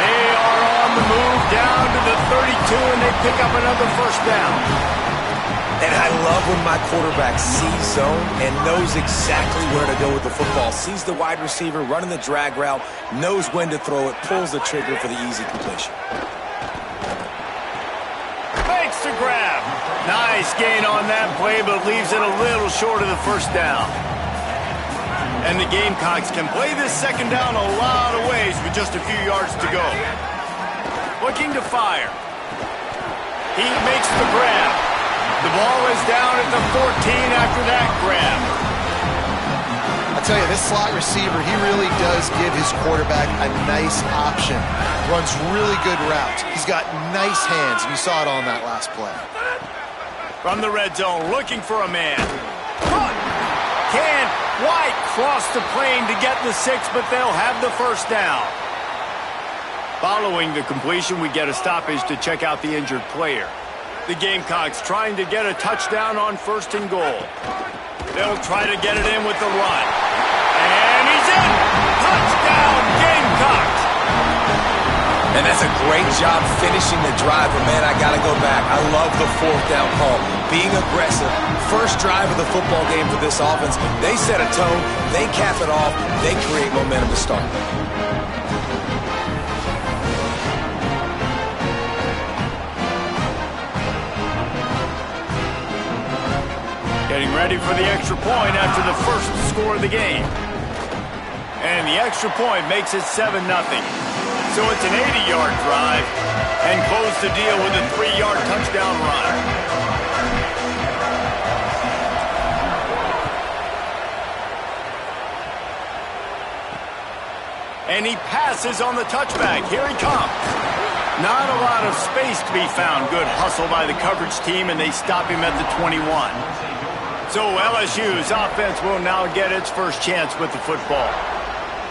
They are on the move down to the 32, and they pick up another first down. And I love when my quarterback sees zone and knows exactly where to go with the football. Sees the wide receiver running the drag route, knows when to throw it, pulls the trigger for the easy completion. Makes the grab. Nice gain on that play, but leaves it a little short of the first down. And the Gamecocks can play this second down a lot of ways with just a few yards to go. Looking to fire. He makes the grab. The ball is down at the 14 after that grab. I'll tell you, this slot receiver, he really does give his quarterback a nice option. Runs really good routes. He's got nice hands, and you saw it on that last play. From the red zone, looking for a man. Can White cross the plane to get the 6, but they'll have the first down. Following the completion, we get a stoppage to check out the injured player. The Gamecocks trying to get a touchdown on first and goal. They'll try to get it in with the run. And he's in! Touchdown, Gamecocks! And that's a great job finishing the drive, but man, I gotta go back. I love the fourth down call. Being aggressive, first drive of the football game for this offense. They set a tone, they cap it off, they create momentum to start. Getting ready for the extra point after the first score of the game. And the extra point makes it 7-0. So it's an 80-yard drive and close the deal with a 3-yard touchdown run. And he passes on the touchback. Here he comes. Not a lot of space to be found. Good hustle by the coverage team, and they stop him at the 21. So LSU's offense will now get its first chance with the football.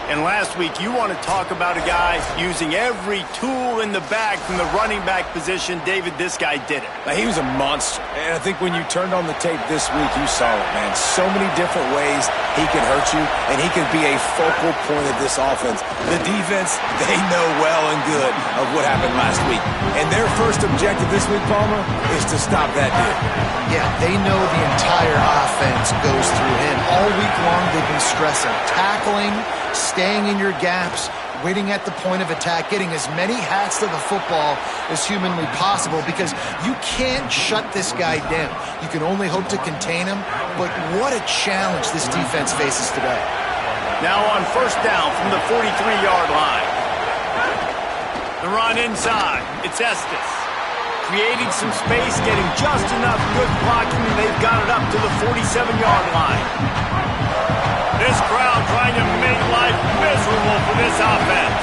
And last week, you want to talk about a guy using every tool in the bag from the running back position. David, this guy did it. He was a monster. And I think when you turned on the tape this week, you saw it, man. So many different ways he can hurt you, and he can be a focal point of this offense. The defense, they know well and good of what happened last week. And their first objective this week, Palmer, is to stop that dude. Yeah, they know the entire offense goes through him. All week long, they've been stressing tackling, staying in your gaps, waiting at the point of attack, getting as many hats to the football as humanly possible, because you can't shut this guy down. You can only hope to contain him, but what a challenge this defense faces today. Now on first down from the 43-yard line. The run inside. It's Estes. Creating some space, getting just enough good blocking, and they've got it up to the 47-yard line. This crowd trying to make life miserable for this offense.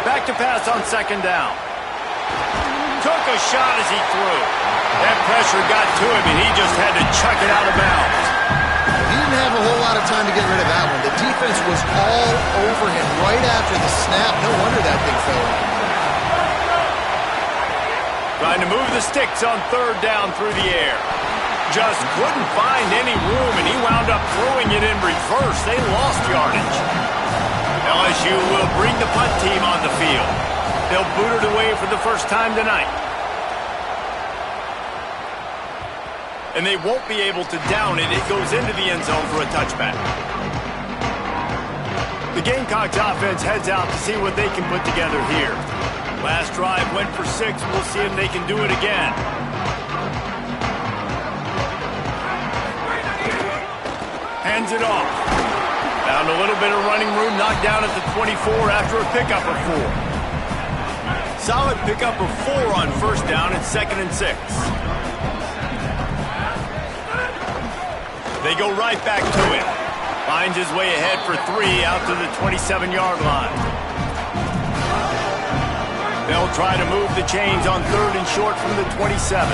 Back to pass on second down. Took a shot as he threw. That pressure got to him, and he just had to chuck it out of bounds. He didn't have a whole lot of time to get rid of that one. The defense was all over him right after the snap. No wonder that thing fell in. Trying to move the sticks on third down through the air. Just couldn't find any room, and he wound up throwing it in reverse. They lost yardage. LSU will bring the punt team on the field. They'll boot it away for the first time tonight. And they won't be able to down it. It goes into the end zone for a touchback. The Gamecocks offense heads out to see what they can put together here. Last drive went for 6. We'll see if they can do it again. Hands it off. Found a little bit of running room, knocked down at the 24 after a pickup of 4. Solid pickup of 4 on first down at 2nd and 6. They go right back to him. Finds his way ahead for 3 out to the 27-yard line. They'll try to move the chains on 3rd and short from the 27.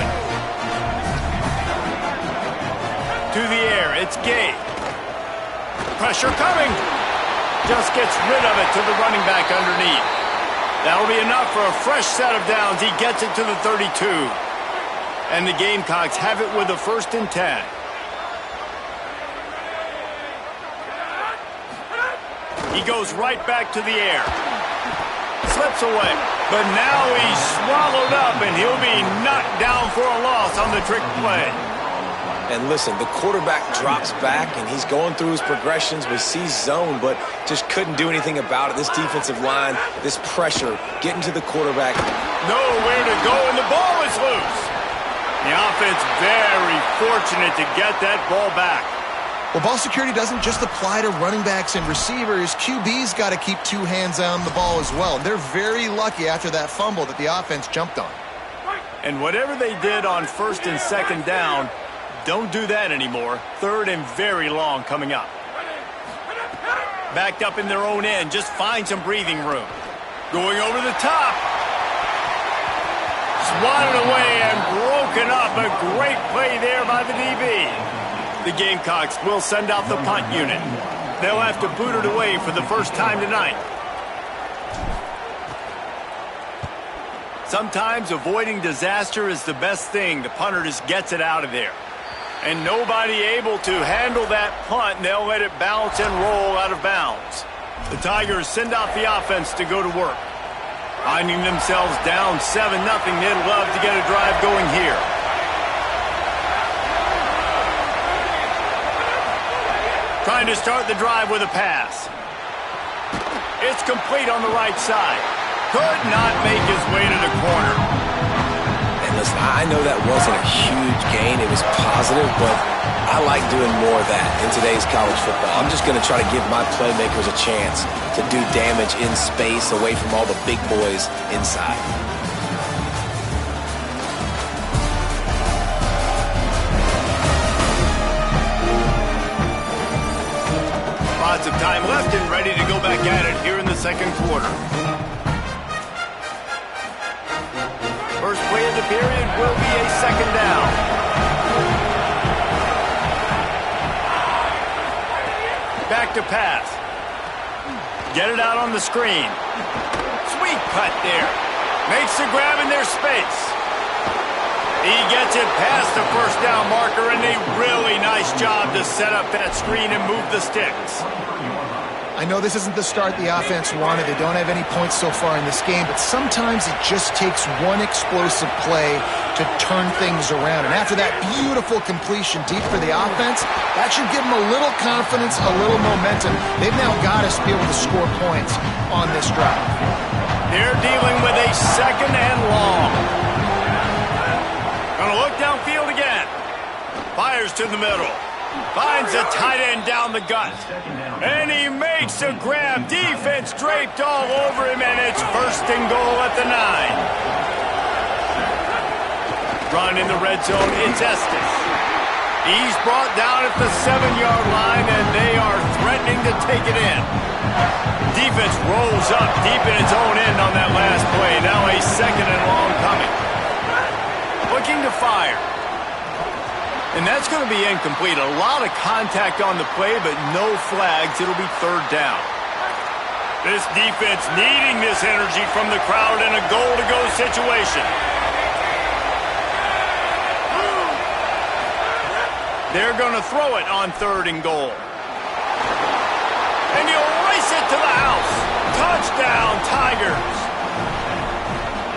To the air, it's Gay. Pressure coming. Just gets rid of it to the running back underneath. That'll be enough for a fresh set of downs. He gets it to the 32. And the Gamecocks have it with a 1st and 10. He goes right back to the air. Slips away. But now he's swallowed up, and he'll be knocked down for a loss on the trick play. And listen, the quarterback drops back, and he's going through his progressions. We see zone, but just couldn't do anything about it. This defensive line, this pressure, getting to the quarterback. Nowhere to go, and the ball is loose. The offense very fortunate to get that ball back. Well, ball security doesn't just apply to running backs and receivers. QB's got to keep 2 hands on the ball as well. They're very lucky after that fumble that the offense jumped on. And whatever they did on 1st and 2nd down, don't do that anymore. 3rd and very long coming up. Backed up in their own end. Just find some breathing room. Going over the top. Swatted away and broken up. A great play there by the DB. The Gamecocks will send out the punt unit. They'll have to boot it away for the first time tonight. Sometimes avoiding disaster is the best thing. The punter just gets it out of there. And nobody able to handle that punt, and they'll let it bounce and roll out of bounds. The Tigers send out the offense to go to work. Finding themselves down 7-0, they'd love to get a drive going here. Trying to start the drive with a pass. It's complete on the right side. Could not make his way to the corner. And listen, I know that wasn't a huge gain. It was positive, but I like doing more of that in today's college football. I'm just going to try to give my playmakers a chance to do damage in space away from all the big boys inside. Lots of time left and ready to go back at it here in the second quarter. First play of the period will be a second down. Back to pass. Get it out on the screen. Sweet cut there. Makes the grab in their space. He gets it past the first down marker, and a really nice job to set up that screen and move the sticks. I know this isn't the start the offense wanted. They don't have any points so far in this game, but sometimes it just takes one explosive play to turn things around. And after that beautiful completion deep for the offense, that should give them a little confidence, a little momentum. They've now got us to be able to score points on this drive. They're dealing with a second and long. Gonna look downfield again. Fires to the middle. Finds a tight end down the gut. And he makes a grab. Defense draped all over him, and it's first and goal at the 9. Run in the red zone, it's Estes. He's brought down at the 7-yard line, and they are threatening to take it in. Defense rolls up deep in its own end on that last play. Now a second and long coming. Looking to fire. And that's going to be incomplete. A lot of contact on the play, but no flags. It'll be third down. This defense needing this energy from the crowd in a goal-to-go situation. They're going to throw it on third and goal. And he'll race it to the house. Touchdown, Tigers.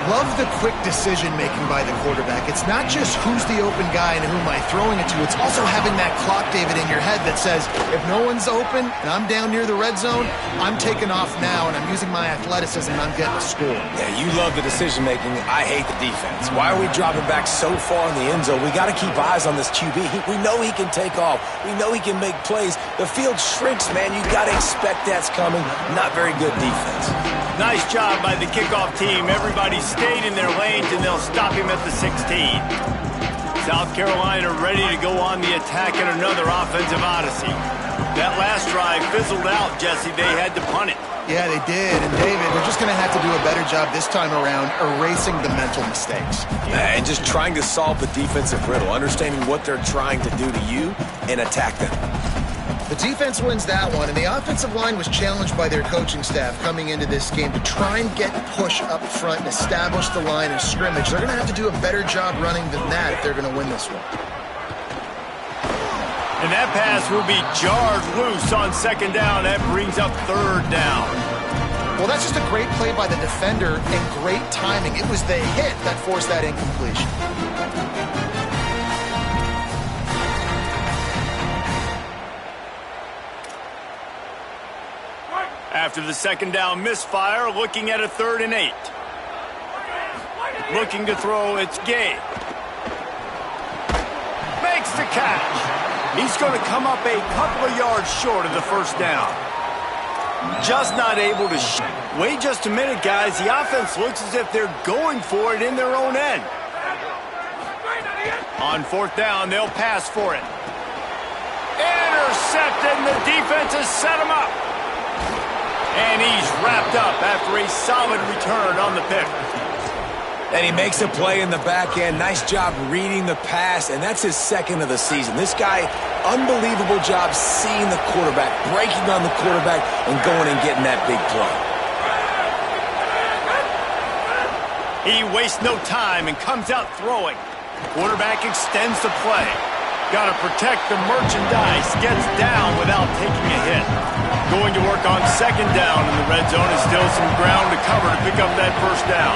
Love the quick decision-making by the quarterback. It's not just who's the open guy and who am I throwing it to. It's also having that clock, David, in your head that says, if no one's open and I'm down near the red zone, I'm taking off now, and I'm using my athleticism, and I'm getting a score. Yeah, you love the decision-making. I hate the defense. Why are we dropping back so far in the end zone? We got to keep eyes on this QB. We know he can take off. We know he can make plays. The field shrinks, man. You got to expect that's coming. Not very good defense. Nice job by the kickoff team. Everybody stayed in their lanes, and they'll stop him at the 16. South Carolina ready to go on the attack in another offensive odyssey. That last drive fizzled out, Jesse. They had to punt it. Yeah, they did. And, David, they're just going to have to do a better job this time around erasing the mental mistakes. And just trying to solve the defensive riddle, understanding what they're trying to do to you and attack them. The defense wins that one, and the offensive line was challenged by their coaching staff coming into this game to try and get push up front and establish the line of scrimmage. They're going to have to do a better job running than that if they're going to win this one. And that pass will be jarred loose on second down. That brings up third down. Well, that's just a great play by the defender and great timing. It was the hit that forced that incompletion. After the second down misfire, looking at a 3rd and 8. Looking to throw, it's Gay. Makes the catch. He's going to come up a couple of yards short of the first down. Just not able to wait just a minute, guys. The offense looks as if they're going for it in their own end. On 4th down, they'll pass for it. Intercepted, and the defense has set him up. And he's wrapped up after a solid return on the pick. And he makes a play in the back end. Nice job reading the pass, and that's his second of the season. This guy, unbelievable job seeing the quarterback, breaking on the quarterback, and going and getting that big play. He wastes no time and comes out throwing. Quarterback extends the play. Got to protect the merchandise. Gets down without taking a hit. Going to work on second down in the red zone. Is still some ground to cover to pick up that first down.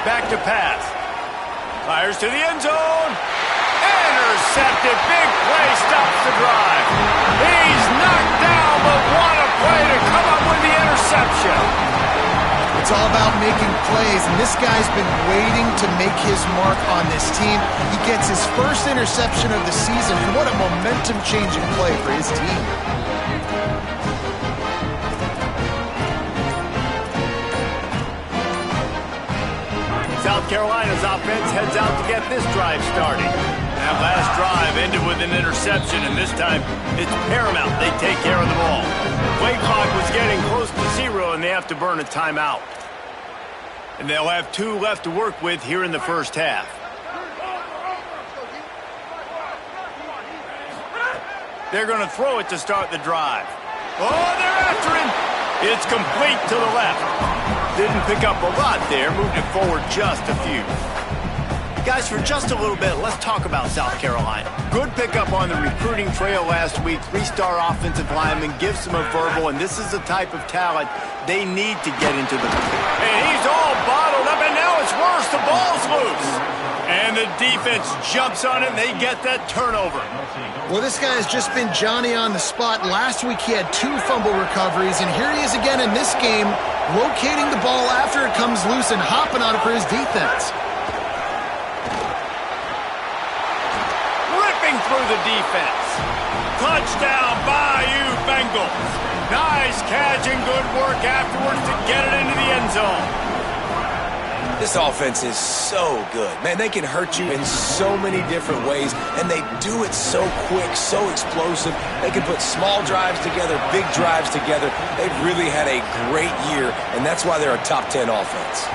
Back to pass. Fires to the end zone. Intercepted. Big play stops the drive. He's knocked down, but what a play to come up with the interception. It's all about making plays, and this guy's been waiting to make his mark on this team. He gets his first interception of the season, and what a momentum-changing play for his team. South Carolina's offense heads out to get this drive started. That last drive ended with an interception, and this time it's paramount they take care of the ball. Play clock was getting close to 0, and they have to burn a timeout. And they'll have 2 left to work with here in the first half. They're going to throw it to start the drive. Oh, they're after him. It's complete to the left. Didn't pick up a lot there, moved it forward just a few. Guys, for just a little bit, let's talk about South Carolina. Good pickup on the recruiting trail last week. 3-star offensive lineman gives them a verbal, and this is the type of talent they need to get into the... And he's all bottled up, and now it's worse. The ball's loose. And the defense jumps on it, and they get that turnover. Well, this guy has just been Johnny on the spot. Last week he had 2 fumble recoveries, and here he is again in this game, locating the ball after it comes loose and hopping on it for his defense. Through the defense. Touchdown, Bayou Bengals. Nice catch and good work afterwards to get it into the end zone. This offense is so good. Man, they can hurt you in so many different ways, and they do it so quick, so explosive. They can put small drives together, big drives together. They've really had a great year, and that's why they're a top 10 offense.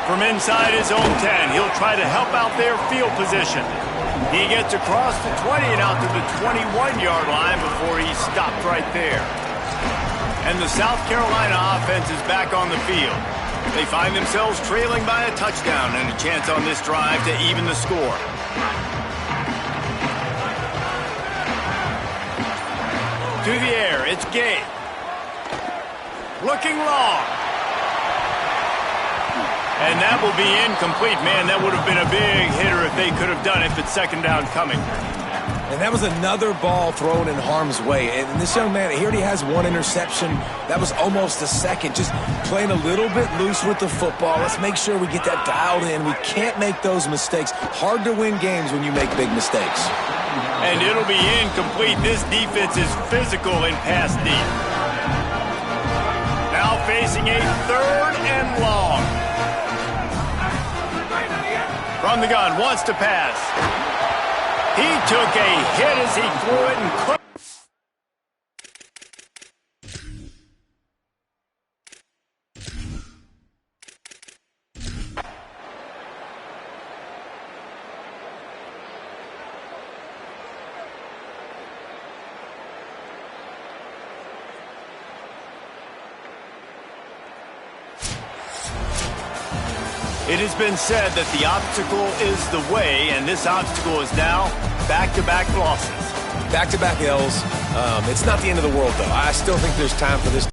From inside his own 10, he'll try to help out their field position. He gets across the 20 and out to the 21-yard line before he's stopped right there. And the South Carolina offense is back on the field. They find themselves trailing by a touchdown and a chance on this drive to even the score. To the air, it's Gabe. Looking long. And that will be incomplete. Man, that would have been a big hitter if they could have done it, but second down coming. And that was another ball thrown in harm's way. And this young man, he already has 1 interception. That was almost a second. Just playing a little bit loose with the football. Let's make sure we get that dialed in. We can't make those mistakes. Hard to win games when you make big mistakes. And it'll be incomplete. This defense is physical in pass deep. Now facing a 3rd and long. From the gun, wants to pass. He took a hit as he threw it and cooked. It has been said that the obstacle is the way, and this obstacle is now back-to-back losses. Back-to-back L's. It's not the end of the world, though. I still think there's time for this.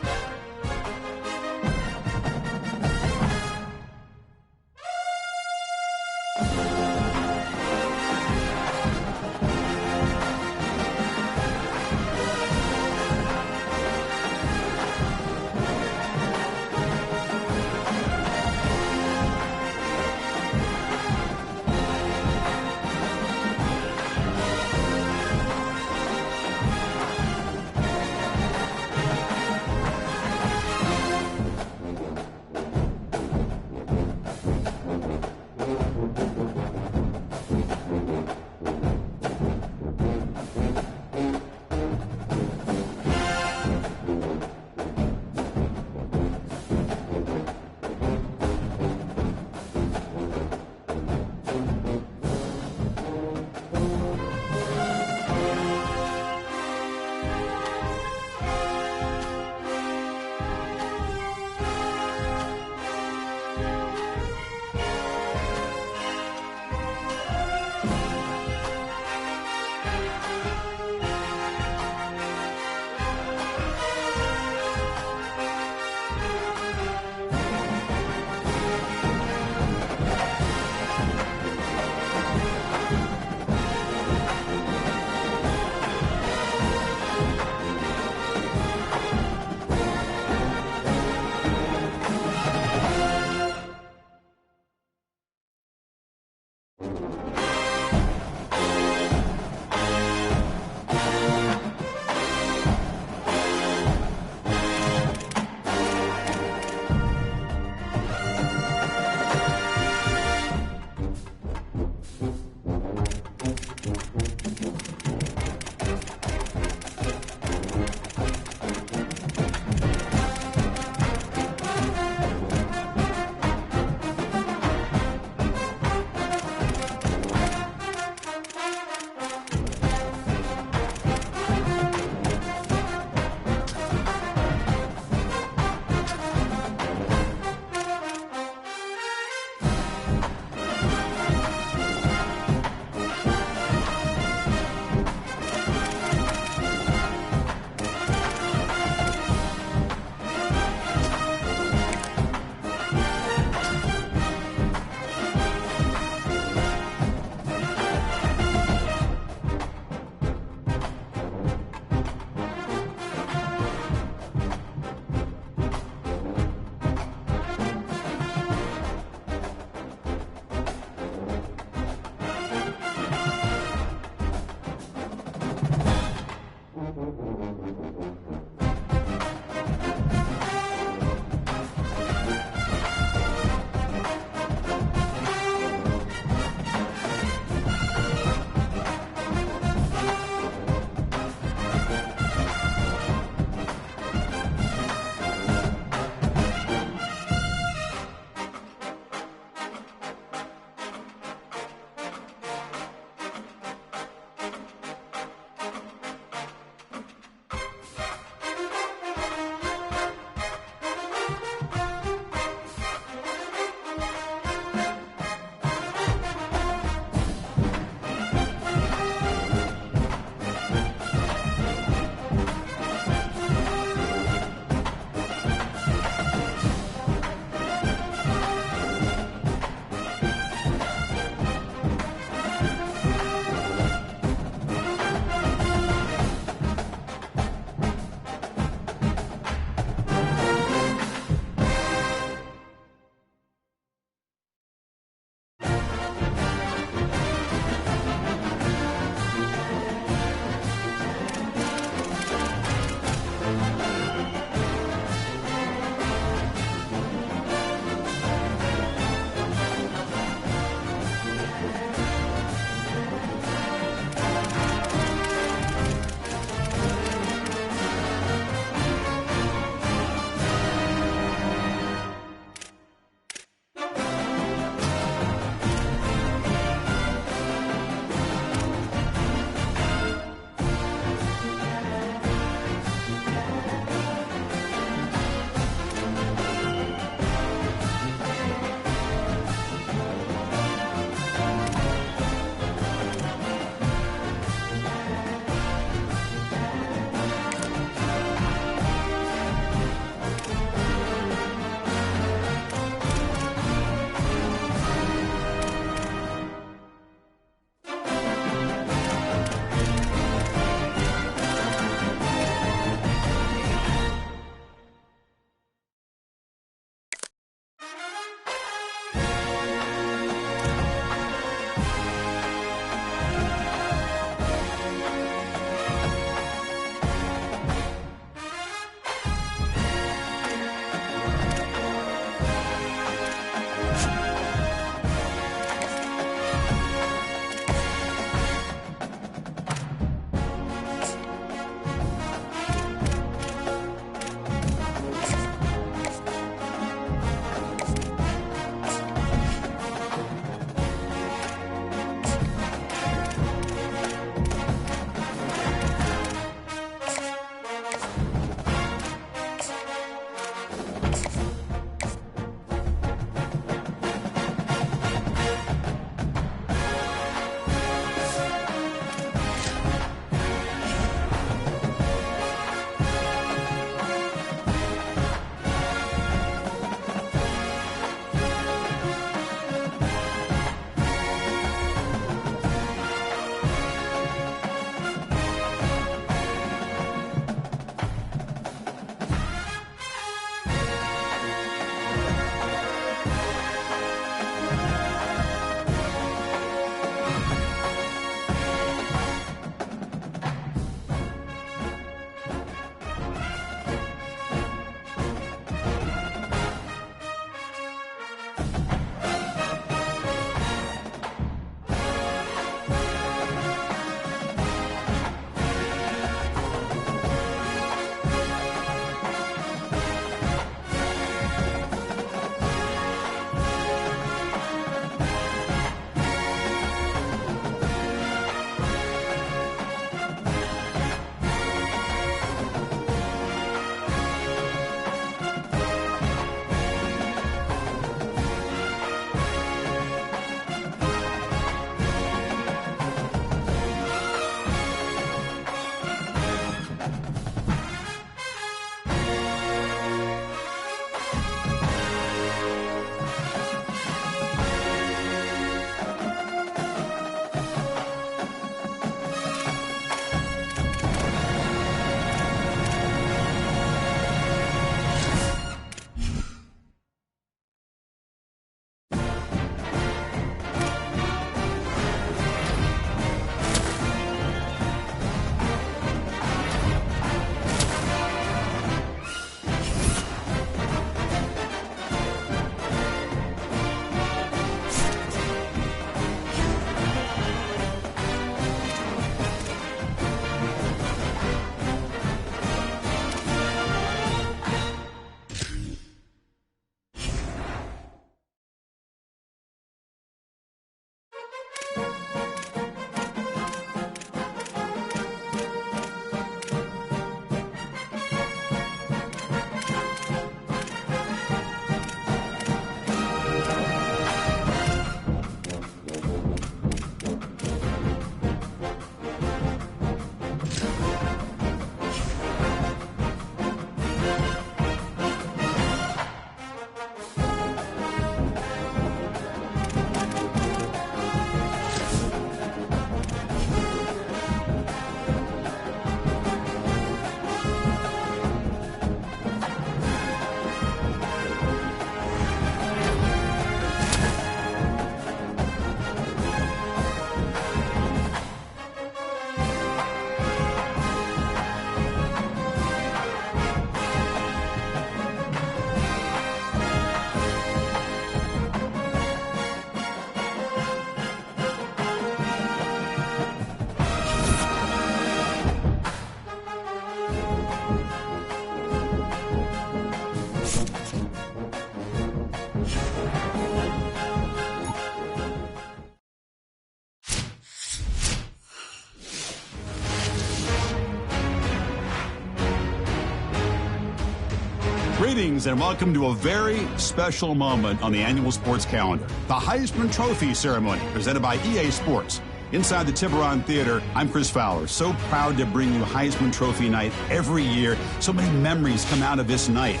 Greetings and welcome to a very special moment on the annual sports calendar. The Heisman Trophy ceremony presented by EA Sports. Inside the Tiburon Theater, I'm Chris Fowler. So proud to bring you Heisman Trophy night every year. So many memories come out of this night.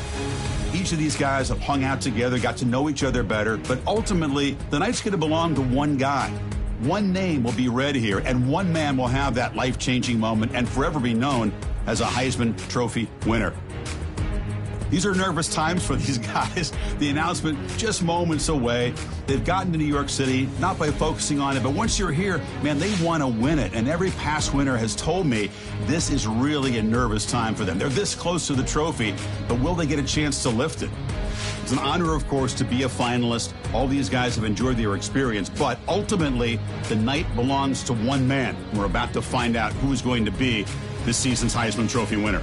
Each of these guys have hung out together, got to know each other better, but ultimately, the night's going to belong to one guy. One name will be read here, and one man will have that life-changing moment and forever be known as a Heisman Trophy winner. These are nervous times for these guys. The announcement just moments away. They've gotten to New York City, not by focusing on it, but once you're here, man, they want to win it. And every past winner has told me this is really a nervous time for them. They're this close to the trophy, but will they get a chance to lift it? It's an honor, of course, to be a finalist. All these guys have enjoyed their experience, but ultimately, the night belongs to one man. We're about to find out who is going to be this season's Heisman Trophy winner.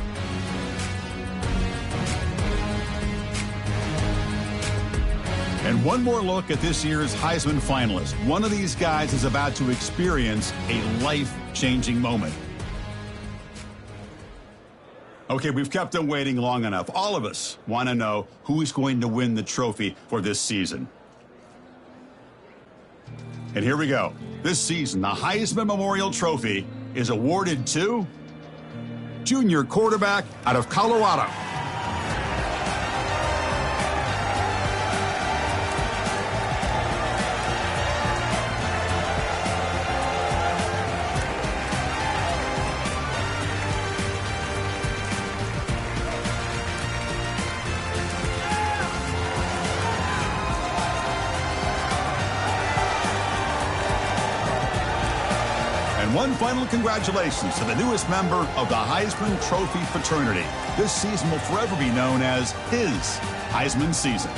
And one more look at this year's Heisman finalist. One of these guys is about to experience a life-changing moment. Okay, we've kept them waiting long enough. All of us want to know who is going to win the trophy for this season. And here we go. This season, the Heisman Memorial Trophy is awarded to junior quarterback out of Colorado. One final congratulations to the newest member of the Heisman Trophy fraternity. This season will forever be known as his Heisman season.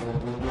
you